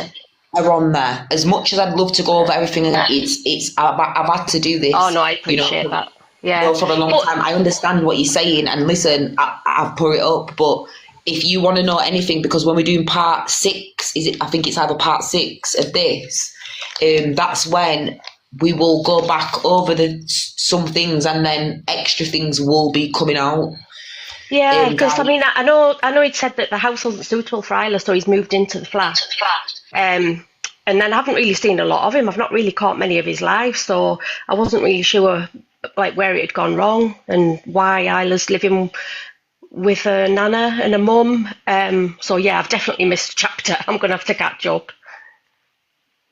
are on there. As much as I'd love to go over everything, I've had to do this. Oh no, I appreciate that. Yeah, for a long time. I understand what you're saying, and listen, I've put it up. But if you want to know anything, because when we're doing part 6, I think it's either part 6 of this. That's when we will go back over some things, and then extra things will be coming out. Yeah, because I mean, I know he'd said that the house wasn't suitable for Isla, so he's moved into the flat. And then I haven't really seen a lot of him. I've not really caught many of his lives, so I wasn't really sure like where it had gone wrong and why Isla's living with a nana and a mum. So yeah, I've definitely missed a chapter. I'm going to have to catch up.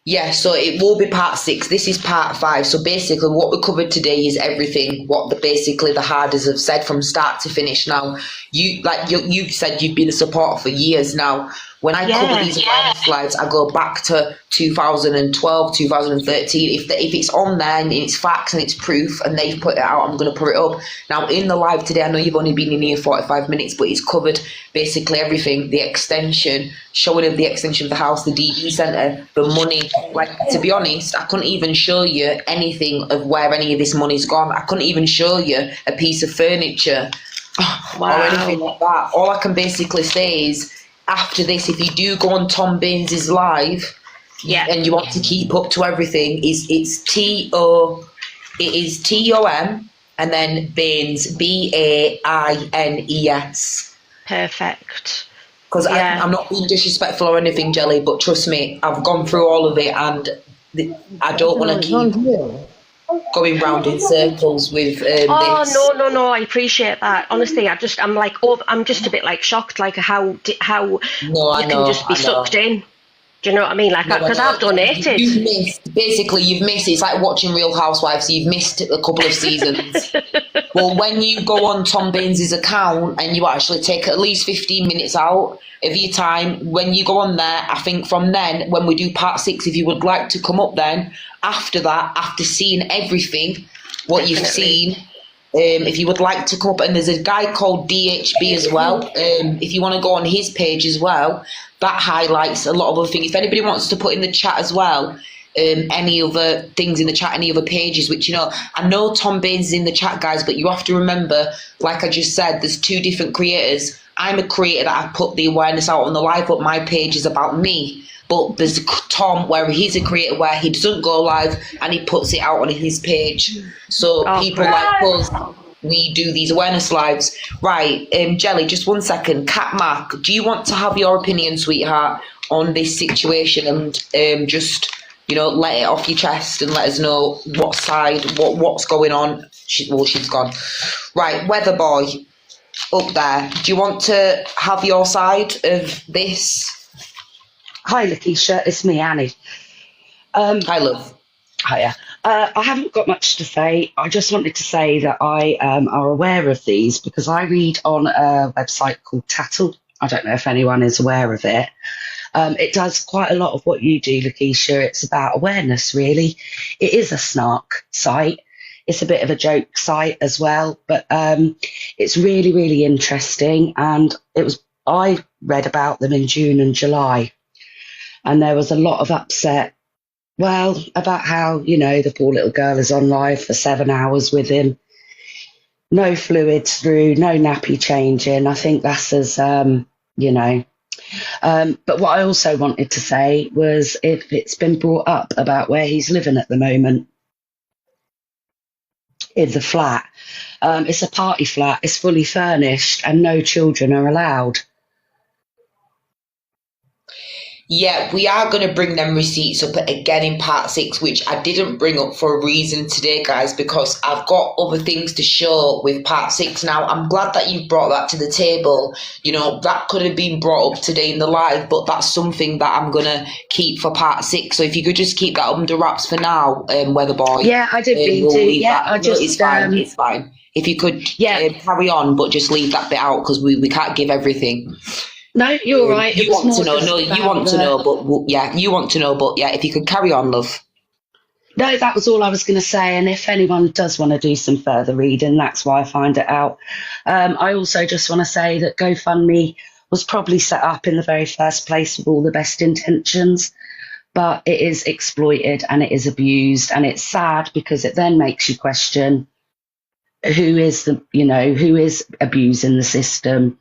Yeah, so it will be part 6. This is part 5. So basically what we covered today is everything, what basically the harders have said from start to finish. Now, you've said you've been a supporter for years now. When I cover these awareness slides, I go back to 2012, 2013. If it's on there and it's facts and it's proof and they've put it out, I'm going to put it up. Now, in the live today, I know you've only been in here 45 minutes, but it's covered basically everything. The extension, showing of the extension of the house, the DV centre, the money. Like, to be honest, I couldn't even show you anything of where any of this money's gone. I couldn't even show you a piece of furniture or anything like that. All I can basically say is, after this, if you do go on Tom Baines' live, and you want to keep up to everything, it's TOM and then Baines, BAINES. Perfect. Because I'm not being disrespectful or anything, Jelly, but trust me, I've gone through all of it, and I don't want to keep going round in circles with this. No, I appreciate that. Honestly, I'm just a bit like shocked, like how you can just be sucked in. Do you know what I mean? Like, because I've donated. You've missed. It's like watching Real Housewives. You've missed a couple of seasons. Well, when you go on Tom Baines' account and you actually take at least 15 minutes out of your time, when you go on there, I think from then, when we do part 6, if you would like to come up then, after that, after seeing everything, what you've seen, if you would like to come up, and there's a guy called DHB as well, if you want to go on his page as well, that highlights a lot of other things. If anybody wants to put in the chat as well, any other things in the chat, any other pages, which, I know Tom Baines is in the chat, guys, but you have to remember, like I just said, there's 2 different creators. I'm a creator that I put the awareness out on the live, but my page is about me. But there's Tom, where he's a creator, where he doesn't go live and he puts it out on his page. So people like us, we do these awareness lives. Right, Jelly, just 1 second. Cat Mark, do you want to have your opinion, sweetheart, on this situation, and just, you know, let it off your chest and let us know what side, what's going on? She's gone. Right, Weather Boy, up there. Do you want to have your side of this? Hi, Lakeisha. It's me, Annie. Hi, love. Hiya. I haven't got much to say. I just wanted to say that I are aware of these because I read on a website called Tattle. I don't know if anyone is aware of it. It does quite a lot of what you do, Lakeisha. It's about awareness, really. It is a snark site. It's a bit of a joke site as well, but it's really, really interesting. And I read about them in June and July, and there was a lot of upset. Well, about how, you know, the poor little girl is on live for 7 hours with him. No fluids through, no nappy changing. I think that's as, you know. But what I also wanted to say was if it's been brought up about where he's living at the moment. It's a flat. It's a party flat. It's fully furnished and no children are allowed. Yeah, we are going to bring them receipts up again in part 6, which I didn't bring up for a reason today, guys, because I've got other things to show with part 6. Now, I'm glad that you brought that to the table. You know, that could have been brought up today in the live, but that's something that I'm going to keep for part 6. So if you could just keep that under wraps for now, Weather Boy. Yeah, I did mean to. Yeah, I just... It's fine, it's fine. If you could carry on, but just leave that bit out, because we can't give everything. No, you're all right. You want to know. No, you want to know, but yeah, you want to know, but yeah, if you could carry on, love. No, that was all I was going to say. And if anyone does want to do some further reading, that's why I find it out. I also just want to say that GoFundMe was probably set up in the very first place with all the best intentions, but it is exploited and it is abused, and it's sad because it then makes you question who is abusing the system.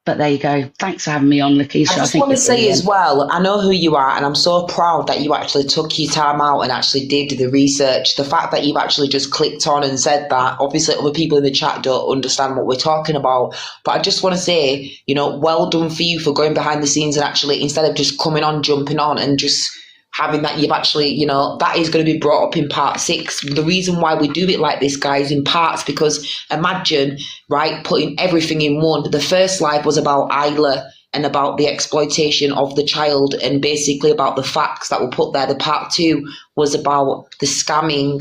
But there you go. Thanks for having me on, Lakeisha. I just want to say as well, I know who you are, and I'm so proud that you actually took your time out and actually did the research. The fact that you've actually just clicked on and said that, obviously other people in the chat don't understand what we're talking about, but I just want to say, you know, well done for you for going behind the scenes and actually, instead of just coming on, jumping on and just having that, you've actually, you know, that is going to be brought up in part 6. The reason why we do it like this, guys, in parts, because imagine, right, putting everything in one. The first live was about Isla and about the exploitation of the child and basically about the facts that were put there. The part 2 was about the scamming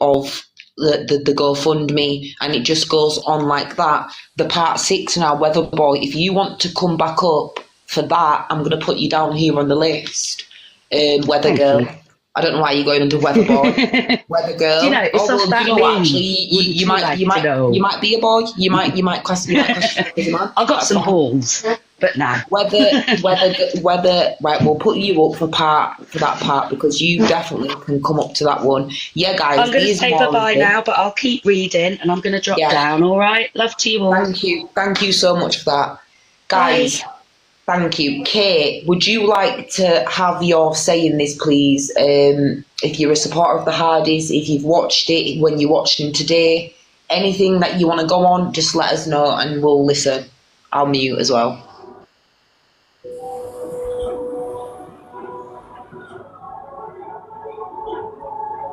of the GoFundMe, and it just goes on like that. The part 6 now, Weather Boy, if you want to come back up for that, I'm going to put you down here on the list. Weather Girl. I don't know why you're going under Weather Boy. Weather Girl. You know, it's off that what, actually, you might be a boy. You might class yourself as a man. I've got some balls, but nah. Weather. Right, we'll put you up for that part because you definitely can come up to that one. Yeah, guys. I'm going to say bye now, but I'll keep reading and I'm going to drop down. All right. Love to you all. Thank you so much for that, guys. Bye. Thank you. Kate, would you like to have your say in this, please? If you're a supporter of the Hardys, if you've watched it, when you watched him today, anything that you want to go on, just let us know and we'll listen. I'll mute as well.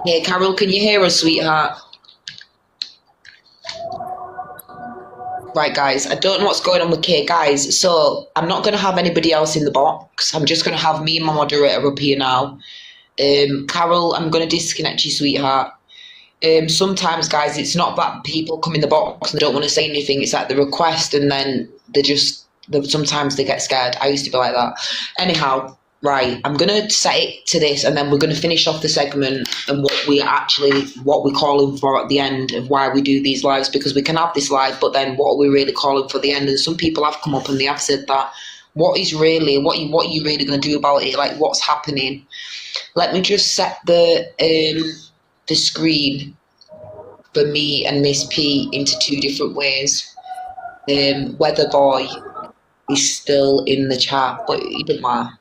Hey, Carol, can you hear us, sweetheart? Right, guys, I don't know what's going on with Kate, guys, so I'm not going to have anybody else in the box. I'm just going to have me and my moderator up here now. Carol, I'm going to disconnect you, sweetheart. Sometimes, guys, it's not that people come in the box and they don't want to say anything. It's like the request and then sometimes they get scared. I used to be like that. Anyhow, right, I'm going to set it to this and then we're going to finish off the segment and what we're calling for at the end of why we do these lives, because we can have this live, but then what are we really calling for the end? And some people have come up and they have said that, what are you really going to do about it? Like, what's happening? Let me just set the screen for me and Miss P into 2 different ways. Weather Boy, is still in the chat, but it doesn't matter.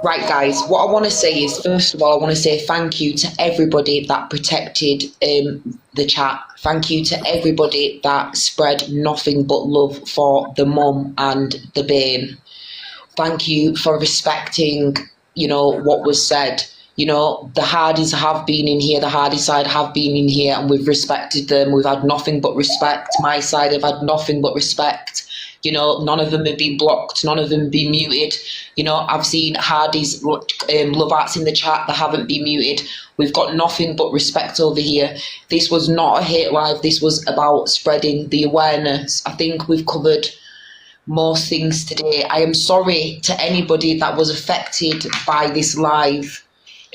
Right, guys, what I want to say is, first of all, I want to say thank you to everybody that protected the chat. Thank you to everybody that spread nothing but love for the mum and the babe. Thank you for respecting, you know, what was said. You know, the Hardys have been in here, the Hardy side have been in here, and we've respected them. We've had nothing but respect. My side have had nothing but respect. You know, none of them have been blocked, none of them have been muted. You know, I've seen Hardy's Love Arts in the chat that haven't been muted. We've got nothing but respect over here. This was not a hate live, this was about spreading the awareness. I think we've covered most things today. I am sorry to anybody that was affected by this live.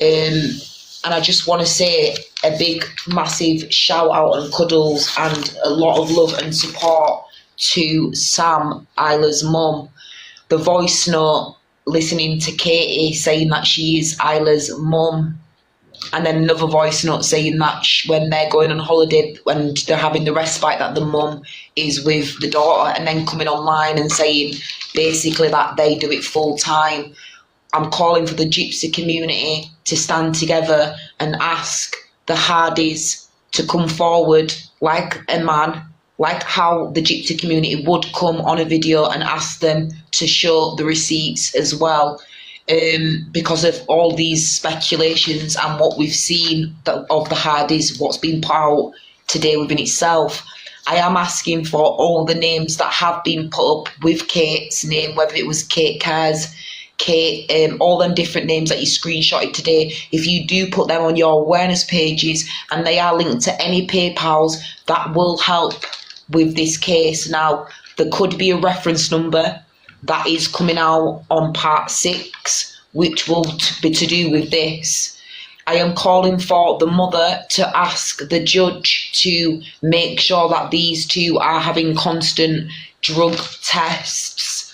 And I just want to say a big, massive shout out and cuddles and a lot of love and support to Sam, Isla's mum. The voice note, listening to Katie saying that she is Isla's mum, and then another voice note saying that when they're going on holiday and they're having the respite, that the mum is with the daughter, and then coming online and saying basically that they do it full time. I'm calling for the gypsy community to stand together and ask the Hardys to come forward like a man, like how the gypsy community would come on a video and ask them to show the receipts as well. Because of all these speculations and what we've seen of the Hardys, what's been put out today within itself, I am asking for all the names that have been put up with Kate's name, whether it was Kate Cares, Kate, all them different names that you screenshotted today. If you do put them on your awareness pages and they are linked to any PayPals, that will help with this case. Now, there could be a reference number that is coming out on part 6, which will be to do with this. I am calling for the mother to ask the judge to make sure that these two are having constant drug tests,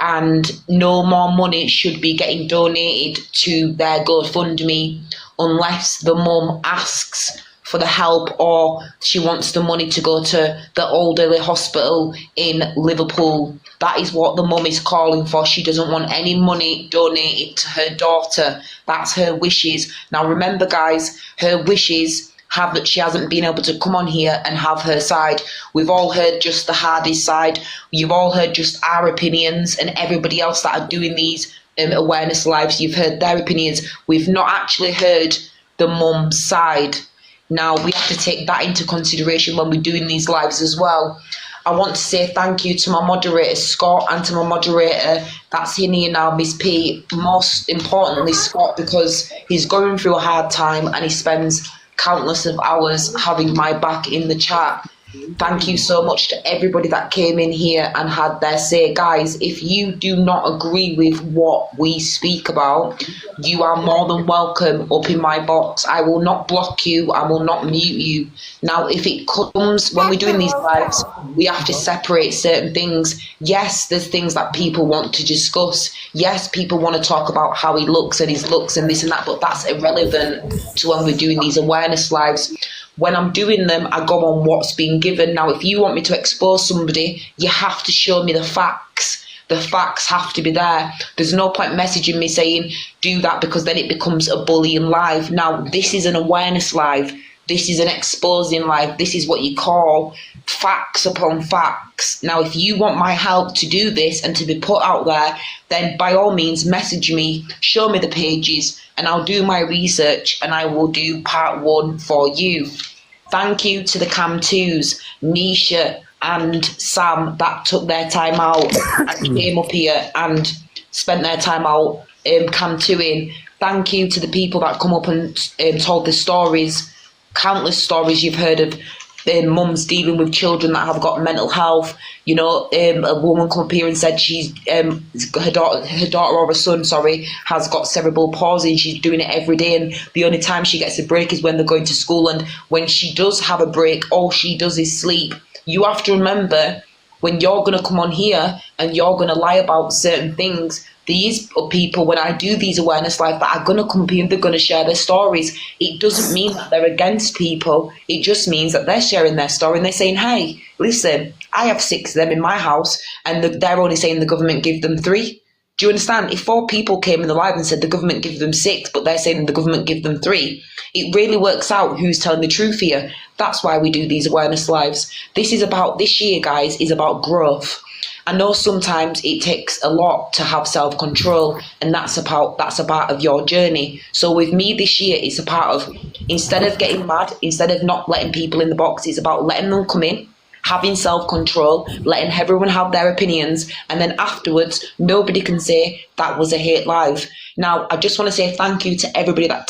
and no more money should be getting donated to their GoFundMe unless the mum asks for the help or she wants the money to go to the elderly hospital in Liverpool. That is what the mum is calling for. She doesn't want any money donated to her daughter. That's her wishes. Now remember, guys, her wishes have that she hasn't been able to come on here and have her side. We've all heard just the Hardy's side. You've all heard just our opinions, and everybody else that are doing these awareness lives, you've heard their opinions. We've not actually heard the mum's side. Now, we have to take that into consideration when we're doing these lives as well. I want to say thank you to my moderator, Scott, and to my moderator, that's in here now, Miss P. Most importantly, Scott, because he's going through a hard time and he spends countless of hours having my back in the chat. Thank you so much to everybody that came in here and had their say. Guys, if you do not agree with what we speak about, you are more than welcome up in my box. I will not block you, I will not mute you. Now, if it comes, when we're doing these lives, we have to separate certain things. Yes, there's things that people want to discuss. Yes, people want to talk about how he looks and his looks and this and that, but that's irrelevant to when we're doing these awareness lives. When I'm doing them, I go on what's been given. Now, if you want me to expose somebody, you have to show me the facts. The facts have to be there. There's no point messaging me saying, do that, because then it becomes a bullying live. Now, this is an awareness live. This is an exposing live. This is what you call facts upon facts. Now, if you want my help to do this and to be put out there, then by all means, message me, show me the pages, and I'll do my research and I will do part 1 for you. Thank you to the Cam 2s, Nisha and Sam, that took their time out and came up here and spent their time out Cam 2ing. Thank you to the people that come up and told the stories, countless stories you've heard of. Mums dealing with children that have got mental health. You know, a woman come up here and said she's her daughter or her son, has got cerebral palsy and she's doing it every day, and the only time she gets a break is when they're going to school, and when she does have a break, all she does is sleep. You have to remember, when you're going to come on here and you're going to lie about certain things, these people, when I do these awareness live, that are going to come here, they're going to share their stories. It doesn't mean that they're against people. It just means that they're sharing their story and they're saying, hey, listen, I have 6 of them in my house, and they're only saying the government give them 3. Do you understand? If 4 people came in the live and said the government give them 6, but they're saying the government give them 3, it really works out who's telling the truth here. That's why we do these awareness lives. This year, guys, is about growth. I know sometimes it takes a lot to have self-control, and that's a part of your journey. So with me this year, it's a part of, instead of getting mad, instead of not letting people in the box, it's about letting them come in, having self-control, letting everyone have their opinions, and then afterwards, nobody can say that was a hate live. Now, I just want to say thank you to everybody that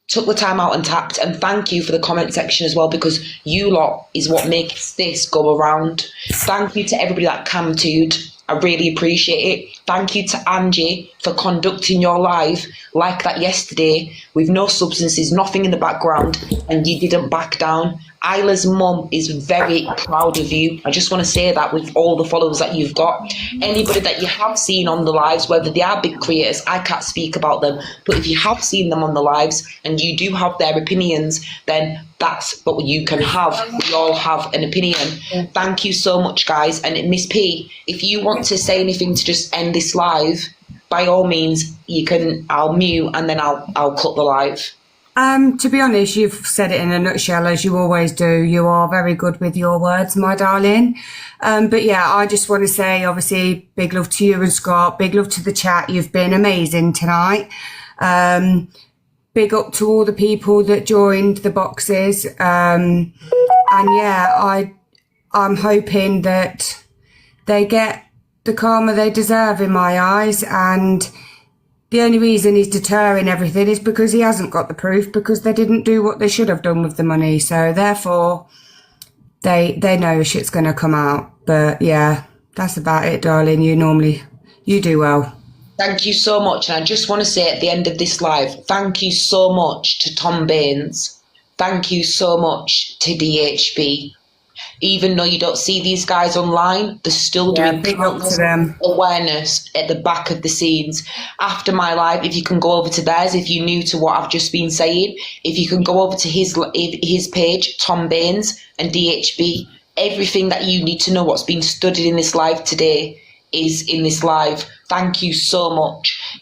took the time out and tapped, and thank you for the comment section as well, because you lot is what makes this go around. Thank you to everybody that cam-toed. I really appreciate it. Thank you to Angie for conducting your live like that yesterday, with no substances, nothing in the background, and you didn't back down. Isla's mum is very proud of you. I just want to say that with all the followers that you've got. Anybody that you have seen on the lives, whether they are big creators, I can't speak about them, but if you have seen them on the lives and you do have their opinions, then that's what you can have. We all have an opinion. Thank you so much, guys. And Miss P, if you want to say anything to just end this live, by all means, you can. I'll mute and then I'll cut the live. To be honest, you've said it in a nutshell, as you always do. You are very good with your words, my darling. But yeah, I just want to say, obviously, big love to you and Scott. Big love to the chat. You've been amazing tonight. Big up to all the people that joined the boxes. And yeah, I'm hoping that they get the karma they deserve in my eyes. And the only reason he's deterring everything is because he hasn't got the proof, because they didn't do what they should have done with the money. So therefore, they know shit's going to come out. But yeah, that's about it, darling. You do well. Thank you so much. And I just want to say at the end of this live, thank you so much to Tom Baines. Thank you so much to DHB. Even though you don't see these guys online, they're still doing awareness at the back of the scenes. After my live, if you can go over to theirs, if you're new to what I've just been saying, if you can go over to his page, Tom Baines and DHB, everything that you need to know what's been studied in this live today is in this live. Thank you so much.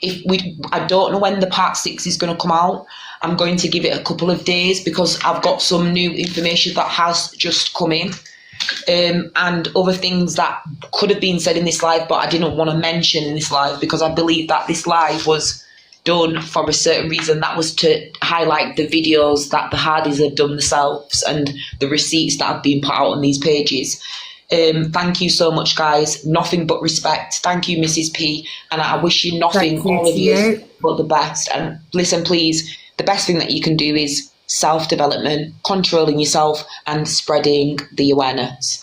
I don't know when the part 6 is going to come out. I'm going to give it a couple of days because I've got some new information that has just come in, and other things that could have been said in this live, but I didn't want to mention in this live because I believe that this live was done for a certain reason. That was to highlight the videos that the Hardys have done themselves and the receipts that have been put out on these pages. Thank you so much, guys. Nothing but respect. Thank you, Mrs. P. And I wish you nothing, all of you, but the best. And listen, please, the best thing that you can do is self-development, controlling yourself and spreading the awareness.